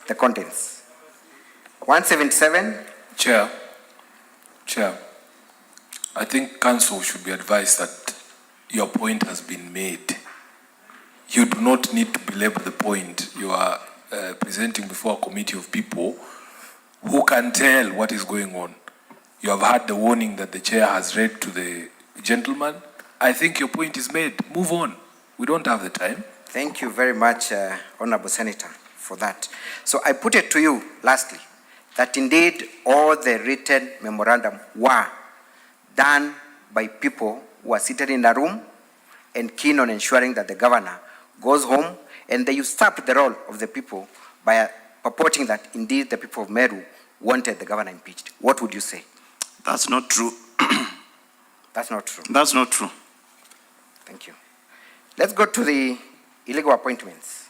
the contents. 177. Chair, I think council should be advised that your point has been made. You do not need to belabor the point. You are presenting before a committee of people who can tell what is going on. You have heard the warning that the chair has read to the gentleman. I think your point is made. Move on. We don't have the time. Thank you very much, Honorable Senator, for that. So I put it to you, lastly, that indeed all the written memorandum were done by people who are seated in a room and keen on ensuring that the governor goes home, and they usurped the role of the people by purporting that indeed the people of Meru wanted the governor impeached. What would you say? That's not true. That's not true. That's not true. Thank you. Let's go to the illegal appointments.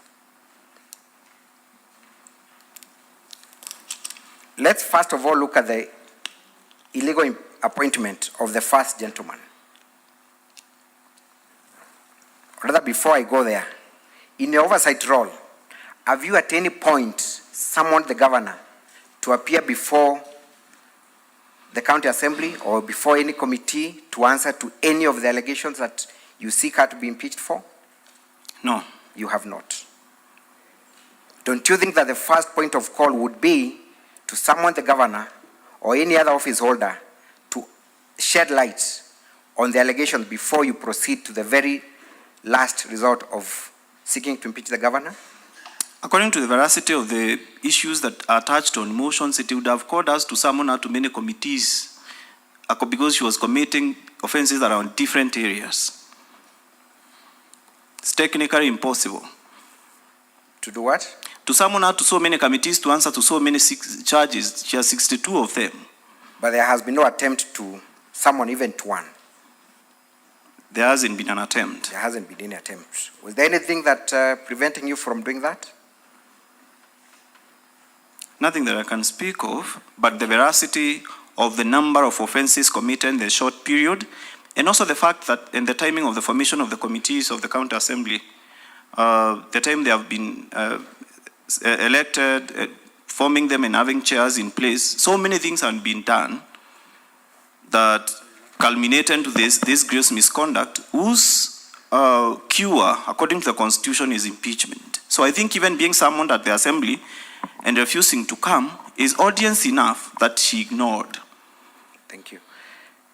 Let's first of all look at the illegal appointment of the first gentleman. Rather, before I go there, in your oversight role, have you at any point summoned the governor to appear before the county assembly or before any committee to answer to any of the allegations that you seek her to be impeached for? No. You have not. Don't you think that the first point of call would be to summon the governor or any other office holder to shed light on the allegations before you proceed to the very last resort of seeking to impeach the governor? According to the veracity of the issues that are touched on motions, it would have called us to summon her to many committees because she was committing offenses around different areas. It's technically impossible. To do what? To summon her to so many committees to answer to so many charges. She has 62 of them. But there has been no attempt to summon even to one. There hasn't been an attempt. There hasn't been any attempt. Was there anything that preventing you from doing that? Nothing that I can speak of, but the veracity of the number of offenses committed in the short period, and also the fact that in the timing of the formation of the committees of the county assembly, the time they have been elected, forming them and having chairs in place, so many things have been done that culminated to this gross misconduct, whose cure, according to the Constitution, is impeachment. So I think even being summoned at the assembly and refusing to come is audience enough that she ignored. Thank you.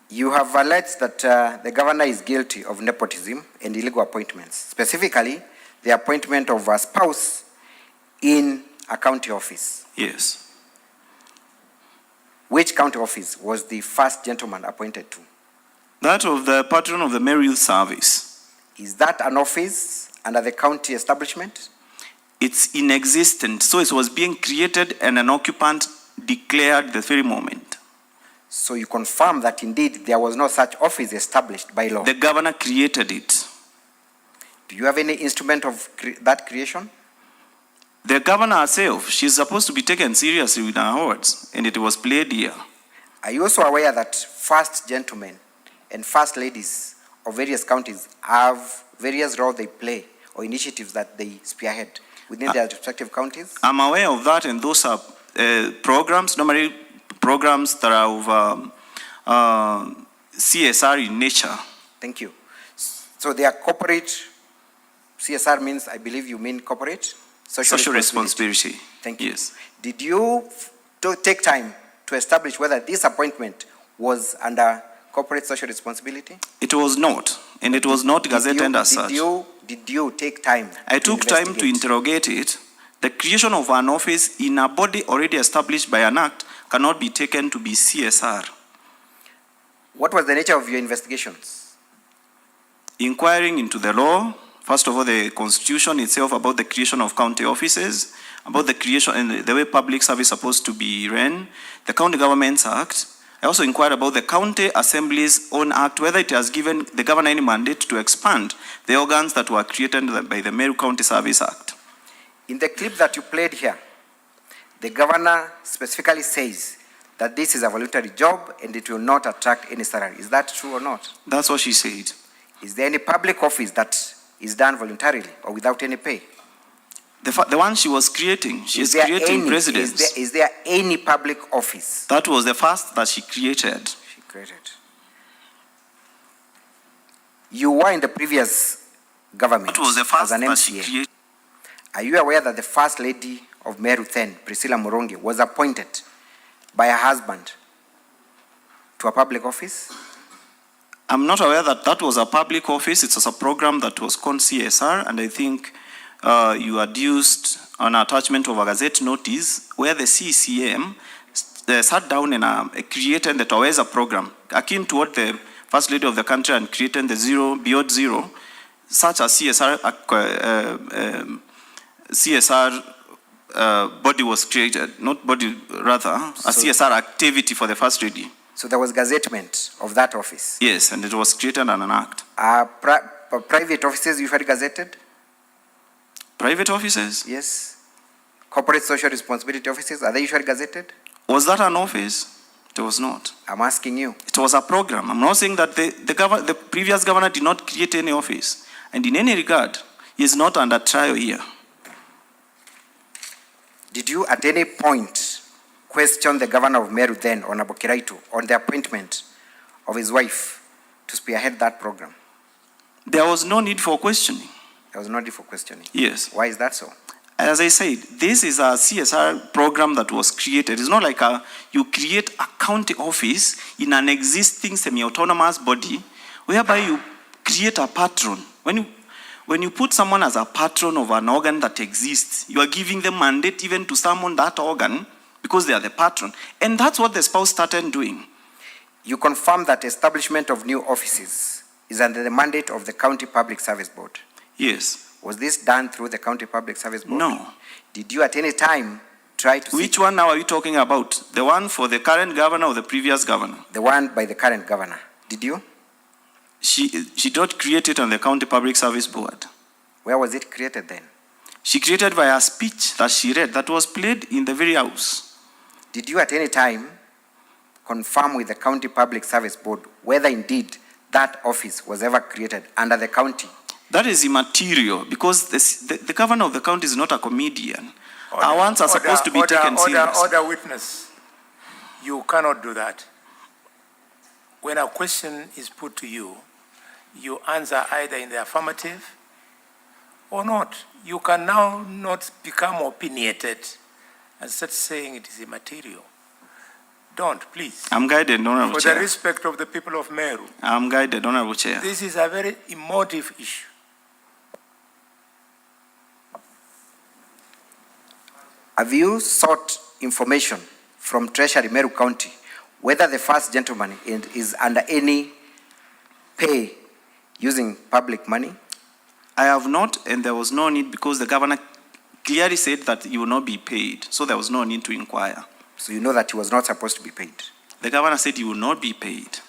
You have alleged that the governor is guilty of nepotism and illegal appointments, specifically the appointment of a spouse in a county office. Yes. Which county office was the first gentleman appointed to? That of the patron of the Meru Youth Service. Is that an office under the county establishment? It's inexistent, so it was being created and an occupant declared the very moment. So you confirm that indeed there was no such office established by law? The governor created it. Do you have any instrument of that creation? The governor herself, she's supposed to be taken seriously with her words, and it was played here. Are you also aware that first gentlemen and first ladies of various counties have various roles they play or initiatives that they spearhead within their respective counties? I'm aware of that, and those are programs, normally programs that are of CSR in nature. Thank you. So they are corporate, CSR means, I believe you mean corporate? Social responsibility. Thank you. Yes. Did you take time to establish whether this appointment was under corporate social responsibility? It was not, and it was not gazetted as such. Did you take time? I took time to interrogate it. The creation of an office in a body already established by an act cannot be taken to be CSR. What was the nature of your investigations? Inquiring into the law, first of all, the Constitution itself about the creation of county offices, about the creation and the way public service is supposed to be run, the County Governments Act. I also inquired about the County Assembly's own act, whether it has given the governor any mandate to expand the organs that were created by the Meru County Service Act. In the clip that you played here, the governor specifically says that this is a voluntary job and it will not attract any salary. Is that true or not? That's what she said. Is there any public office that is done voluntarily or without any pay? The one she was creating, she is creating presidents. Is there any public office? That was the first that she created. She created. You were in the previous government That was the first as an that she MCA. created. Are you aware that the first lady of Meru then, Priscilla Murongi, was appointed by her husband to a public office? I'm not aware that that was a public office. It was a program that was called CSR, and I think you adduced an attachment of a gazette notice where the CCM sat down and created the Taweza program, akin to what the First Lady of the country and created the Zero Beyond Zero, such a CSR body was created, not body, rather, a CSR activity for the First Lady. So there was gazettement of that office? Yes, and it was created on an act. Private offices usually gazetted? Private offices? Yes. Corporate social responsibility offices, are they usually gazetted? Was that an office? It was not. I'm asking you. It was a program. I'm not saying that the previous governor did not create any office. And in any regard, he is not under trial here. Did you at any point question the governor of Meru then, Honorable Kiraitu, on the appointment of his wife to spearhead that program? There was no need for questioning. There was no need for questioning. Yes. Why is that so? As I said, this is a CSR program that was created. It's not like you create a county office in an existing semi-autonomous body whereby you create a patron. When you put someone as a patron of an organ that exists, you are giving them mandate even to summon that organ because they are the patron. And that's what the spouse started doing. You confirm that establishment of new offices is under the mandate of the County Public Service Board? Yes. Was this done through the County Public Service Board? No. Did you at any time try to... Which one now are you talking about? The one for the current governor or the previous governor? The one by the current governor. Did you? She did not create it on the County Public Service Board. Where was it created then? She created by a speech that she read that was played in the very house. Did you at any time confirm with the County Public Service Board whether indeed that office was ever created under the county? That is immaterial because the governor of the county is not a comedian. Our ones are supposed to be taken seriously. Order witness, you cannot do that. When a question is put to you, you answer either in the affirmative or not. You can now not become opinionated and start saying it is immaterial. Don't, please. I'm guided, Honorable For Chair. the respect of the people of Meru. I'm guided, Honorable Chair. This is a very emotive issue. Have you sought information from Treasury Meru County whether the first gentleman is under any pay using public money? I have not, and there was no need because the governor clearly said that he will not be paid. So there was no need to inquire. So you know that he was not supposed to be paid? The governor said he will not be paid.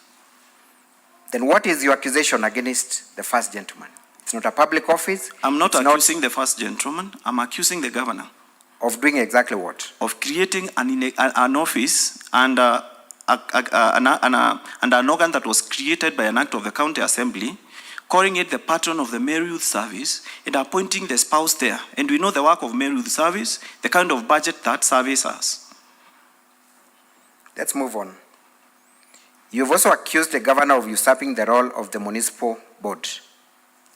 Then what is your accusation against the first gentleman? It's not a public office. I'm not accusing the first gentleman. I'm accusing the governor. Of doing exactly what? Of creating an office and an organ that was created by an act of the County Assembly, calling it the patron of the Meru Youth Service, and appointing the spouse there. And we know the work of Meru Youth Service, the kind of budget that service has. Let's move on. You've also accused the governor of usurping the role of the municipal board.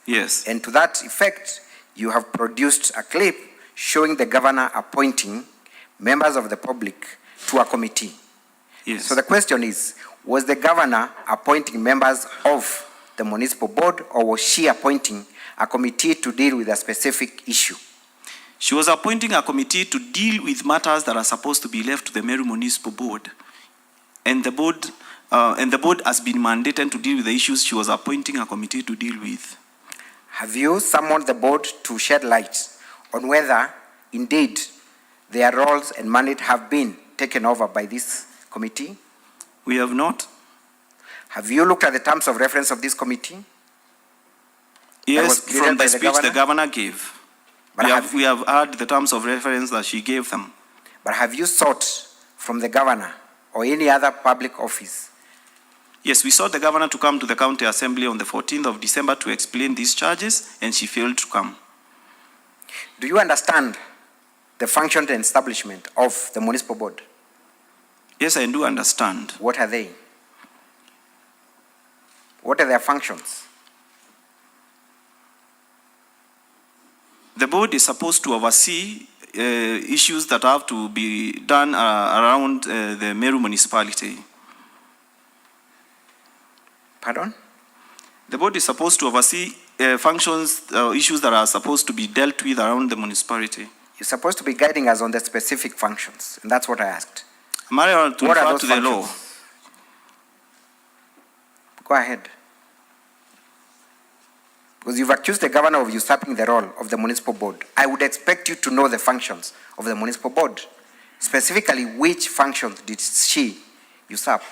Yes. And to that effect, you have produced a clip showing the governor appointing members of the public to a committee. Yes. So the question is, was the governor appointing members of the municipal board, or was she appointing a committee to deal with a specific issue? She was appointing a committee to deal with matters that are supposed to be left to the Meru Municipal Board. And the board has been mandated to deal with the issues she was appointing a committee to deal with. Have you summoned the board to shed light on whether, indeed, their roles and mandate have been taken over by this committee? We have not. Have you looked at the terms of reference of this committee? Yes, from the speech the governor gave. We have heard the terms of reference that she gave them. But have you sought from the governor or any other public office? Yes, we sought the governor to come to the County Assembly on the 14th of December to explain these charges, and she failed to come. Do you understand the function and establishment of the municipal board? Yes, I do understand. What are they? What are their functions? The board is supposed to oversee issues that have to be done around the Meru municipality. Pardon? The board is supposed to oversee functions, issues that are supposed to be dealt with around the municipality. You're supposed to be guiding us on the specific functions, and that's what I asked. Am I allowed to refer to the law? Go ahead. Because you've accused the governor of usurping the role of the municipal board. I would expect you to know the functions of the municipal board. Specifically, which functions did she usurp?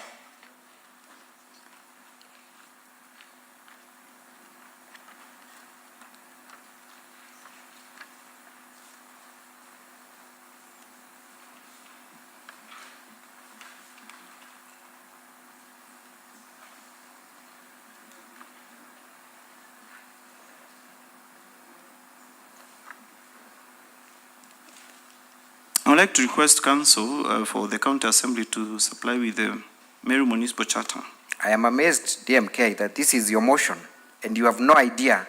would like to request council for the county assembly to supply with the Meru Municipal Charter. I am amazed, DMK, that this is your motion and you have no idea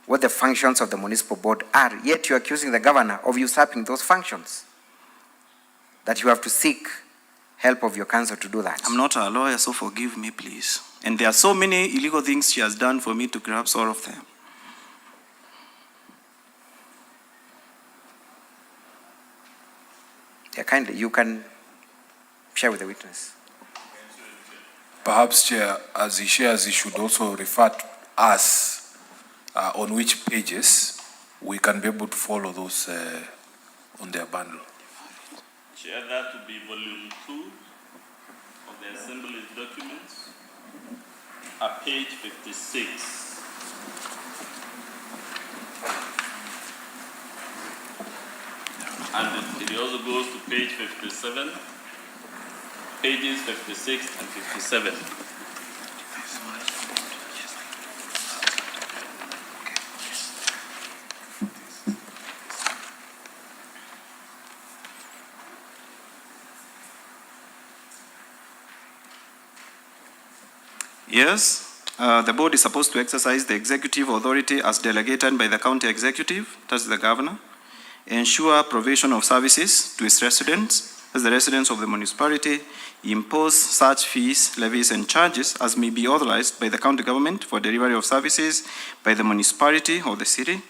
what the functions of the municipal board are, yet you're accusing the governor of usurping those functions, that you have to seek help of your council to do that. I'm not a lawyer, so forgive me, please. And there are so many illegal things she has done for me to grasp all of them. Yeah, kindly, you can share with the witness. Perhaps, Chair, as he shares, he should also refer to us on which pages we can be able to follow those on their bundle. Chair, that would be volume 2 of the Assembly's documents, at page 56. And it also goes to page 57, pages 56 and 57. Yes, the board is supposed to exercise the executive authority as delegated by the county executive, that's the governor, ensure provision of services to its residents, as the residents of the municipality, impose such fees, levies, and charges as may be authorized by the county government for delivery of services by the municipality or the city,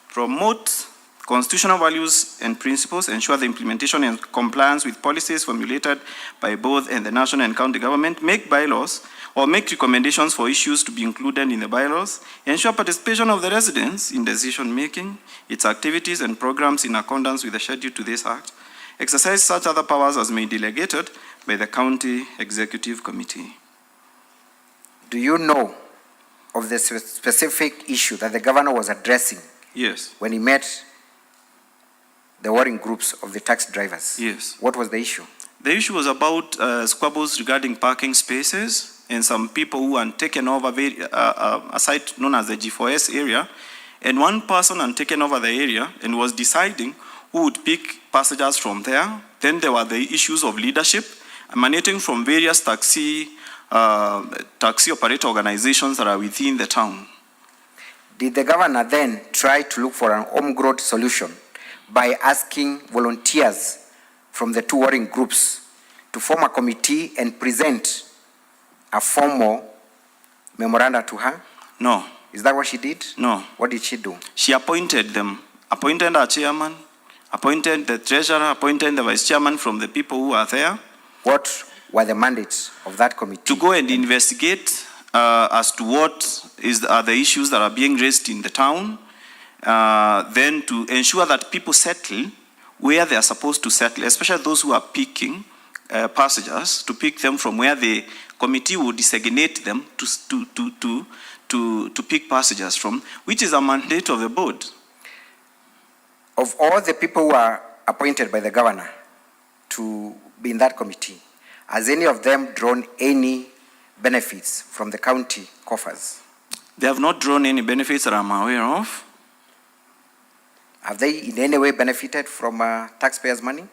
promote constitutional values and principles, ensure the implementation and compliance with policies formulated by both and the national and county government, make bylaws or make recommendations for issues to be included in the bylaws, ensure participation of the residents in decision-making, its activities and programs in accordance with the schedule to this Act, exercise such other powers as may be delegated by the County Executive Committee. Do you know of the specific issue that the governor was addressing? Yes. When he met the warring groups of the taxi drivers? Yes. What was the issue? The issue was about squabbles regarding parking spaces and some people who had taken over a site known as the G4S area, and one person had taken over the area and was deciding who would pick passengers from there. Then there were the issues of leadership emanating from various taxi operator organizations that are within the town. Did the governor then try to look for an homegrown solution by asking volunteers from the two warring groups to form a committee and present a formal memoranda to her? No. Is that what she did? No. What did she do? She appointed them, appointed our chairman, appointed the treasurer, appointed the vice chairman from the people who are there. What were the mandates of that committee? To go and investigate as to what are the issues that are being raised in the town, then to ensure that people settle where they are supposed to settle, especially those who are picking passengers, to pick them from where the committee will designate them to pick passengers from, which is a mandate of the board. Of all the people who are appointed by the governor to be in that committee, has any of them drawn any benefits from the county coffers? They have not drawn any benefits that I'm aware of. Have they in any way benefited from taxpayers' money?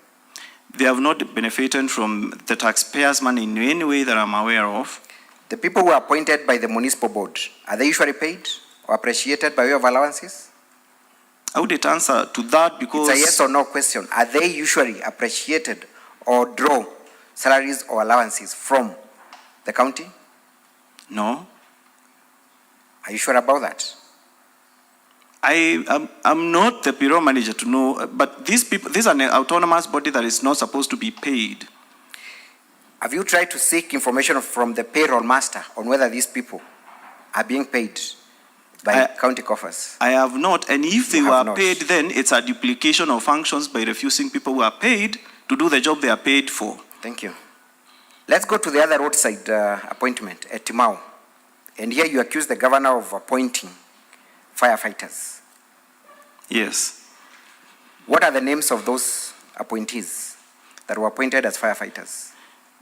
They have not benefited from the taxpayers' money in any way that I'm aware of. The people who are appointed by the municipal board, are they usually paid or appreciated by way of allowances? I wouldn't answer to that because... It's a yes or no question. Are they usually appreciated or draw salaries or allowances from the county? No. Are you sure about that? I'm not the bureau manager to know, but these people, this is an autonomous body that is not supposed to be paid. Have you tried to seek information from the payroll master on whether these people are being paid by county coffers? I have not, and if they were paid, then it's a duplication of functions by refusing people who are paid to do the job they are paid for. Thank you. Let's go to the other roadside appointment at Timau. And here you accuse the governor of appointing firefighters. Yes. What are the names of those appointees that were appointed as firefighters?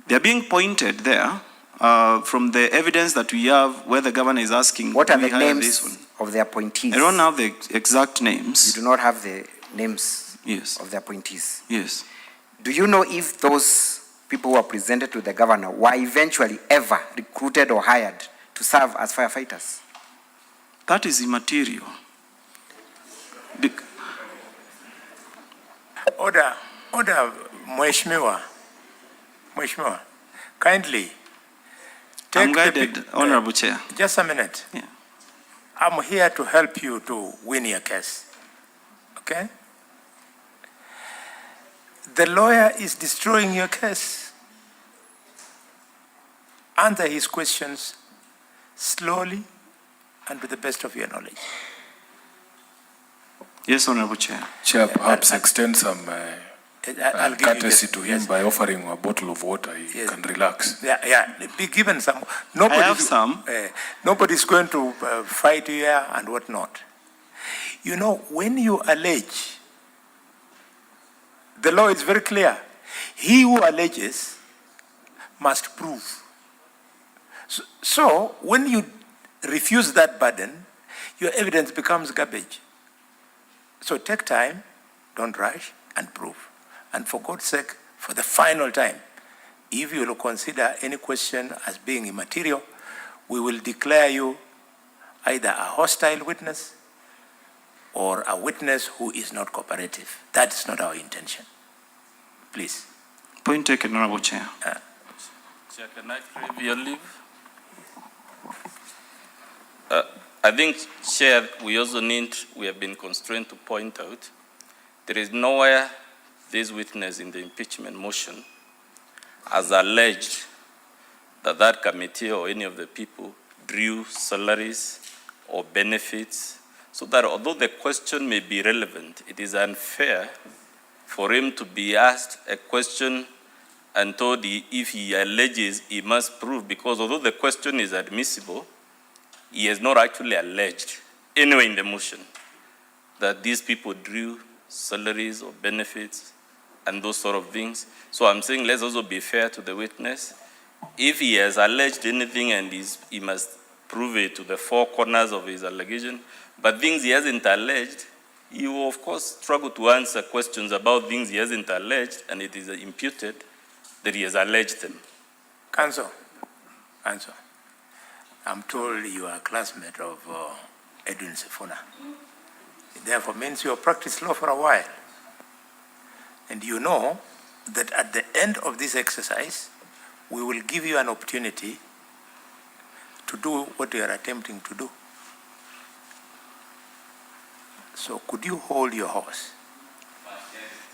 They are being pointed there from the evidence that we have where the governor is asking. What are the names of the appointees? I don't have the exact names. You do not have the names Yes. of the appointees. Yes. Do you know if those people who were presented to the governor were eventually ever recruited or hired to serve as firefighters? That is immaterial. Order, Mheshimiwa, kindly. I'm guided, Honorable Chair. Just a minute. Yeah. I'm here to help you to win your case, okay? The lawyer is destroying your case. Answer his questions slowly and to the best of your knowledge. Yes, Honorable Chair. Chair, perhaps extend some I'll give courtesy you to him by offering a bottle of water. He can relax. Yeah, be given some. I have some. Nobody's going to fight you here and whatnot. You know, when you allege, the law is very clear. He who alleges must prove. So when you refuse that burden, your evidence becomes garbage. So take time, don't rush, and prove. And for God's sake, for the final time, if you will consider any question as being immaterial, we will declare you either a hostile witness or a witness who is not cooperative. That's not our intention. Please. Point taken, Honorable Chair. Chair, can I crave your leave? I think, Chair, we have been constrained to point out, there is nowhere this witness in the impeachment motion has alleged that that committee or any of the people drew salaries or benefits, so that although the question may be relevant, it is unfair for him to be asked a question and told if he alleges, he must prove, because although the question is admissible, he has not actually alleged anywhere in the motion that these people drew salaries or benefits and those sort of things. So I'm saying let's also be fair to the witness. If he has alleged anything and he must prove it to the four corners of his allegation, but things he hasn't alleged, he will of course struggle to answer questions about things he hasn't alleged, and it is imputed that he has alleged them. Counsel, I'm told you are a classmate of Edwin Sifuna. It therefore means you have practiced law for a while. And you know that at the end of this exercise, we will give you an opportunity to do what you are attempting to do. So could you hold your horse?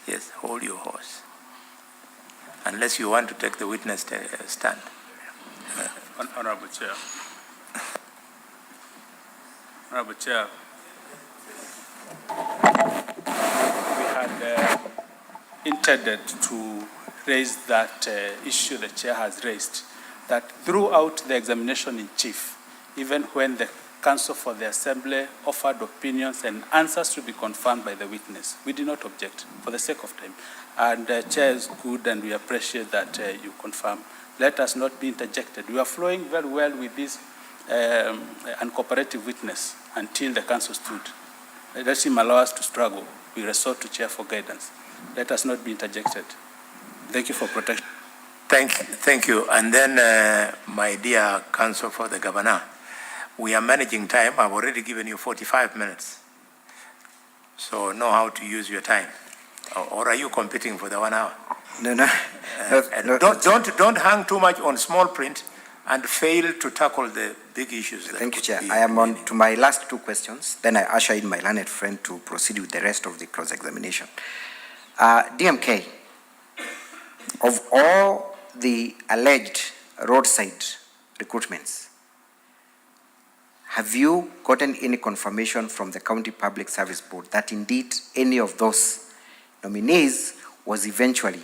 Yes, hold your horse. Unless you want to take the witness stand. Honorable Chair. Honorable Chair, we had intended to raise that issue the Chair has raised, that throughout the examination in chief, even when the counsel for the Assembly offered opinions and answers to be confirmed by the witness, we did not object for the sake of time. And the Chair is good and we appreciate that you confirm. Let us not be interjected. We are flowing very well with this uncooperative witness until the counsel stood. Let him allow us to struggle. We resort to Chair for guidance. Let us not be interjected. Thank you for protection. Thank you. And then, my dear counsel for the governor, we are managing time. I've already given you 45 minutes. So know how to use your time. Or are you competing for the 1 hour? No. Don't hang too much on small print and fail to tackle the big issues. Thank you, Chair. I am on to my last two questions. Then I usher in my learned friend to proceed with the rest of the cross-examination. DMK, of all the alleged roadside recruitments, have you gotten any confirmation from the County Public Service Board that indeed any of those nominees was eventually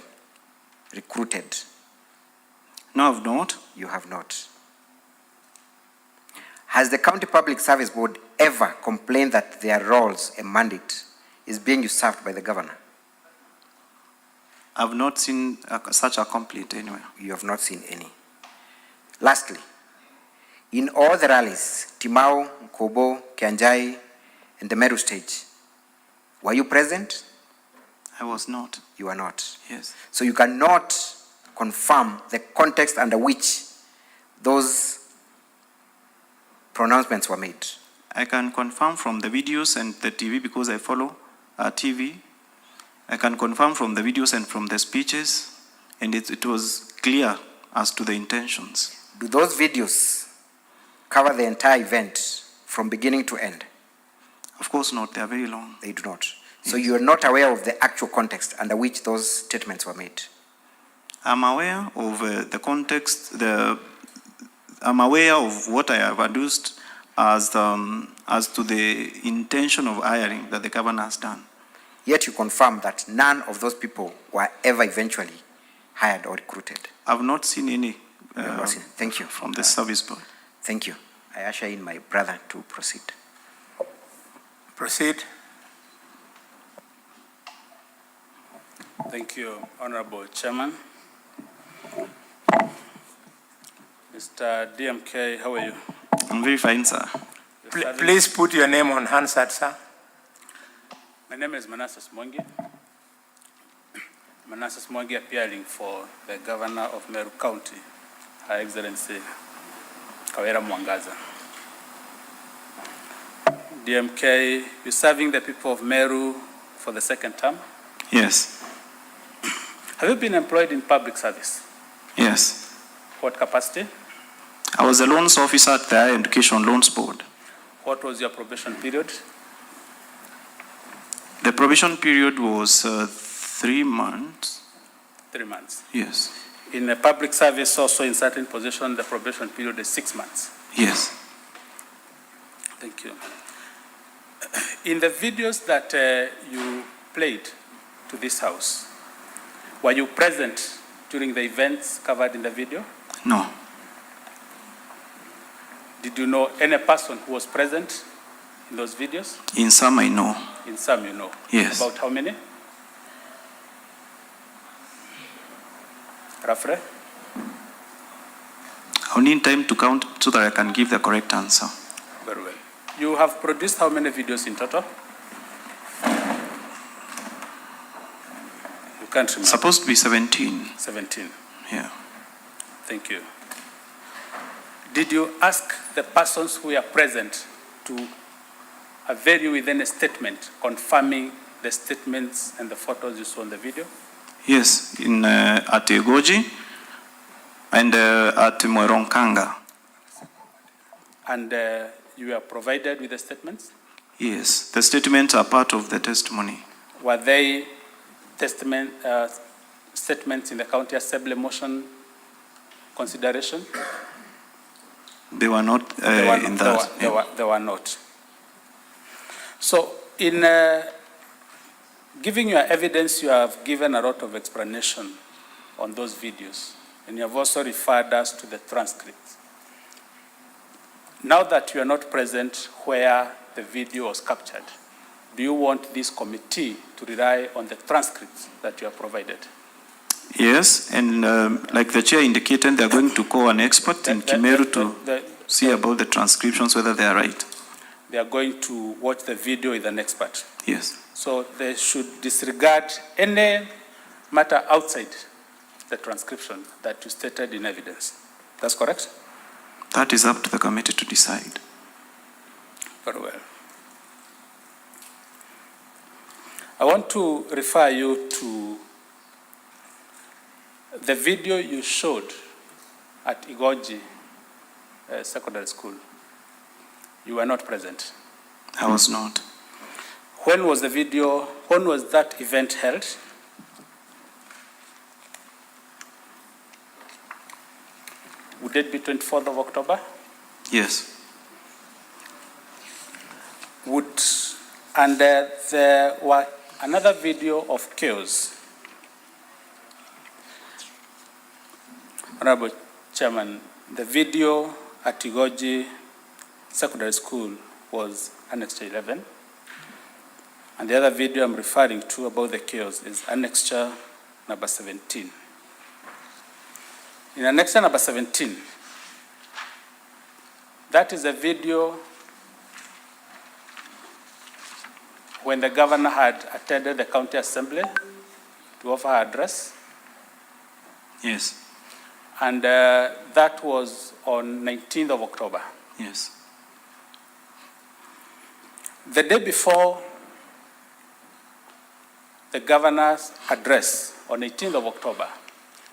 recruited? No, I have not. You have not. Has the County Public Service Board ever complained that their roles and mandate is being usurped by the governor? I have not seen such a complaint anywhere. You have not seen any. Lastly, in all the rallies, Timau, Kobo, Kianjai, and the Meru stage, were you present? I was not. You are not. Yes. So you cannot confirm the context under which those pronouncements were made. I can confirm from the videos and the TV because I follow TV. I can confirm from the videos and from the speeches, and it was clear as to the intentions. Do those videos cover the entire event from beginning to end? Of course not. They are very long. They do not. So you are not aware of the actual context under which those statements were made? I'm aware of the context. I'm aware of what I have adduced as to the intention of hiring that the governor has done. Yet you confirm that none of those people were ever eventually hired or recruited? I've not seen any. Thank you. From the service board. Thank you. I usher in my brother to proceed. Proceed. Thank you, Honorable Chairman. Mr. DMK, how are you? I'm very fine, sir. Please put your name on Hansard, sir. My name is Manassas Mwangi. Manassas Mwangi, appearing for the Governor of Meru County, Her Excellency Kawira Mwangaza. DMK, you're serving the people of Meru for the second term? Yes. Have you been employed in public service? Yes. What capacity? I was a loans officer at the Higher Education Loans Board. What was your probation period? The probation period was 3 months. 3 months. Yes. In a public service, also in certain position, the probation period is 6 months. Yes. Thank you. In the videos that you played to this house, were you present during the events covered in the video? No. Did you know any person who was present in those videos? In some I know. In some you know. Yes. About how many? Roughly? I'll need time to count so that I can give the correct answer. Very well. You have produced how many videos in total? You can't remember. Supposed to be 17. 17. Yeah. Thank you. Did you ask the persons who were present to avail you with any statement confirming the statements and the photos you saw in the video? Yes, at Egoji and at Mweronkanga. And you were provided with the statements? Yes, the statements are part of the testimony. Were they statements in the County Assembly motion consideration? They were not in that. They were not. So in giving your evidence, you have given a lot of explanation on those videos, and you have also referred us to the transcripts. Now that you are not present where the video was captured, do you want this committee to rely on the transcripts that you have provided? Yes, and like the chair indicated, they are going to call an expert in Kimeru to see about the transcriptions, whether they are right. They are going to watch the video with an expert. Yes. So they should disregard any matter outside the transcription that you stated in evidence. That's correct? That is up to the committee to decide. Very well. I want to refer you to the video you showed at Igoji Secondary School. You were not present. I was not. When was that event held? Would it be 24th of October? Yes. And there were another video of chaos. Honorable Chairman, the video at Igoji Secondary School was Annexure 11. And the other video I'm referring to about the chaos is Annexure number 17. In Annexure number 17, that is a video when the governor had attended the county assembly to offer her address. Yes. And that was on 19th of October. Yes. The day before the governor's address, on 18th of October,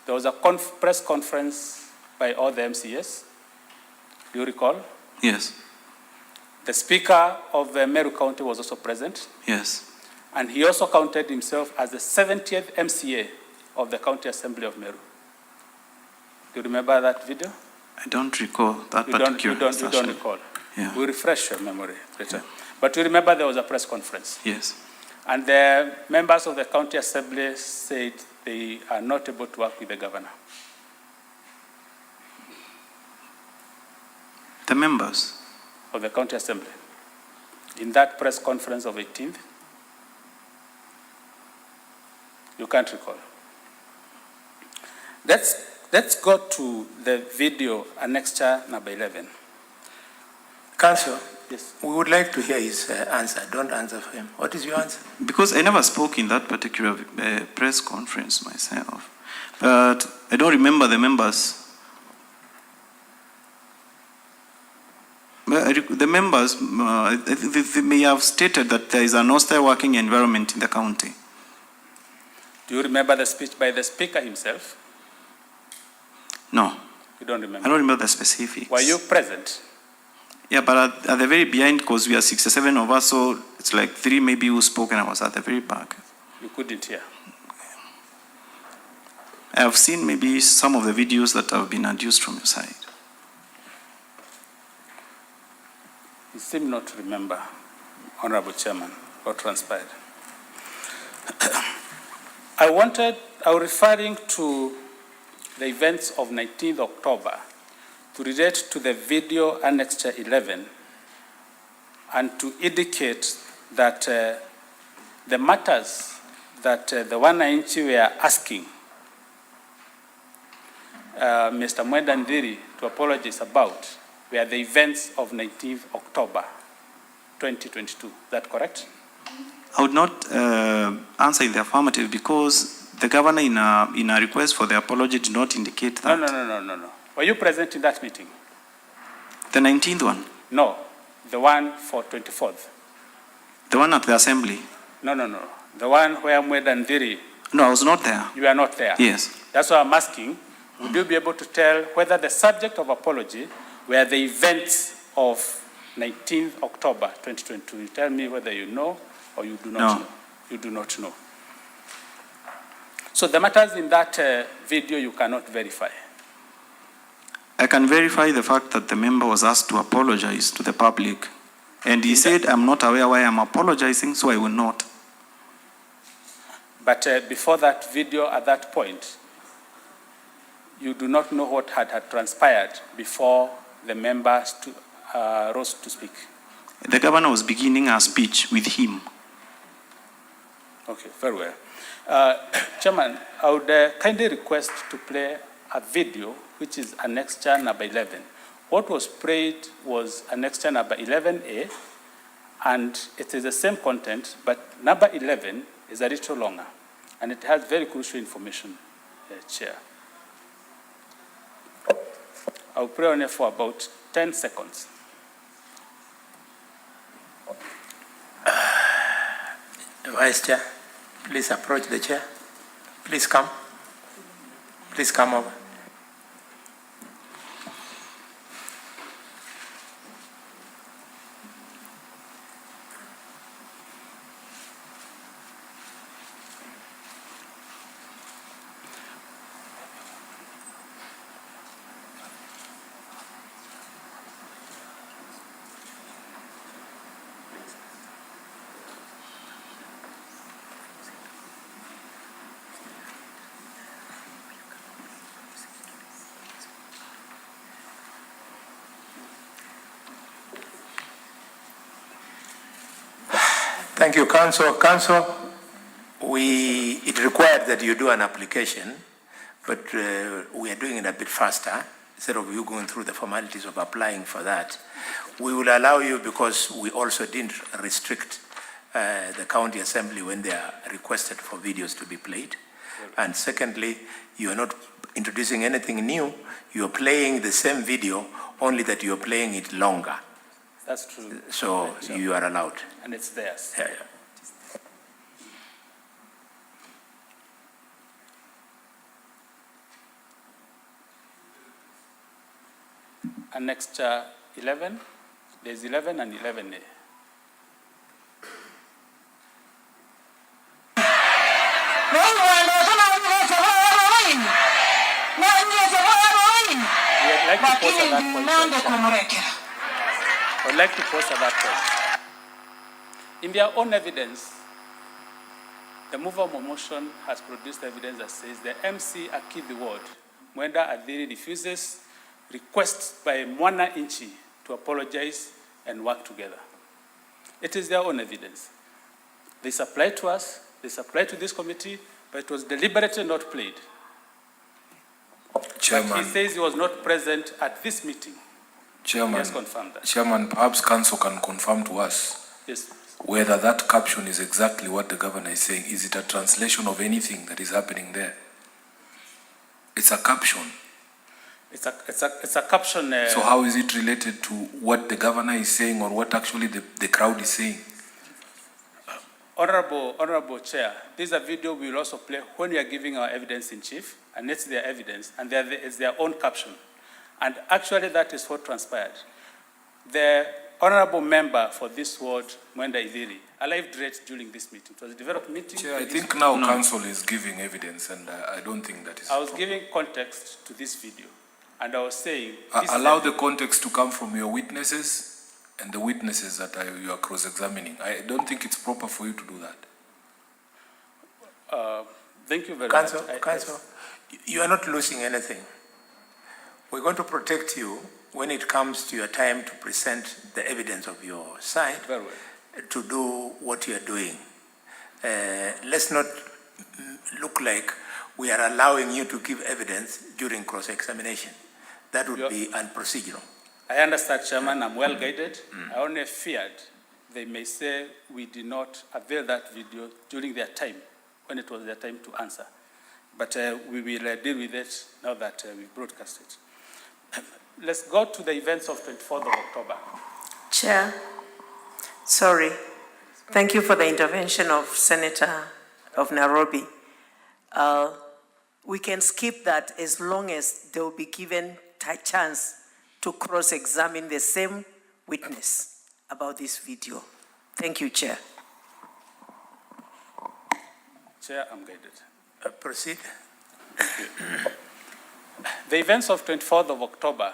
there was a press conference by all the MCAs. Do you recall? Yes. The Speaker of the Meru County was also present. Yes. And he also counted himself as the 70th MCA of the County Assembly of Meru. Do you remember that video? I don't recall that You particular don't recall. Yeah. We refresh your memory later. But you remember there was a press conference. Yes. And the members of the County Assembly said they are not able to work with the governor. The members of the County Assembly, in that press conference of 18th, you can't recall. Let's go to the video annexure number 11. Council, yes, we would like to hear his answer. Don't answer for him. What is your answer? Because I never spoke in that particular press conference myself, but I don't remember the members. The members, they may have stated that there is an hostile working environment in the county. Do you remember the speech by the Speaker himself? No. You don't remember? I don't remember the specifics. Were you present? Yeah, but at the very behind, because we are 67 of us, so it's like 3 maybe who spoke, and I was at the very back. You couldn't hear? I have seen maybe some of the videos that have been adduced from your side. You seem not to remember, Honorable Chairman, what transpired. I was referring to the events of 19th October to relate to the video annexure 11 and to indicate that the matters that the Wananchi were asking Mr. Mwenda to apologize about were the events of 19th October 2022. Is that correct? I would not answer in the affirmative because the governor in a request for the apology did not indicate that. No. Were you present in that meeting? The 19th one? No, the one for 24th. The one at the assembly? No. The one where Mwenda No, I was not there. You were not there? Yes. That's why I'm asking, would you be able to tell whether the subject of apology were the events of 19th October 2022? You tell me whether you know or you do not know. You do not know. So the matters in that video you cannot verify? I can verify the fact that the member was asked to apologize to the public. And he said, I'm not aware why I'm apologizing, so I will not. But before that video, at that point, you do not know what had transpired before the member rose to speak? The governor was beginning a speech with him. Okay, very well. Chairman, I would kindly request to play a video which is annexure number 11. What was played was annexure number 11A, and it is the same content, but number 11 is a little longer, and it has very crucial information, Chair. I'll play on it for about 10 seconds. Vice Chair, please approach the chair. Please come. Please come over. Thank you, Council. Council, it required that you do an application, but we are doing it a bit faster. Instead of you going through the formalities of applying for that, we will allow you because we also didn't restrict the County Assembly when they are requested for videos to be played. And secondly, you are not introducing anything new. You are playing the same video, only that you are playing it longer. That's true. So you are allowed. And it's theirs. Yeah. Annex 11, there's 11 and 11A. I'd like to pause at that point. I'd like to pause at that point. In their own evidence, the mover of a motion has produced evidence that says the MC Akidi Ward, Mwenda Adhiri, refuses requests by Mwana Inchi to apologize and work together. It is their own evidence. They supplied to us, they supplied to this committee, but it was deliberately not played. Chairman. But he says he was not present at this meeting. Chairman. He has confirmed that. Chairman, perhaps council can confirm to us yes, whether that caption is exactly what the governor is saying. Is it a translation of anything that is happening there? It's a caption. It's a caption. So how is it related to what the governor is saying or what actually the crowd is saying? Honorable Chair, this is a video we will also play when we are giving our evidence in chief, and it's their evidence, and it's their own caption. And actually that is what transpired. The honorable member for this ward, Mwenda Idhiri, arrived late during this meeting. It was a developed meeting. Chair, I think now council is giving evidence, and I don't think that is... I was giving context to this video, and I was saying... allow the context to come from your witnesses and the witnesses that you are cross-examining. I don't think it's proper for you to do that. Thank you very Council, much. Council, you are not losing anything. We're going to protect you when it comes to your time to present the evidence of your side, very well, to do what you are doing. Let's not look like we are allowing you to give evidence during cross-examination. That would be unprocedural. I understand, Chairman, I'm well guided. I only feared they may say we did not avail that video during their time, when it was their time to answer. But we will deal with it now that we've broadcast it. Let's go to the events of 24th of October. Chair, sorry. Thank you for the intervention of Senator of Nairobi. We can skip that as long as they will be given a chance to cross-examine the same witness about this video. Thank you, Chair. Chair, I'm guided. Proceed. The events of 24th of October,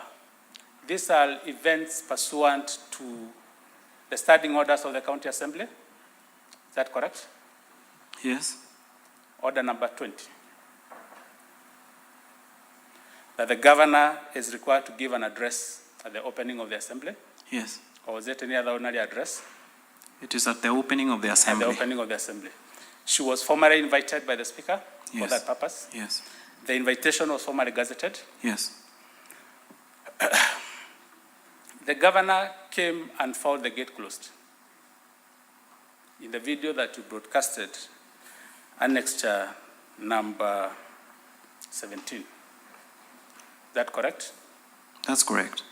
these are events pursuant to the standing orders of the County Assembly. Is that correct? Yes. Order number 20. That the governor is required to give an address at the opening of the assembly? Yes. Or was it any other ordinary address? It is at the opening of the assembly. At the opening of the assembly. She was formally invited by the speaker for that purpose? Yes. The invitation was formally gazetted? Yes. The governor came and found the gate closed. In the video that you broadcasted, annexure number 17. Is that correct? That's correct.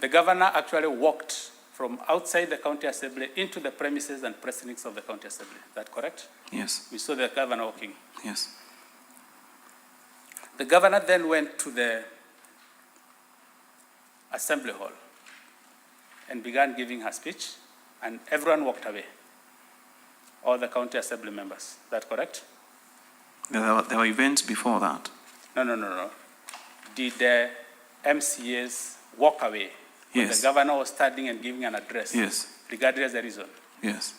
The governor actually walked from outside the county assembly into the premises and precincts of the county assembly. Is that correct? Yes. We saw the governor walking. Yes. The governor then went to the assembly hall and began giving her speech, and everyone walked away. All the county assembly members. Is that correct? There were events before that. No. Did the MCAs walk away? When Yes. the governor was standing and giving an address? Yes. Regardless of the reason? Yes.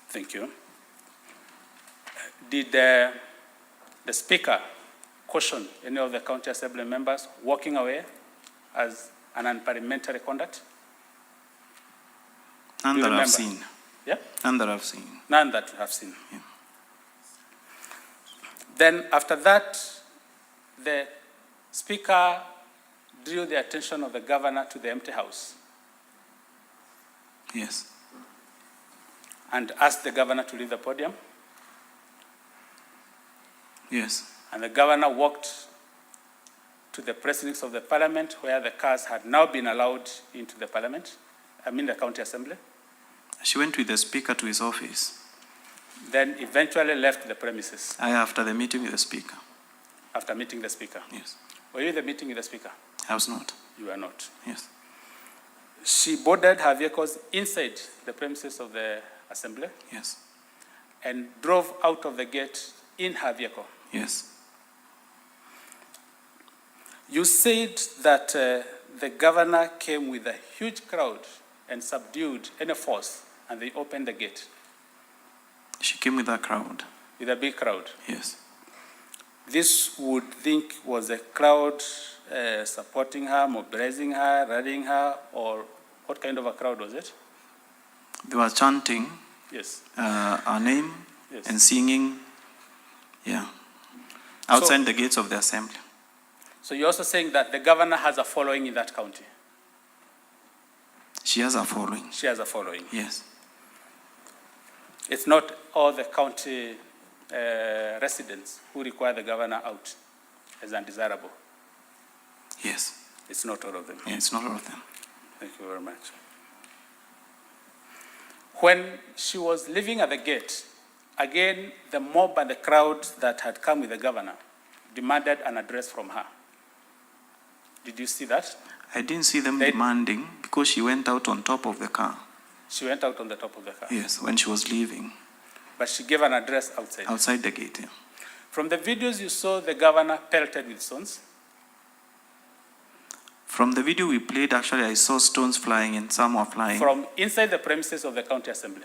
Thank you. Did the speaker caution any of the county assembly members walking away as an unparliamentary conduct? None that I've remember? seen. Yeah? None that I've seen. None that you have seen. Yeah. Then after that, the speaker drew the attention of the governor to the empty house. Yes. and asked the governor to leave the podium. Yes. And the governor walked to the precincts of the parliament where the cars had now been allowed into the parliament, the county assembly. She went with the speaker to his office. Then eventually left the premises. After the meeting with the speaker. After meeting the speaker? Yes. Were you in the meeting with the speaker? I was not. You were not? Yes. She boarded her vehicles inside the premises of the assembly? Yes. And drove out of the gate in her vehicle? Yes. You said that the governor came with a huge crowd and subdued any force, and they opened the gate. She came with a crowd. With a big crowd? Yes. This would think was a crowd supporting her, mobilizing her, rallying her, or what kind of a crowd was it? They were chanting. Yes. Her name. Yes. And singing. Yeah. Outside the gates of the assembly. So you're also saying that the governor has a following in that county? She has a following. She has a following. Yes. It's not all the county residents who require the governor out as undesirable. Yes. It's not all of them. Yeah, it's not all of them. Thank you very much. When she was leaving at the gate, again, the mob and the crowd that had come with the governor demanded an address from her. Did you see that? I didn't see them demanding because she went out on top of the car. She went out on the top of the car? Yes, when she was leaving. But she gave an address outside? Outside the gate, yeah. From the videos you saw, the governor pelted with stones? From the video we played, actually, I saw stones flying and some were flying. From inside the premises of the county assembly?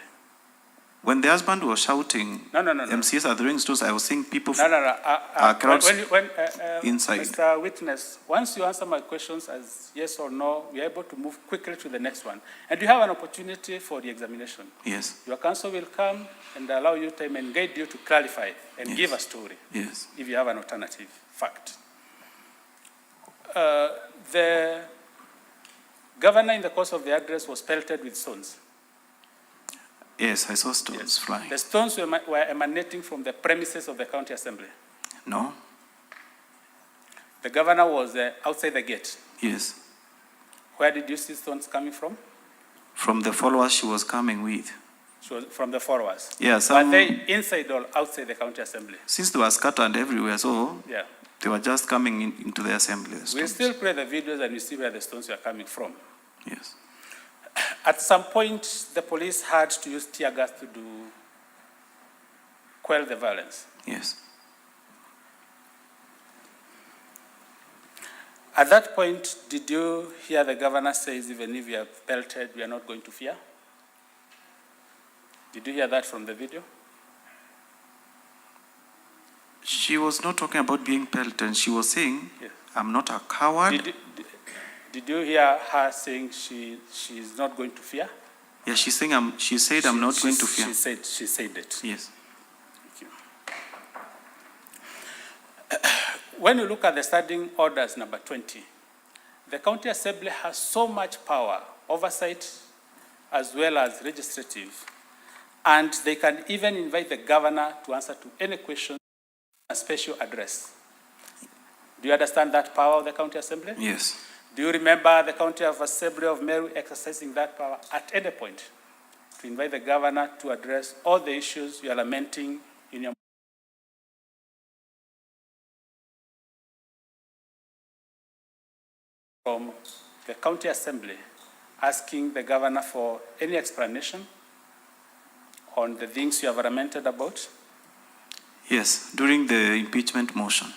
When the husband was shouting, No. MCS are throwing stones, I was seeing people, No. crowds inside. inside. Mr. Witness, once you answer my questions as yes or no, we are able to move quickly to the next one. And you have an opportunity for the examination. Yes. Your counsel will come and allow you time and guide you to clarify and give a story. Yes. If you have an alternative fact. The governor in the course of the address was pelted with stones. Yes, I saw stones flying. The stones were emanating from the premises of the county assembly. No. The governor was outside the gate. Yes. Where did you see stones coming from? From the followers she was coming with. She was from the followers? Yeah, Were they inside or outside the county assembly? Since they were scattered everywhere, so Yeah. they were just coming into the assembly. The We stones. still play the videos and we see where the stones were coming from. Yes. At some point, the police had to use tear gas to quell the violence. Yes. At that point, did you hear the governor says, even if we are pelted, we are not going to fear? Did you hear that from the video? She was not talking about being pelted. She was saying, Yes. I'm not a coward. Did you hear her saying she is not going to fear? Yeah, she said I'm not going to fear. She said it. Yes. Thank you. When you look at the standing orders number 20, the county assembly has so much power, oversight, as well as legislative, and they can even invite the governor to answer to any question, a special address. Do you understand that power of the county assembly? Yes. Do you remember the county assembly of Meru exercising that power at any point to invite the governor to address all the issues you are lamenting in your from the county assembly, asking the governor for any explanation on the things you have lamented about? Yes, during the impeachment motion.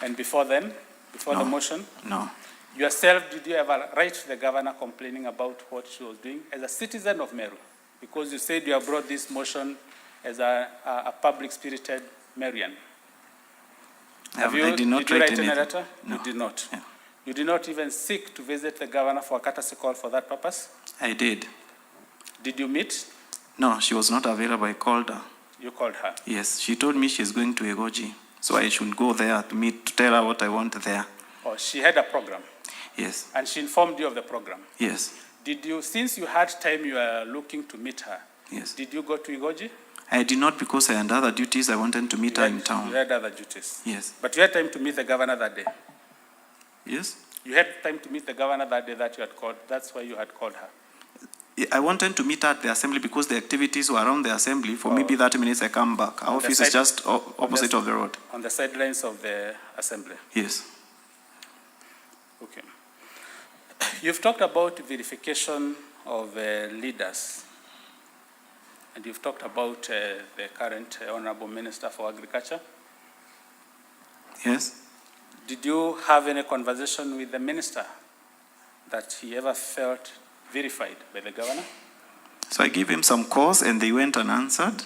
And before then, before the motion? No. Yourself, did you ever write to the governor complaining about what she was doing as a citizen of Meru? Because you said you have brought this motion as a public-spirited Marian. I did not did you write write any anything. letter? No. You did not? Yeah. You did not even seek to visit the governor for a courtesy call for that purpose? I did. Did you meet? No, she was not available. I called her. You called her? Yes, she told me she's going to Egoji, so I should go there to meet, to tell her what I want there. Oh, she had a program? Yes. And she informed you of the program? Yes. Did you, since you had time, you were looking to meet her, Yes. Did you go to Igoji? I did not because I had other duties. I wanted to meet her in town. You had other duties. Yes. But you had time to meet the governor that day. Yes. You had time to meet the governor that day that you had called. That's why you had called her. I wanted to meet her at the assembly because the activities were around the assembly. For maybe 30 minutes, I come back. Our office is just opposite of the road. On the sidelines of the assembly. Yes. Okay. You've talked about verification of leaders. And you've talked about the current Honorable Minister for Agriculture. Yes. Did you have any conversation with the minister that he ever felt verified by the governor? So I gave him some calls and they went unanswered.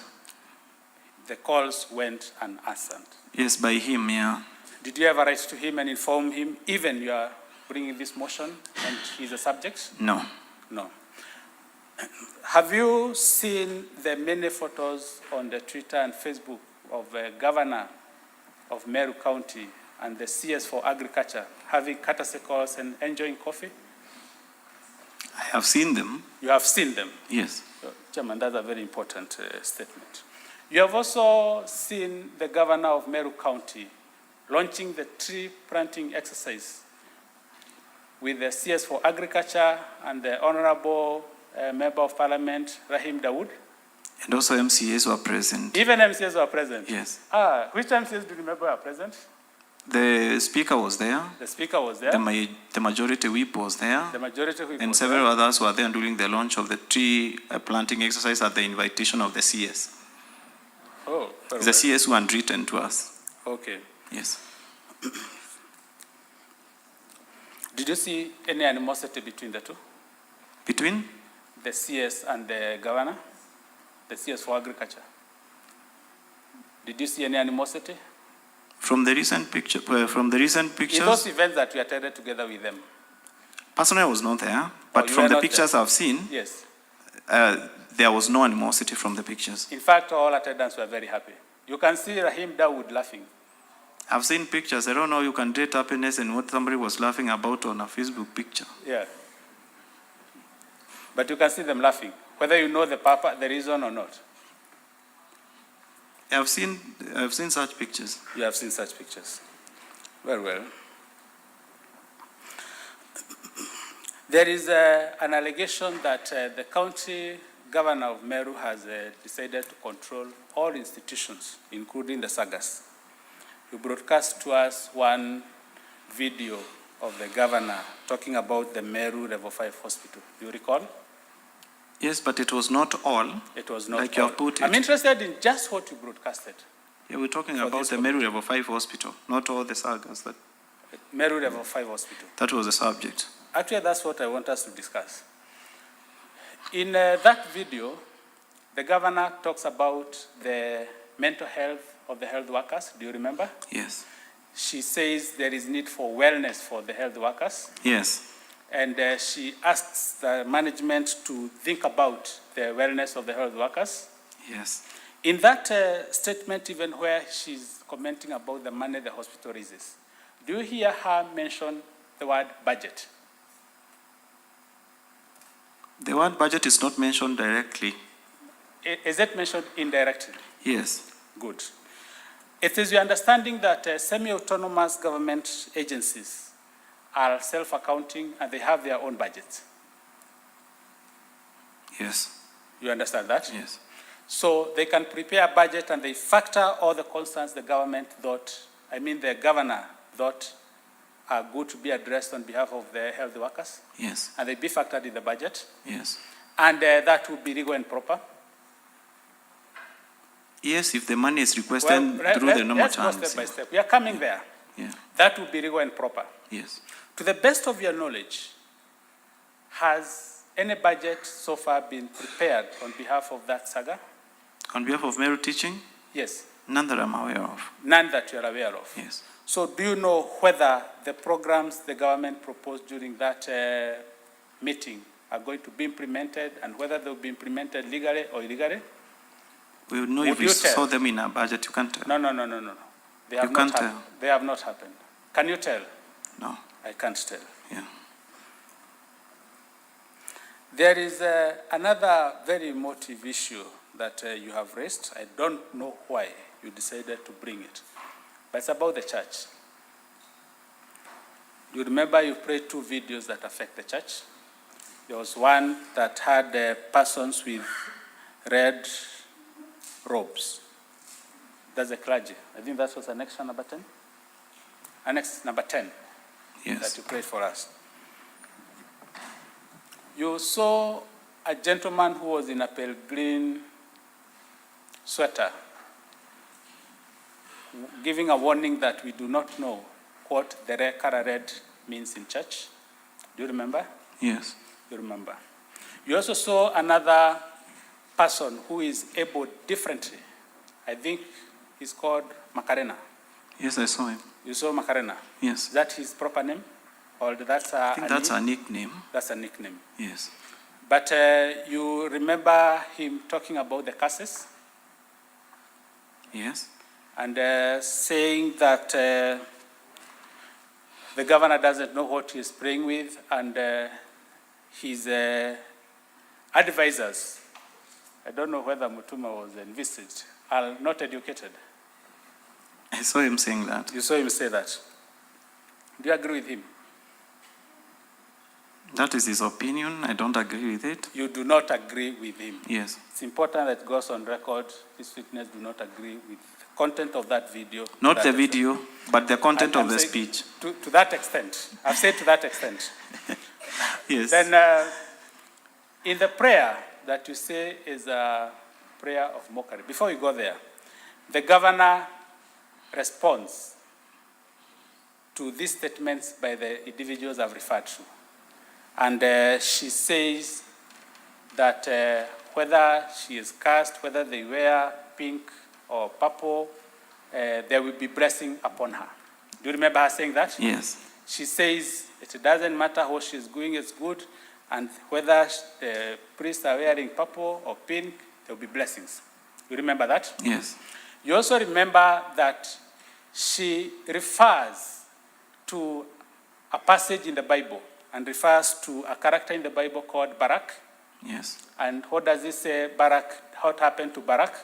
The calls went unanswered. Yes, by him, yeah. Did you ever write to him and inform him, even you are bringing this motion and he's a subject? No. No. Have you seen the many photos on the Twitter and Facebook of the governor of Meru County and the CS for Agriculture having courtesy calls and enjoying coffee? I have seen them. You have seen them? Yes. Chairman, that's a very important statement. You have also seen the governor of Meru County launching the tree planting exercise with the CS for Agriculture and the Honorable Member of Parliament, Rahim Dawood. And also MCAs were present. Even MCAs were present? Yes. Which MCAs do you remember were present? The speaker was there. The speaker was there. The majority whip was there. The majority whip and was several there. others were there during the launch of the tree planting exercise at the invitation of the CS. Oh, very the well. CS who had written to us. Okay. Yes. Did you see any animosity between the two? Between? The CS and the governor? The CS for Agriculture. Did you see any animosity? From the recent pictures. In those events that we attended together with them? Personally, I was not there, but from the pictures I've seen, yes, there was no animosity from the pictures. In fact, all attendants were very happy. You can see Rahim Dawood laughing. I've seen pictures. I don't know, you can rate happiness and what somebody was laughing about on a Facebook picture. Yeah. But you can see them laughing, whether you know the reason or not. I've seen such pictures. You have seen such pictures. Very well. There is an allegation that the county governor of Meru has decided to control all institutions, including the sagas. You broadcast to us one video of the governor talking about the Meru Level 5 Hospital. Do you recall? Yes, but it was not all. It was not like all. you have put it. I'm interested in just what you broadcasted. Yeah, we're talking about the Meru Level 5 Hospital, not all the sagas. Meru Level 5 Hospital. That was the subject. Actually, that's what I want us to discuss. In that video, the governor talks about the mental health of the health workers. Do you remember? Yes. She says there is need for wellness for the health workers. Yes. And she asks the management to think about the wellness of the health workers. Yes. In that statement, even where she's commenting about the money the hospital raises, do you hear her mention the word budget? The word budget is not mentioned directly. Is it mentioned indirectly? Yes. Good. It is your understanding that semi-autonomous government agencies are self-accounting and they have their own budgets? Yes. You understand that? Yes. So they can prepare a budget and they factor all the concerns the government the governor thought are good to be addressed on behalf of the health workers? Yes. And they be factored in the budget? Yes. And that would be legal and proper? Yes, if the money is requested through the normal channels. Let's go step by step. We are coming there. Yeah. That would be legal and proper. Yes. To the best of your knowledge, has any budget so far been prepared on behalf of that saga? On behalf of Meru Teaching? Yes. None that I'm aware of. None that you are aware of? Yes. So do you know whether the programs the government proposed during that meeting are going to be implemented and whether they will be implemented legally or illegally? We would know if we saw them in our budget. You can't tell. No. They have You can't tell. They have not happened. Can you tell? No. I can't tell. Yeah. There is another very emotive issue that you have raised. I don't know why you decided to bring it, but it's about the church. You remember you played 2 videos that affect the church. There was one that had persons with red robes. That's the clergy. I think that was annex number 10. Annex number 10 that you played for us. You saw a gentleman who was in a pale green sweater giving a warning that we do not know what the color red means in church. Do you remember? Yes. You remember. You also saw another person who is able differently. I think he's called Macarena. Yes, I saw him. You saw Macarena? Yes. Is that his proper name? Or that's I think that's a nickname. That's a nickname. Yes. But you remember him talking about the curses? Yes. And saying that the governor doesn't know what he's praying with, and his advisors, I don't know whether Mutuma was envisaged, are not educated. I saw him saying that. You saw him say that. Do you agree with him? That is his opinion. I don't agree with it. You do not agree with him? Yes. It's important that it goes on record. This witness do not agree with the content of that video. Not the video, but the content of the speech. To that extent. I've said to that extent. Yes. Then in the prayer that you say is a prayer of mockery, before you go there, the governor responds to these statements by the individuals I've referred to. And she says that whether she is cast, whether they wear pink or purple, there will be blessing upon her. Do you remember her saying that? Yes. She says it doesn't matter what she's doing is good, and whether the priests are wearing purple or pink, there will be blessings. You remember that? Yes. You also remember that she refers to a passage in the Bible and refers to a character in the Bible called Barak. Yes. And what does it say, Barak, what happened to Barak?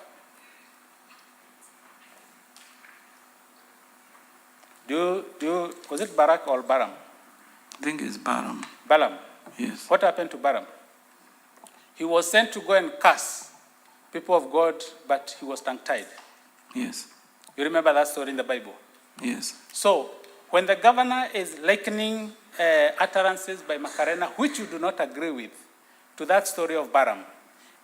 Was it Barak or Balaam? I think it's Balaam. Balaam. Yes. What happened to Balaam? He was sent to go and curse people of God, but he was tongue-tied. Yes. You remember that story in the Bible? Yes. So, when the governor is likening utterances by Macarena, which you do not agree with, to that story of Balaam,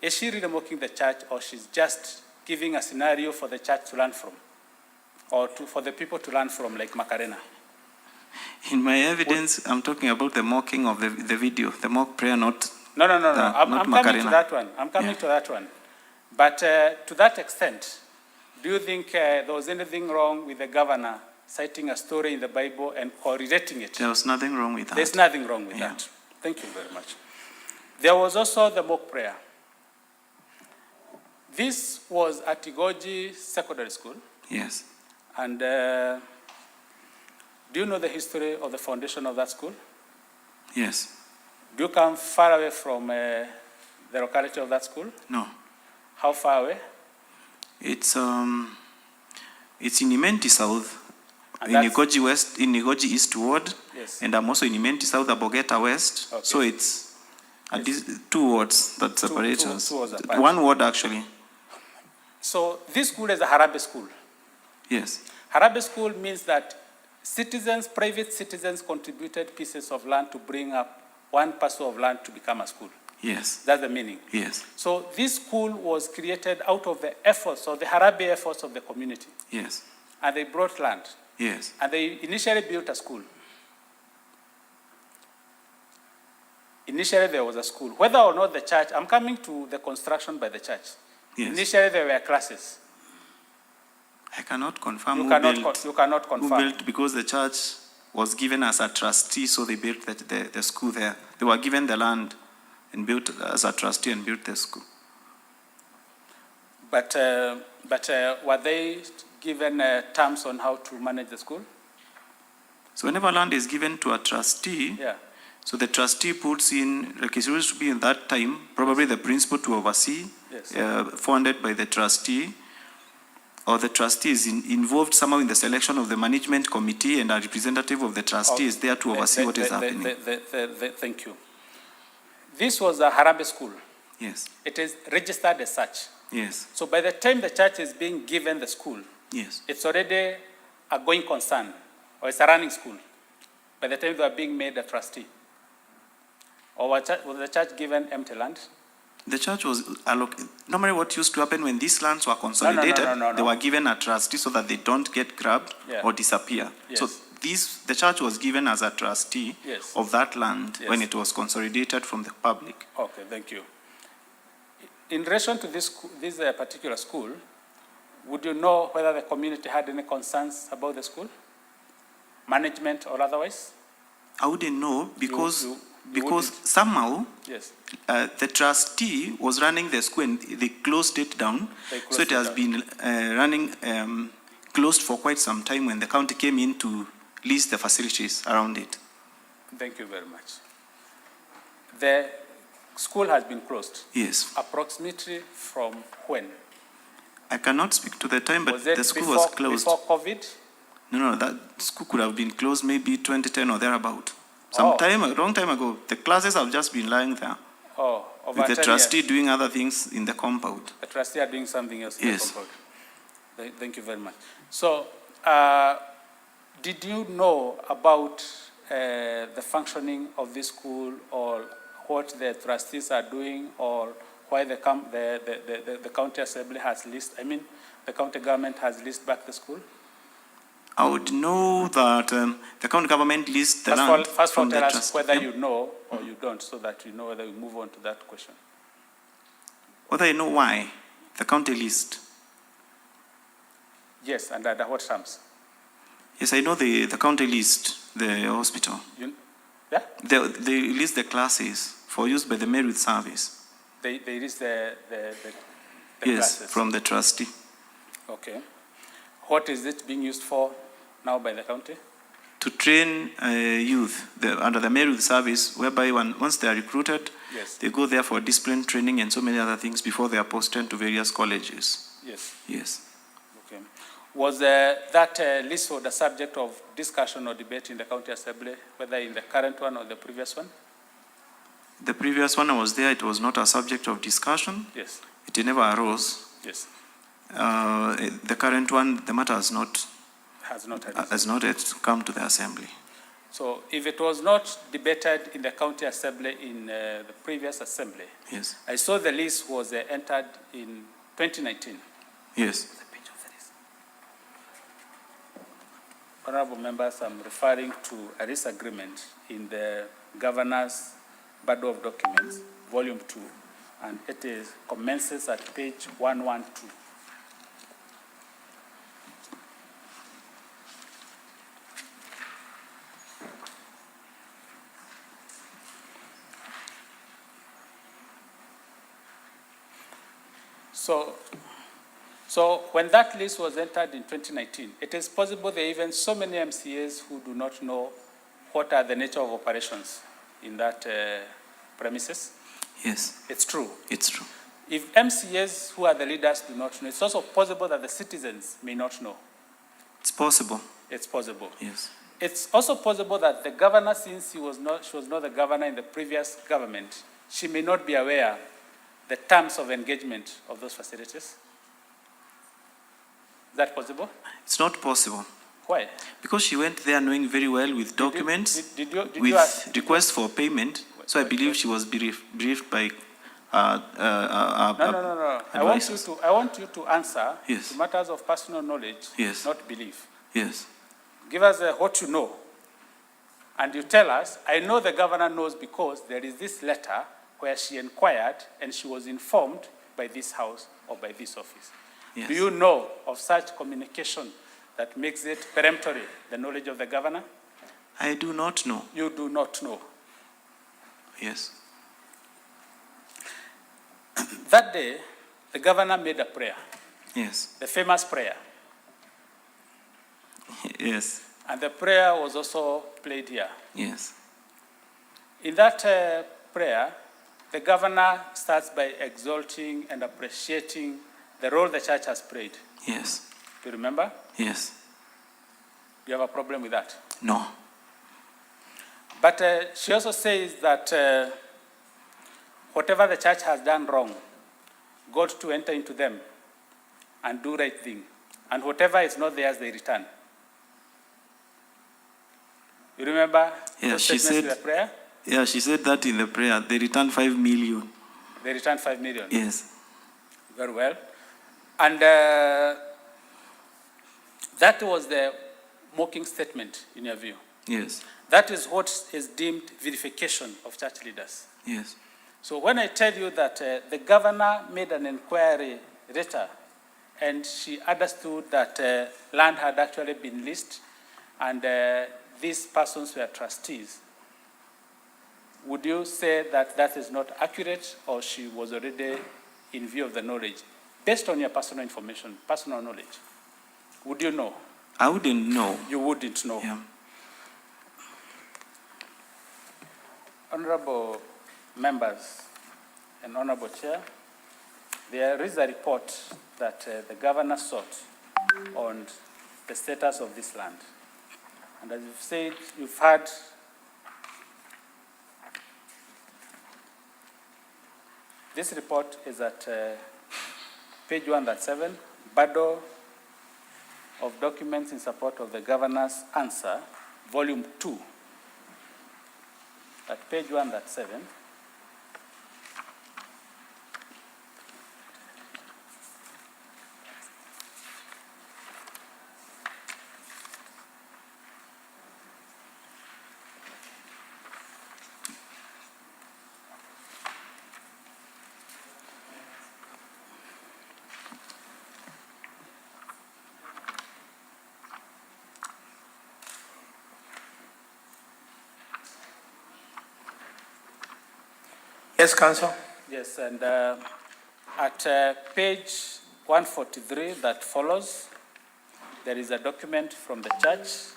is she really mocking the church, or she's just giving a scenario for the church to learn from, or for the people to learn from, like Macarena? In my evidence, I'm talking about the mocking of the video, the mock prayer, not No. I'm coming to that one. I'm coming to that one. But to that extent, do you think there was anything wrong with the governor citing a story in the Bible and correlating it? There was nothing wrong with that. There's nothing wrong with that. Thank you very much. There was also the mock prayer. This was at Igoji Secondary School. Yes. And do you know the history of the foundation of that school? Yes. Do you come far away from the locality of that school? No. How far away? It's in Imenti South, And in Igoji West, in Igoji East Ward, Yes. and I'm also in Imenti South, Abogeta West. Okay. So it's two wards that separate us. two wards apart. One ward actually. So this school is a Harambee school. Yes. Harambee school means that citizens, private citizens, contributed pieces of land to bring up one parcel of land to become a school. Yes. That's the meaning. Yes. So this school was created out of the efforts, of the Harambee efforts of the community. Yes. And they brought land. Yes. And they initially built a school. Initially there was a school. Whether or not the church, I'm coming to the construction by the church. Yes. Initially there were classes. I cannot confirm You who cannot built, confirm. who built, because the church was given as a trustee, so they built the school there. They were given the land and built as a trustee and built the school. But were they given terms on how to manage the school? So whenever land is given to a trustee, Yeah. So the trustee puts in, like it used to be in that time, probably the principal to oversee, Yes. funded by the trustee, or the trustee is involved somehow in the selection of the management committee, and a representative of the trustee is there to oversee what is happening. Thank you. This was a Harambee school. Yes, It is registered as such. yes, So by the time the church is being given the school, yes. it's already a going concern, or it's a running school, by the time they are being made a trustee. Or was the church given empty land? The church was normally what used to happen when these lands were consolidated, no. they were given a trustee so that they don't get grabbed Yeah. or disappear. Yes. So the church was given as a trustee Yes. of that land Yes. when it was consolidated from the public. Okay, thank you. In relation to this particular school, would you know whether the community had any concerns about the school? Management or otherwise? I wouldn't know because you wouldn't? somehow Yes. the trustee was running the school and they closed it down. They closed So it it has down. been running closed for quite some time when the county came in to lease the facilities around it. Thank you very much. The school has been closed. Yes. Approximately from when? I cannot speak to the time, but Was it the school before, was closed. before COVID? No, that school could have been closed maybe 2010 or thereabout. A long time ago. The classes have just been lying there. Oh, over With the 10 trustee years. doing other things in the compound. The trustee are doing something else in Yes. the compound. Thank you very much. So, did you know about the functioning of this school, or what the trustees are doing, or why the county assembly has leased, the county government has leased back the school? I would know that the county government leased the land First of all, from the tell us trustee. whether Yeah. you know or you don't, so that we know whether we move on to that question. Whether I know why the county leased. Yes, and under what terms? Yes, I know the county leased the hospital. Yeah? They leased the classes for use by the Meru service. They leased the Yes, classes. from the trustee. Okay. What is it being used for now by the county? To train youth under the Meru service, whereby once they are recruited, Yes. they go there for discipline training and so many other things before they are posted to various colleges. Yes. Yes. Okay. Was that leasehold a subject of discussion or debate in the county assembly, whether in the current one or the previous one? The previous one I was there, it was not a subject of discussion. Yes. It never arose. Yes. The current one, the matter has not Has not yet come to the assembly. So if it was not debated in the county assembly in the previous assembly, Yes. I saw the lease was entered in 2019. Yes. Honorable members, I'm referring to a lease agreement in the governor's bundle of documents, volume 2, and it commences at page 112. So when that list was entered in 2019, it is possible there are even so many MCAs who do not know what are the nature of operations in that premises. Yes. It's true. It's true. If MCAs who are the leaders do not know, it's also possible that the citizens may not know. It's possible. It's possible. Yes. It's also possible that the governor, since she was not the governor in the previous government, she may not be aware the terms of engagement of those facilities. Is that possible? It's not possible. Why? Because she went there knowing very well with documents, with requests for payment. So I believe she was briefed by No. advisors. I want you to answer Yes. to matters of personal knowledge, Yes. not belief. Yes. Give us what you know. And you tell us, I know the governor knows because there is this letter where she inquired and she was informed by this house or by this office. Yes. Do you know of such communication that makes it peremptory, the knowledge of the governor? I do not know. You do not know. Yes. That day, the governor made a prayer, Yes. the famous prayer. Yes. And the prayer was also played here. Yes. In that prayer, the governor starts by exalting and appreciating the role the church has played. Yes. Do you remember? Yes. Do you have a problem with that? No. But she also says that whatever the church has done wrong, God to enter into them and do right thing. And whatever is not theirs, they return. You remember the statements in the prayer? Yeah, she said that in the prayer. They returned 5 million. They returned 5 million. Yes. Very well. And that was the mocking statement, in your view. Yes. That is what is deemed vilification of church leaders. Yes. So when I tell you that the governor made an inquiry later, and she understood that land had actually been leased, and these persons were trustees, would you say that that is not accurate, or she was already in view of the knowledge? Based on your personal information, personal knowledge, would you know? I wouldn't know. You wouldn't know. Yeah. Honorable members and Honorable Chair, there is a report that the governor sought on the status of this land. And as you've said, you've had this report is at page 107, bundle of documents in support of the governor's answer, volume 2. At page 107. Yes, Council. Yes, and at page 143 that follows, there is a document from the church.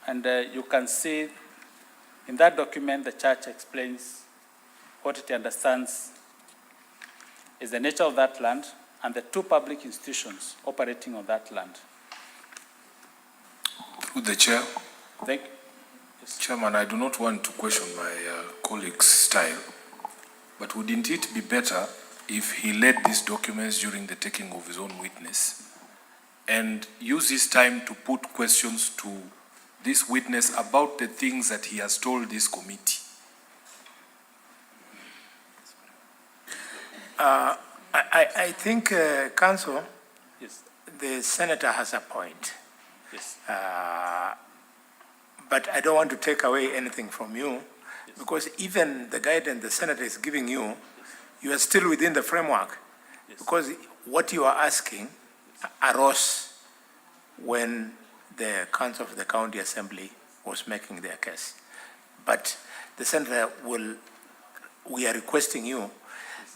And you can see in that document, the church explains what it understands is the nature of that land and the two public institutions operating on that land. Through the chair. Thank you. Yes. Chairman, I do not want to question my colleague's style, but wouldn't it be better if he led these documents during the taking of his own witness and use his time to put questions to this witness about the things that he has told this committee? I think, Council, yes, the senator has a point. Yes. But I don't want to take away anything from you, yes, because even the guidance the senator is giving you, yes, you are still within the framework, yes, because what you are asking arose when the Council of the County Assembly was making their case. But the senator we are requesting you,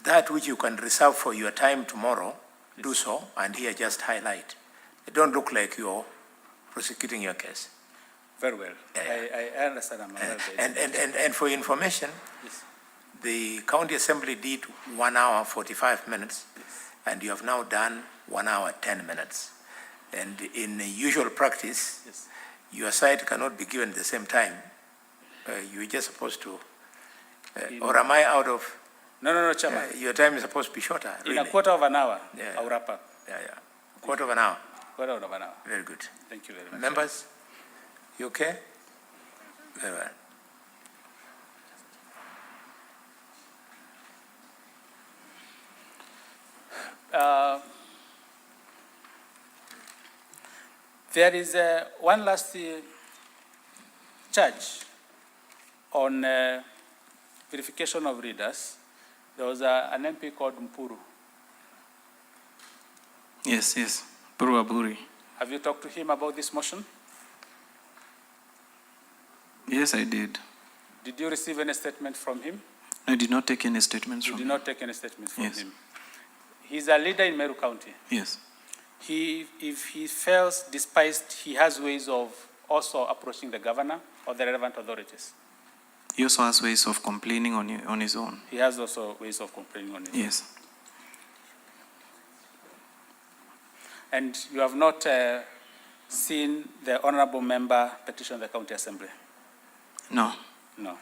that which you can reserve for your time tomorrow, yes, do so, and here just highlight. It don't look like you're prosecuting your case. Very well. I understand. And for information, yes, the County Assembly did 1 hour 45 minutes, yes, and you have now done 1 hour 10 minutes. And in usual practice, yes, your side cannot be given the same time. You're just supposed to, or am I out of? No, Chairman. Your time is supposed to be shorter. In really. a quarter of an hour, Yeah. I'll wrap up. Yeah. Quarter of an hour. Quarter of an hour. Very good. Thank you very much. Members, you okay? Very well. There is one last charge on verification of readers. There was an MP called Mpuru. Yes. Meru Aburi. Have you talked to him about this motion? Yes, I did. Did you receive any statement from him? I did not take any statements from You did not take any statements from Yes. him. He's a leader in Meru County. Yes. If he feels despised, he has ways of also approaching the governor or the relevant authorities? He also has ways of complaining on his own. He has also ways of complaining on it. Yes. And you have not seen the honorable member petition the County Assembly? No. No.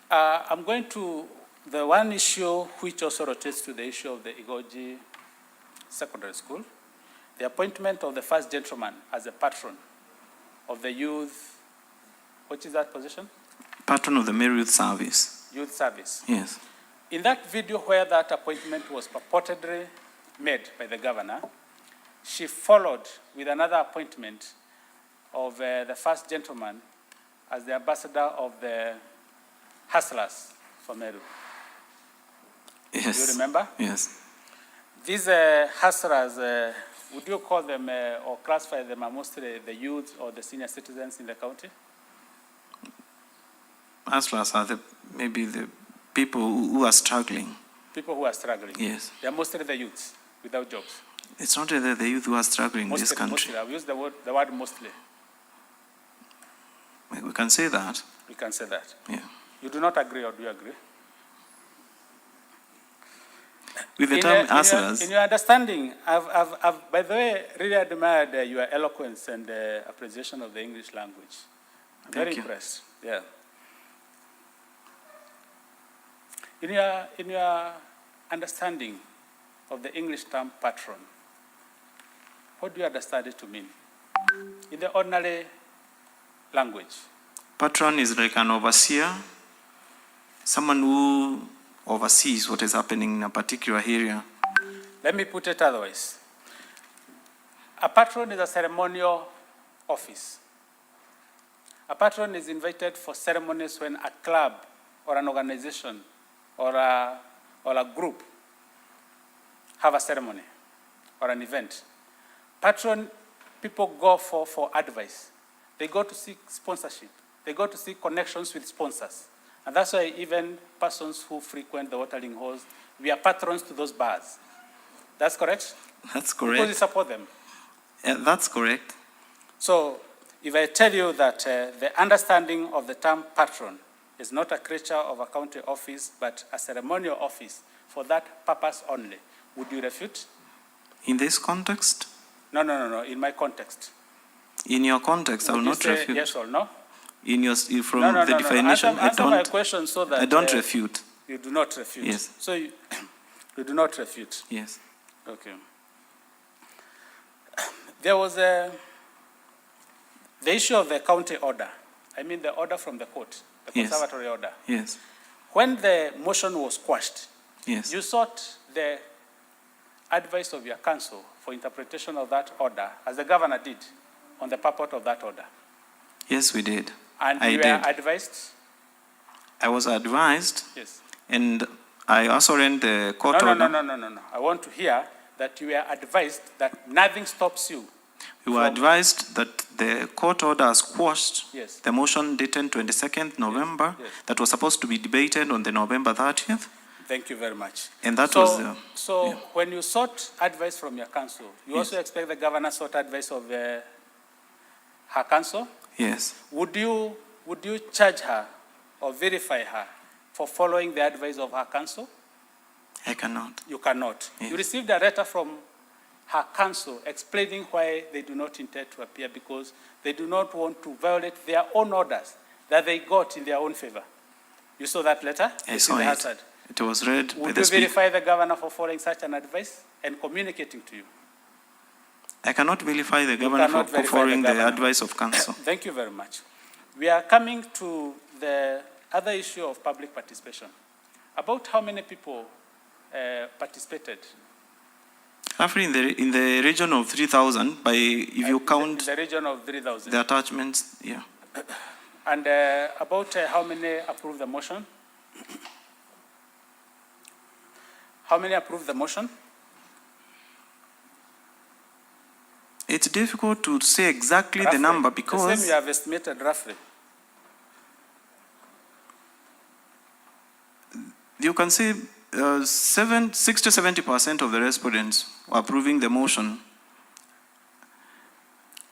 I'm going to the one issue which also rotates to the issue of the Igoji Secondary School, the appointment of the first gentleman as a patron of the youth. What is that position? Patron of the Meru Youth Service. Youth Service. Yes. In that video where that appointment was purportedly made by the governor, she followed with another appointment of the first gentleman as the ambassador of the hustlers for Meru. Yes. Do you remember? Yes. These hustlers, would you call them or classify them are mostly the youth or the senior citizens in the county? Hustlers are maybe the people who are struggling. People who are struggling. Yes. They are mostly the youths without jobs. It's not really the youth who are struggling in this country. Mostly. I've used the word mostly. We can say that. We can say that. Yeah. You do not agree, or do you agree? With the term hustlers. In your understanding, I've, by the way, really admired your eloquence and appreciation of the English language. I'm very impressed. Yeah. In your understanding of the English term patron, what do you understand it to mean? In the ordinary language. Patron is like an overseer, someone who oversees what is happening in a particular area. Let me put it otherwise. A patron is a ceremonial office. A patron is invited for ceremonies when a club or an organization or a group have a ceremony or an event. Patron, people go for advice. They go to seek sponsorship. They go to seek connections with sponsors. And that's why even persons who frequent the watering holes, we are patrons to those bars. That's correct? That's correct. Because we support them. Yeah, that's correct. So if I tell you that the understanding of the term patron is not a creature of a county office, but a ceremonial office for that purpose only, would you refute? In this context? No, in my context. In your context, I will not refute. Yes or no? In your, from the definition, answer my question so that I don't refute. You do not refute. Yes. So you do not refute. Yes. Okay. There was the issue of the county order. I mean the order from the court, the conservatory order. Yes. When the motion was quashed, yes, you sought the advice of your counsel for interpretation of that order, as the governor did, on the purport of that order. Yes, we did. And you were advised? I was advised. Yes. And I also read the court order. No. I want to hear that you were advised that nothing stops you. We were advised that the court order has quashed yes, the motion dated 22nd November yes, that was supposed to be debated on the November 30th. Thank you very much. And that So when you sought advice from your counsel, you also expect the governor sought advice of her counsel? Yes. Would you charge her or verify her for following the advice of her counsel? I cannot. You cannot. Yes. You received a letter from her counsel explaining why they do not intend to appear, because they do not want to violate their own orders that they got in their own favor. You saw that letter? I saw it. It was read by the Would you speaker. verify the governor for following such an advice and communicating to you? I cannot verify the governor for following the advice of counsel. Thank you very much. We are coming to the other issue of public participation. About how many people participated? Roughly in the region of 3,000, by if you count in the region of 3,000. The attachments, yeah. And about how many approved the motion? How many approved the motion? It's difficult to say exactly roughly the number because the same you have estimated roughly. You can say 60 to 70% of the respondents were approving the motion.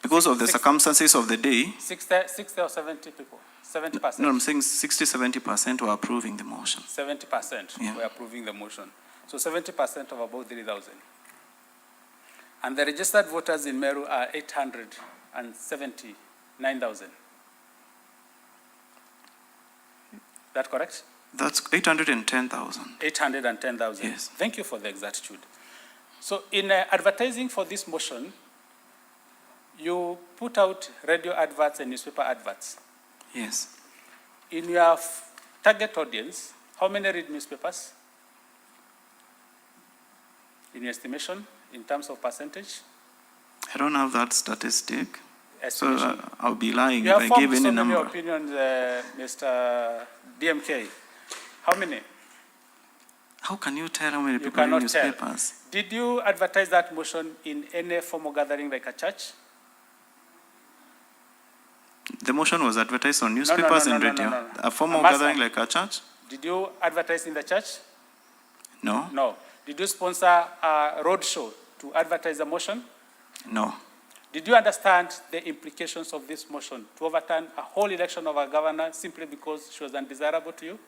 Because of the circumstances of the day. 60 or 70 people? 70%? No, I'm saying 60-70% were approving the motion. 70% were approving the motion. So 70% of about 3,000. And the registered voters in Meru are 879,000. That correct? That's 810,000. 810,000. Yes. Thank you for the exactitude. So in advertising for this motion, you put out radio adverts and newspaper adverts. Yes. In your target audience, how many read newspapers? In your estimation, in terms of percentage? I don't have that statistic. Estimation. So I'll be lying You if have I give formed any so many number. opinions, Mr. DMK. How many? How can you tell how many You people read cannot tell. newspapers? Did you advertise that motion in any formal gathering like a church? The motion was advertised on newspapers and radio. No. A formal I'm asking- gathering like a church? Did you advertise in the church? No. No. Did you sponsor a road show to advertise the motion? No. Did you understand the implications of this motion to overturn a whole election of a governor simply because she was undesirable to you?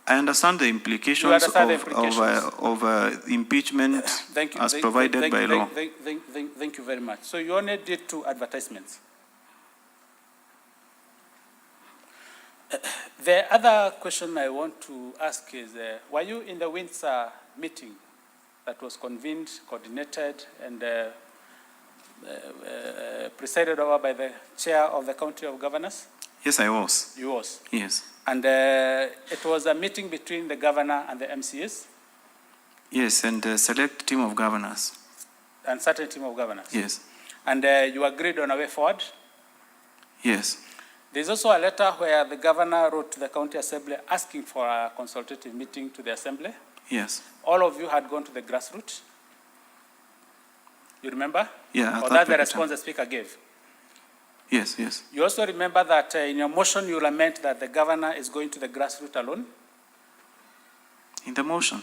I understand the implications, You understand the implications. of impeachment Thank you. as provided by law. Thank you very much. So you only did 2 advertisements. The other question I want to ask is, were you in the Windsor meeting that was convened, coordinated, and presided over by the chair of the County of Governors? Yes, I was. You was. Yes. And it was a meeting between the governor and the MCAs? Yes, and a select team of governors. And certain team of governors? Yes. And you agreed on a way forward? Yes. There's also a letter where the governor wrote to the County Assembly asking for a consultative meeting to the Assembly. Yes. All of you had gone to the grassroots. You remember? Yeah. Or that's the response the Speaker gave? Yes, yes. You also remember that in your motion you lament that the governor is going to the grassroots alone? In the motion,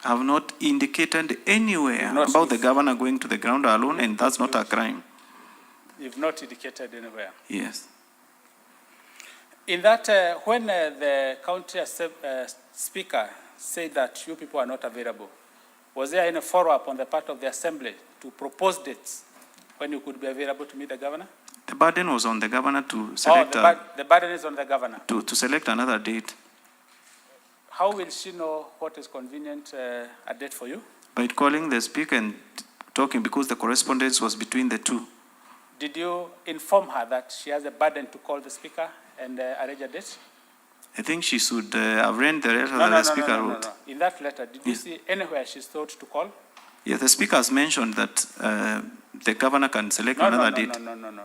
I have not indicated anywhere Not about the governor going to the ground alone, and that's not a crime. You've not indicated anywhere. Yes. In that, when the County Speaker said that you people are not available, was there any follow-up on the part of the Assembly to propose dates when you could be available to meet the governor? The burden was on the governor to select the burden is on the governor. to select another date. How will she know what is convenient a date for you? By calling the speaker and talking, because the correspondence was between the two. Did you inform her that she has a burden to call the speaker and arrange a date? I think she should have read the letter that the speaker wrote. No. In that letter, did you see anywhere she's told to call? Yes, the speaker has mentioned that the governor can select another date. No.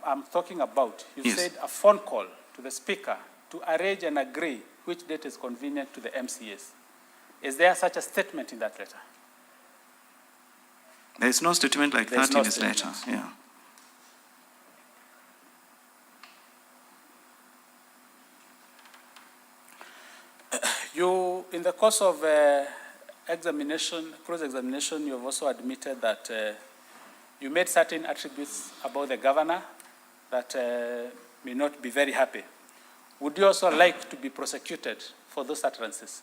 I'm talking about, you Yes. said a phone call to the speaker to arrange and agree which date is convenient to the MCAs. Is there such a statement in that letter? There is no statement like There is that no in his letter. statement. Yeah. You, in the course of cross-examination, you have also admitted that you made certain attributes about the governor that may not be very happy. Would you also like to be prosecuted for those utterances?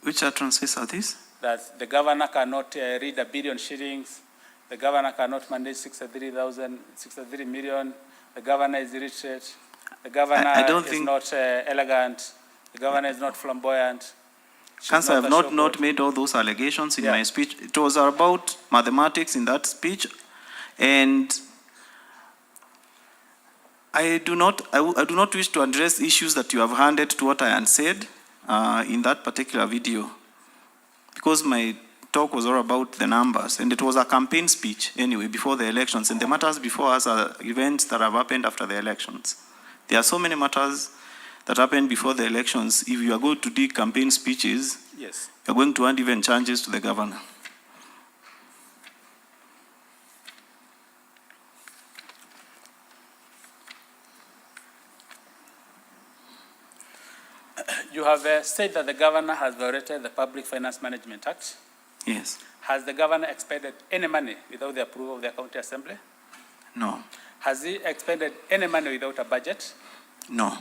Which utterances are these? That the governor cannot read 1 billion shillings, the governor cannot manage 63 million, the governor is illiterate, the governor is not elegant, the governor is not flamboyant. Council, I have not made all those allegations in my speech. It was about mathematics in that speech, and I do not wish to address issues that you have handed to what I had said in that particular video, because my talk was all about the numbers, and it was a campaign speech anyway before the elections, and the matters before us are events that have happened after the elections. There are so many matters that happened before the elections. If you are going to do campaign speeches, yes, you are going to hand even charges to the governor. You have said that the governor has violated the Public Finance Management Act. Yes. Has the governor expended any money without the approval of the county assembly? No. Has he expended any money without a budget? No.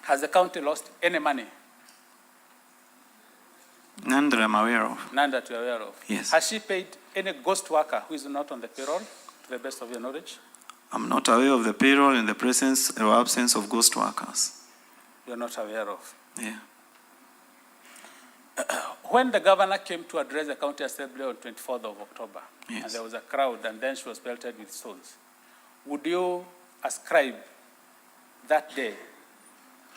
Has the county lost any money? None that I'm aware of. None that you are aware of? Yes. Has she paid any ghost worker who is not on the payroll, to the best of your knowledge? I'm not aware of the payroll in the presence or absence of ghost workers. You're not aware of? Yeah. When the governor came to address the county assembly on 24th of October, Yes. and there was a crowd, and then she was pelted with stones, would you ascribe that day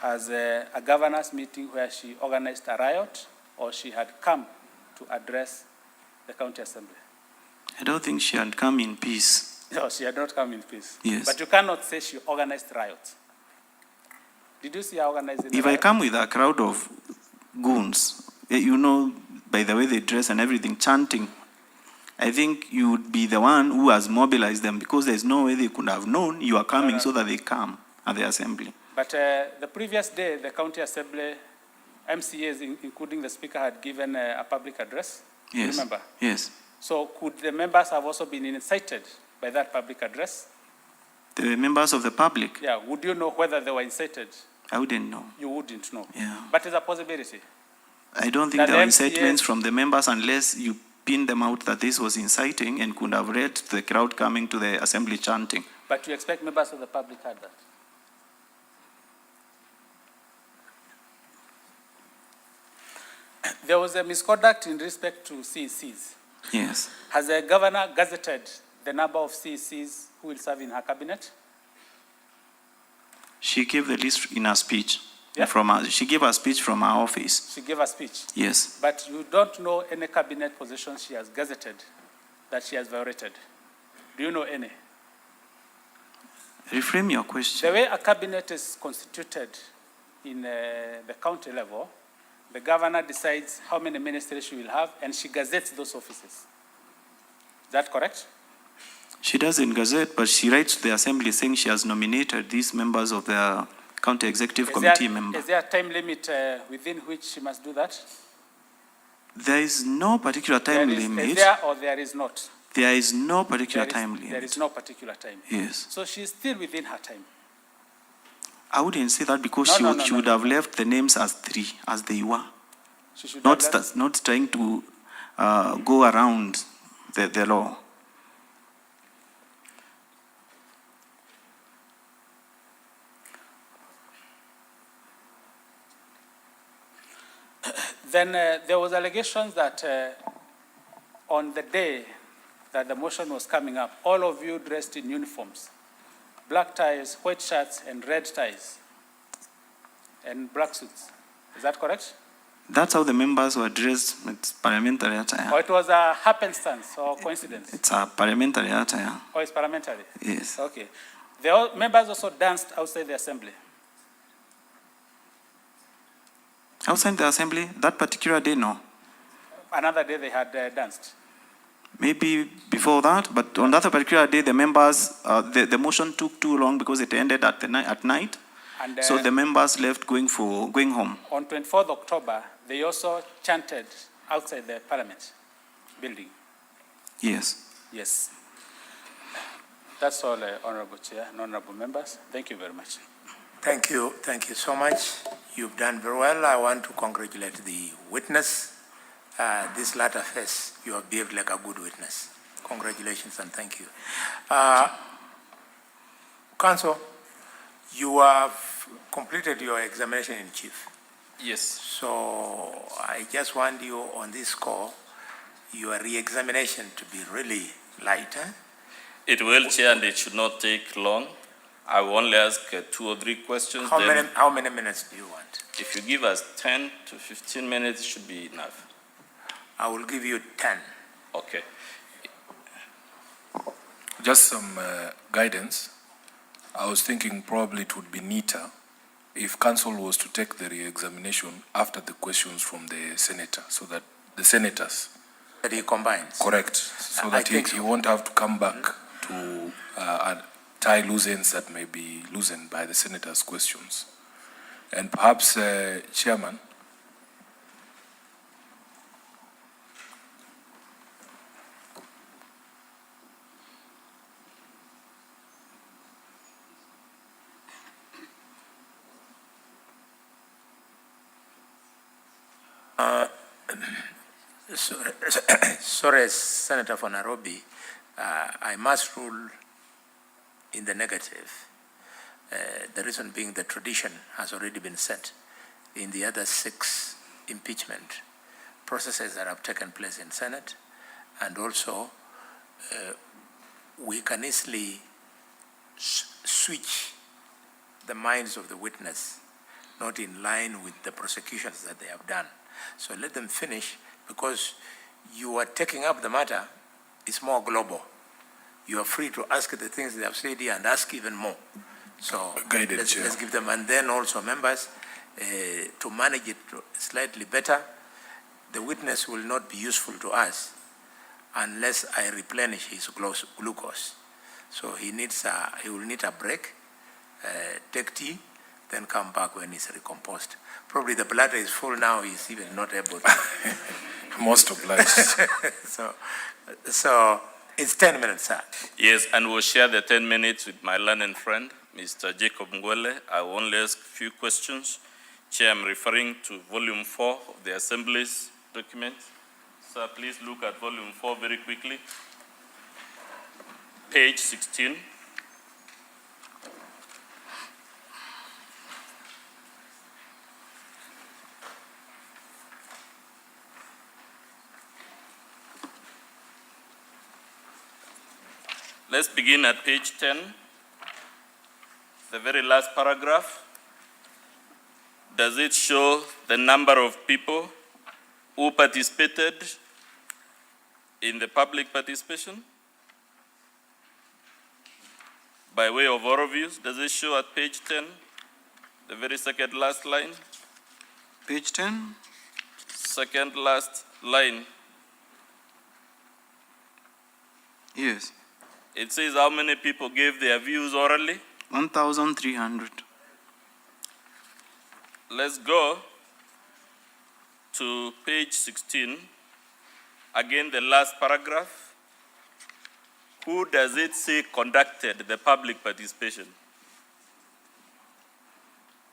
as a governor's meeting where she organized a riot, or she had come to address the county assembly? I don't think she had come in peace. No, she had not come in peace. Yes. But you cannot say she organized riots. Did you see her organizing If the I riot? come with a crowd of goons, you know, by the way they dress and everything, chanting, I think you would be the one who has mobilized them, because there's no way they could have known you are coming so that they come at the assembly. But the previous day, the county assembly, MCAs, including the speaker, had given a public address. Yes. Remember? Yes. So could the members have also been incited by that public address? The members of the public, Yeah. Would you know whether they were incited? I wouldn't know. You wouldn't know. Yeah. But it's a possibility. I don't think That there were MCAs incitements from the members unless you pin them out that this was inciting and could have read the crowd coming to the assembly chanting. But you expect members of the public had that? There was a misconduct in respect to CECs. Yes. Has the governor gazetted the number of CECs who will serve in her cabinet? She gave the list in her speech. Yeah. She gave a speech from her office. She gave a speech. Yes. But you don't know any cabinet position she has gazetted that she has violated. Do you know any? Reframe your question. The way a cabinet is constituted in the county level, the governor decides how many ministers she will have, and she gazettes those offices. Is that correct? She doesn't gazette, but she writes to the assembly saying she has nominated these members of the county executive committee member. Is there a time limit within which she must do that? There is no particular time limit. Is there or there is not? There is no particular time limit. There is no particular time. Yes. So she is still within her time. I wouldn't say that, because she would have left the names as three, as they were. She should Not, have left- not trying to go around the law. Then there was allegations that on the day that the motion was coming up, all of you dressed in uniforms, black ties, white shirts, and red ties, and black suits. Is that correct? That's how the members were dressed. It's parliamentary attire. Or it was a happenstance or coincidence? It's a parliamentary attire. Or it's parliamentary? Yes. Okay. The members also danced outside the assembly. Outside the assembly, that particular day, no. Another day they had danced. Maybe before that, but on that particular day, the members, the motion took too long because it ended at night. And, So the members left going home. On 24th October, they also chanted outside the parliament building. Yes. Yes. That's all, Honorable Chair and Honorable Members. Thank you very much. Thank you so much. You've done very well. I want to congratulate the witness. This latter phase, you have behaved like a good witness. Congratulations and thank you. Counsel, you have completed your examination in chief. Yes. So I just want you on this score, your re-examination to be really light. It will, Chair, and it should not take long. I will only ask 2 or 3 questions. How many minutes do you want? If you give us 10 to 15 minutes, it should be enough. I will give you 10. Okay. Just some guidance. I was thinking probably it would be neater if council was to take the re-examination after the questions from the senator, so that the senators... That he combines? Correct. So that he won't have to come back to tie loose ends that may be loosened by the senators' questions. And perhaps, Chairman, Sorry, Senator for Nairobi, I must rule in the negative. The reason being the tradition has already been set in the other 6 impeachment processes that have taken place in Senate, and also we can easily switch the minds of the witness, not in line with the prosecutions that they have done. So let them finish, because you are taking up the matter, it's more global. You are free to ask the things they have said here and ask even more. So let's give them, and then also members, to manage it slightly better. The witness will not be useful to us unless I replenish his glucose. So he will need a break, take tea, then come back when he's recomposed. Probably the bladder is full now, he's even not able to. Most obliged. So it's 10 minutes, sir. Yes, and we'll share the 10 minutes with my learned friend, Mr. Jacob Ngwele. I will only ask a few questions. Chair, I'm referring to volume 4 of the Assembly's document. Sir, please look at volume 4 very quickly. Page 16. Let's begin at page 10, the very last paragraph. Does it show the number of people who participated in the public participation? By way of overviews, does it show at page 10, the very second last line? Page 10? Second last line. Yes. It says how many people gave their views orally? 1,300. Let's go to page 16. Again, the last paragraph. Who does it say conducted the public participation?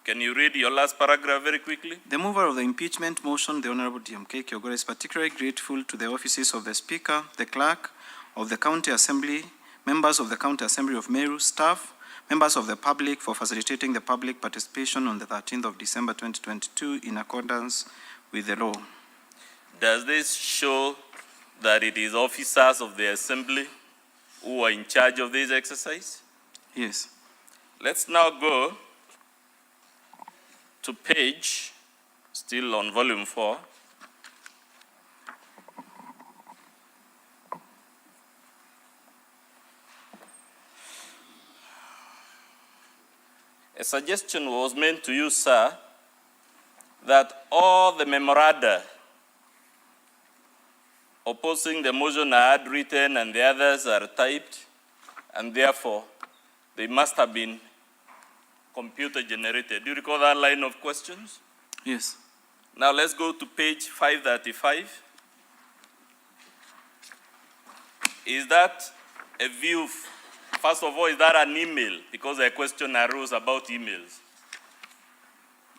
Can you read your last paragraph very quickly? The mover of the impeachment motion, the Honorable DMK Kyogora, is particularly grateful to the offices of the Speaker, the Clerk of the County Assembly, members of the County Assembly of Meru, staff, members of the public for facilitating the public participation on the 13th of December 2022 in accordance with the law. Does this show that it is officers of the Assembly who are in charge of this exercise? Yes. Let's now go to page, still on volume 4. A suggestion was made to you, sir, that all the memoranda opposing the motion are handwritten and the others are typed, and therefore they must have been computer generated. Do you recall that line of questions? Yes. Now let's go to page 535. Is that a view? First of all, is that an email? Because a question arose about emails.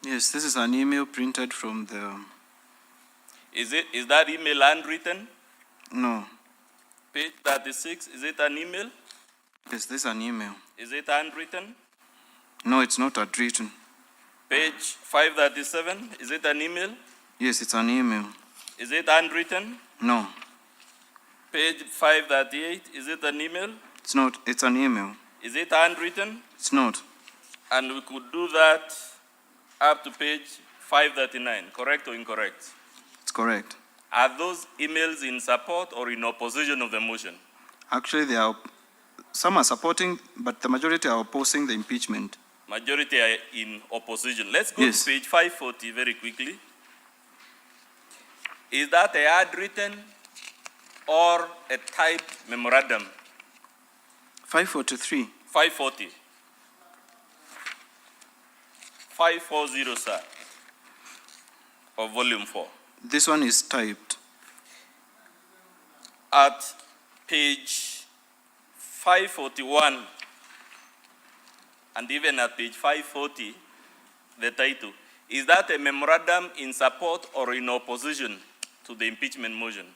Yes, this is an email printed from the... Is that email handwritten? No. Page 36, is it an email? Yes, this is an email. Is it handwritten? No, it's not handwritten. Page 537, is it an email? Yes, it's an email. Is it handwritten? No. Page 538, is it an email? It's not. It's an email. Is it handwritten? It's not. And we could do that up to page 539, correct or incorrect? It's correct. Are those emails in support or in opposition of the motion? Actually, some are supporting, but the majority are opposing the impeachment. Majority are in opposition. Let's go to page 540 very quickly. Is that a handwritten or a typed memorandum? 543. 540. 540, sir, of volume 4. This one is typed. At page 541 and even at page 540, the title, Is that a memorandum in support or in opposition to the impeachment motion?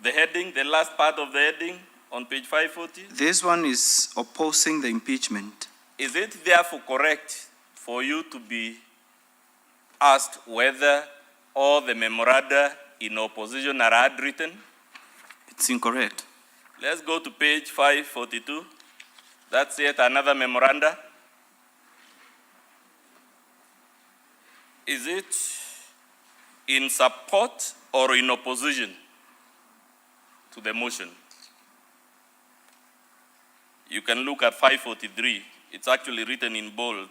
The heading, the last part of the heading on page 540? This one is opposing the impeachment. Is it therefore correct for you to be asked whether all the memoranda in opposition are handwritten? It's incorrect. Let's go to page 542. That's yet another memoranda. Is it in support or in opposition to the motion? You can look at 543. It's actually written in bold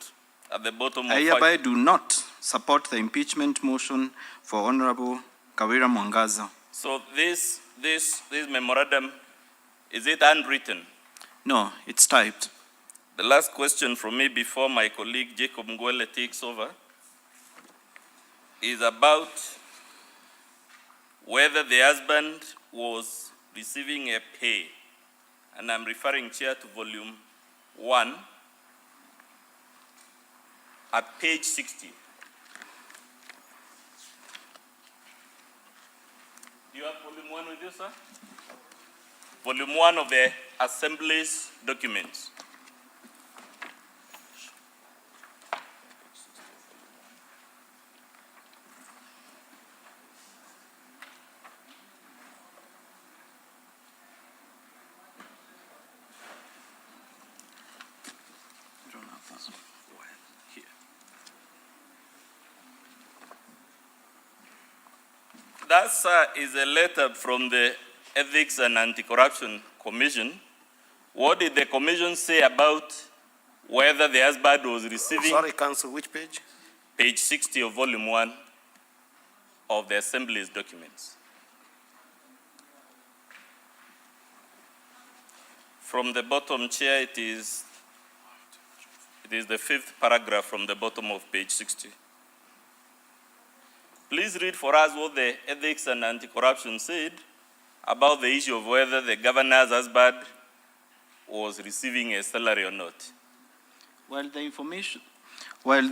at the bottom of I hereby do not support the impeachment motion for Honorable Kawira Mwangaza. So this memorandum, is it handwritten? No, it's typed. The last question from me before my colleague Jacob Ngwele takes over is about whether the husband was receiving a pay. And I'm referring, Chair, to volume 1 at page 60. Do you have volume 1 with you, sir? Volume 1 of the Assembly's documents. That, sir, is a letter from the Ethics and Anti-Corruption Commission. What did the commission say about whether the husband was receiving? Sorry, Council, which page? Page 60 of volume 1 of the Assembly's documents. From the bottom, Chair, it is the 5th paragraph from the bottom of page 60. Please read for us what the Ethics and Anti-Corruption said about the issue of whether the governor's husband was receiving a salary or not. Well, the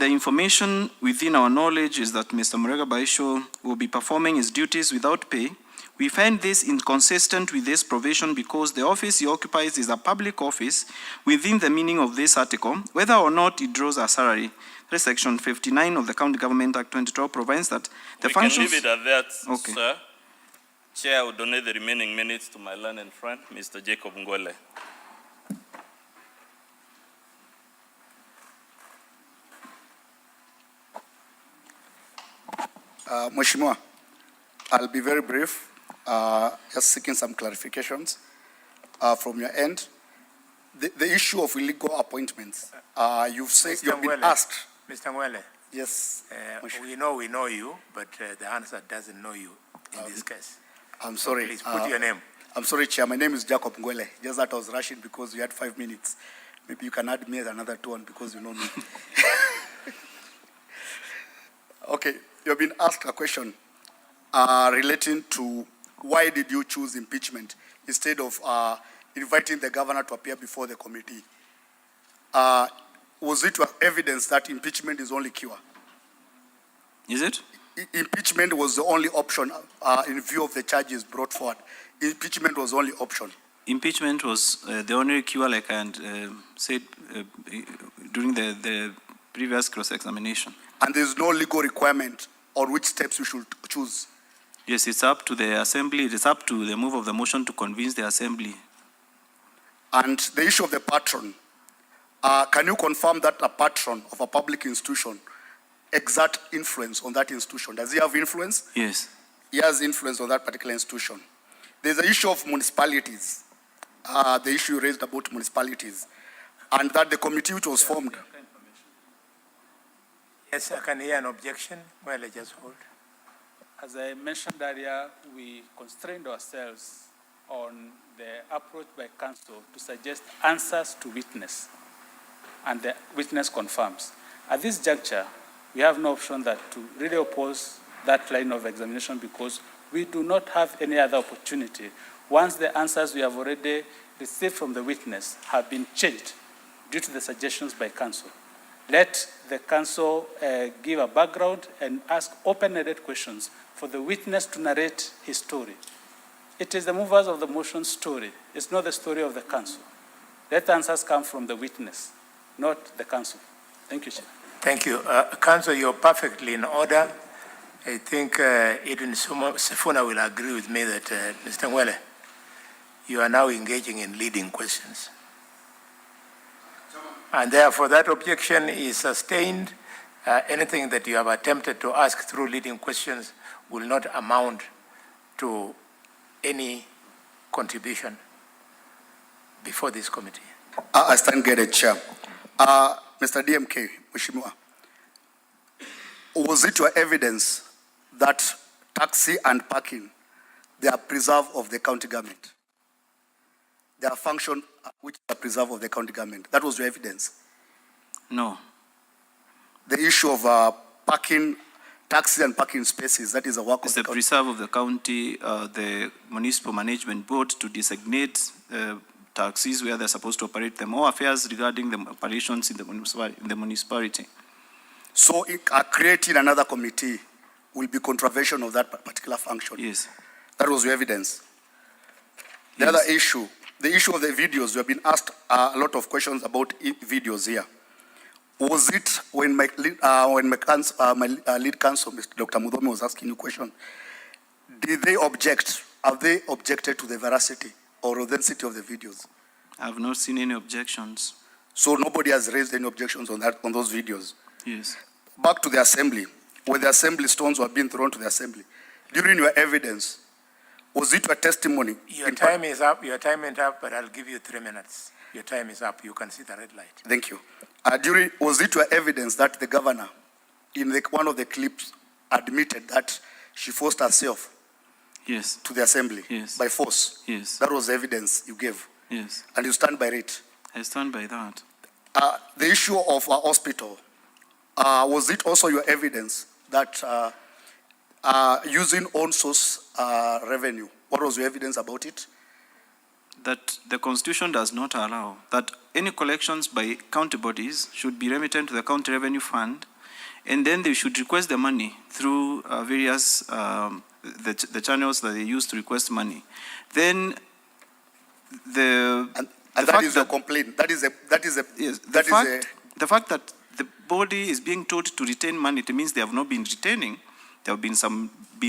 information within our knowledge is that Mr. Meru Governor will be performing his duties without pay. We find this inconsistent with this provision because the office he occupies is a public office within the meaning of this article, whether or not it draws a salary. That is Section 59 of the County Government Act 2012 provides that the functions... We can leave it at that, okay, sir. Chair, I will donate the remaining minutes to my learned friend, Mr. Jacob Ngwele. Mheshimiwa, I'll be very brief, just seeking some clarifications from your end. The issue of illegal appointments, you've said, you've been asked. Mr. Ngwele. Yes. We know you, but the answer doesn't know you in this case. I'm sorry. Please put your name. I'm sorry, Chair. My name is Jacob Ngwele. Just that I was rushing because you had 5 minutes. Maybe you can add me as another 2 because you know me. Okay, you've been asked a question relating to why did you choose impeachment instead of inviting the governor to appear before the committee. Was it evidence that impeachment is only cure? Is it? Impeachment was the only option in view of the charges brought forward. Impeachment was the only option. Impeachment was the only cure, like I said during the previous cross-examination. And there is no legal requirement on which steps you should choose? Yes, it's up to the Assembly. It's up to the move of the motion to convince the Assembly. And the issue of the patron, can you confirm that a patron of a public institution exert influence on that institution? Does he have influence? Yes. He has influence on that particular institution. There's the issue of municipalities, the issue you raised about municipalities, and that the committee which was formed. Yes, I can hear an objection. Well, I just hold. As I mentioned earlier, we constrained ourselves on the approach by counsel to suggest answers to witness, and the witness confirms. At this juncture, we have no option that to really oppose that line of examination because we do not have any other opportunity. Once the answers we have already received from the witness have been changed due to the suggestions by counsel. let the council give a background and ask open-ended questions for the witness to narrate his story. It is the movers of the motion story. It's not the story of the council. Let answers come from the witness, not the council. Thank you, Chair. Thank you. Council, you're perfectly in order. I think even Sifuna will agree with me that, Mr. Mwele, you are now engaging in leading questions. And therefore, that objection is sustained. Anything that you have attempted to ask through leading questions will not amount to any contribution before this committee. I stand guided, Chair. Mr. DMK, Mheshimiwa, was it your evidence that taxi and parking, they are preserved of the county government? They are function which are preserved of the county government. That was your evidence? No. The issue of parking, taxi and parking spaces, that is a work it's of the county. It's the preserve of the county, the municipal management board to designate taxis where they're supposed to operate them, or affairs regarding the operations in the municipality. So creating another committee will be contravention of that particular function? Yes. That was your evidence? The other issue, the issue of the videos, we have been asked a lot of questions about videos here. Was it when my lead counsel, Mr. Dr. Mudomi, was asking you a question, did they object? Have they objected to the veracity or authenticity of the videos? I have not seen any objections. So nobody has raised any objections on that, on those videos? Yes. Back to the assembly, when the assembly stones were being thrown to the assembly, during your evidence, was it your testimony? Your time is up, but I'll give you 3 minutes. Your time is up, you can see the red light. Thank you. Was it your evidence that the governor, in one of the clips, admitted that she forced herself to the assembly by force? Yes. That was evidence you gave? Yes. And you stand by it? I stand by that. The issue of a hospital, was it also your evidence that using own source revenue, what was your evidence about it? That the Constitution does not allow that any collections by county bodies should be remitted to the county revenue fund, and then they should request the money through various the channels that they use to request money. Then the that is your complaint. The fact that the body is being told to retain money, it means they have not been retaining. There have been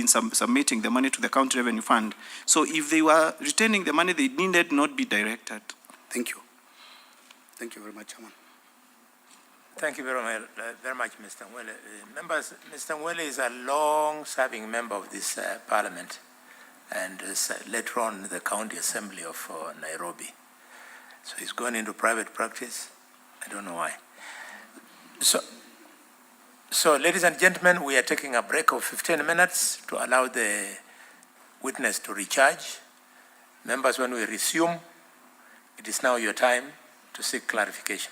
submitting the money to the county revenue fund. So if they were retaining the money, they needed not be directed. Thank you. Thank you very much, Chairman. Thank you very much, Mr. Mwele. Members, Mr. Mwele is a long-serving member of this parliament and is later on the County Assembly of Nairobi. So he's gone into private practice. I don't know why. So, ladies and gentlemen, we are taking a break of 15 minutes to allow the witness to recharge. Members, when we resume, it is now your time to seek clarification.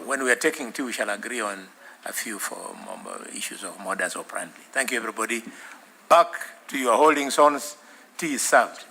When we are taking tea, we shall agree on a few issues of modus operandi. Thank you, everybody. Back to your holding zones. Tea is served.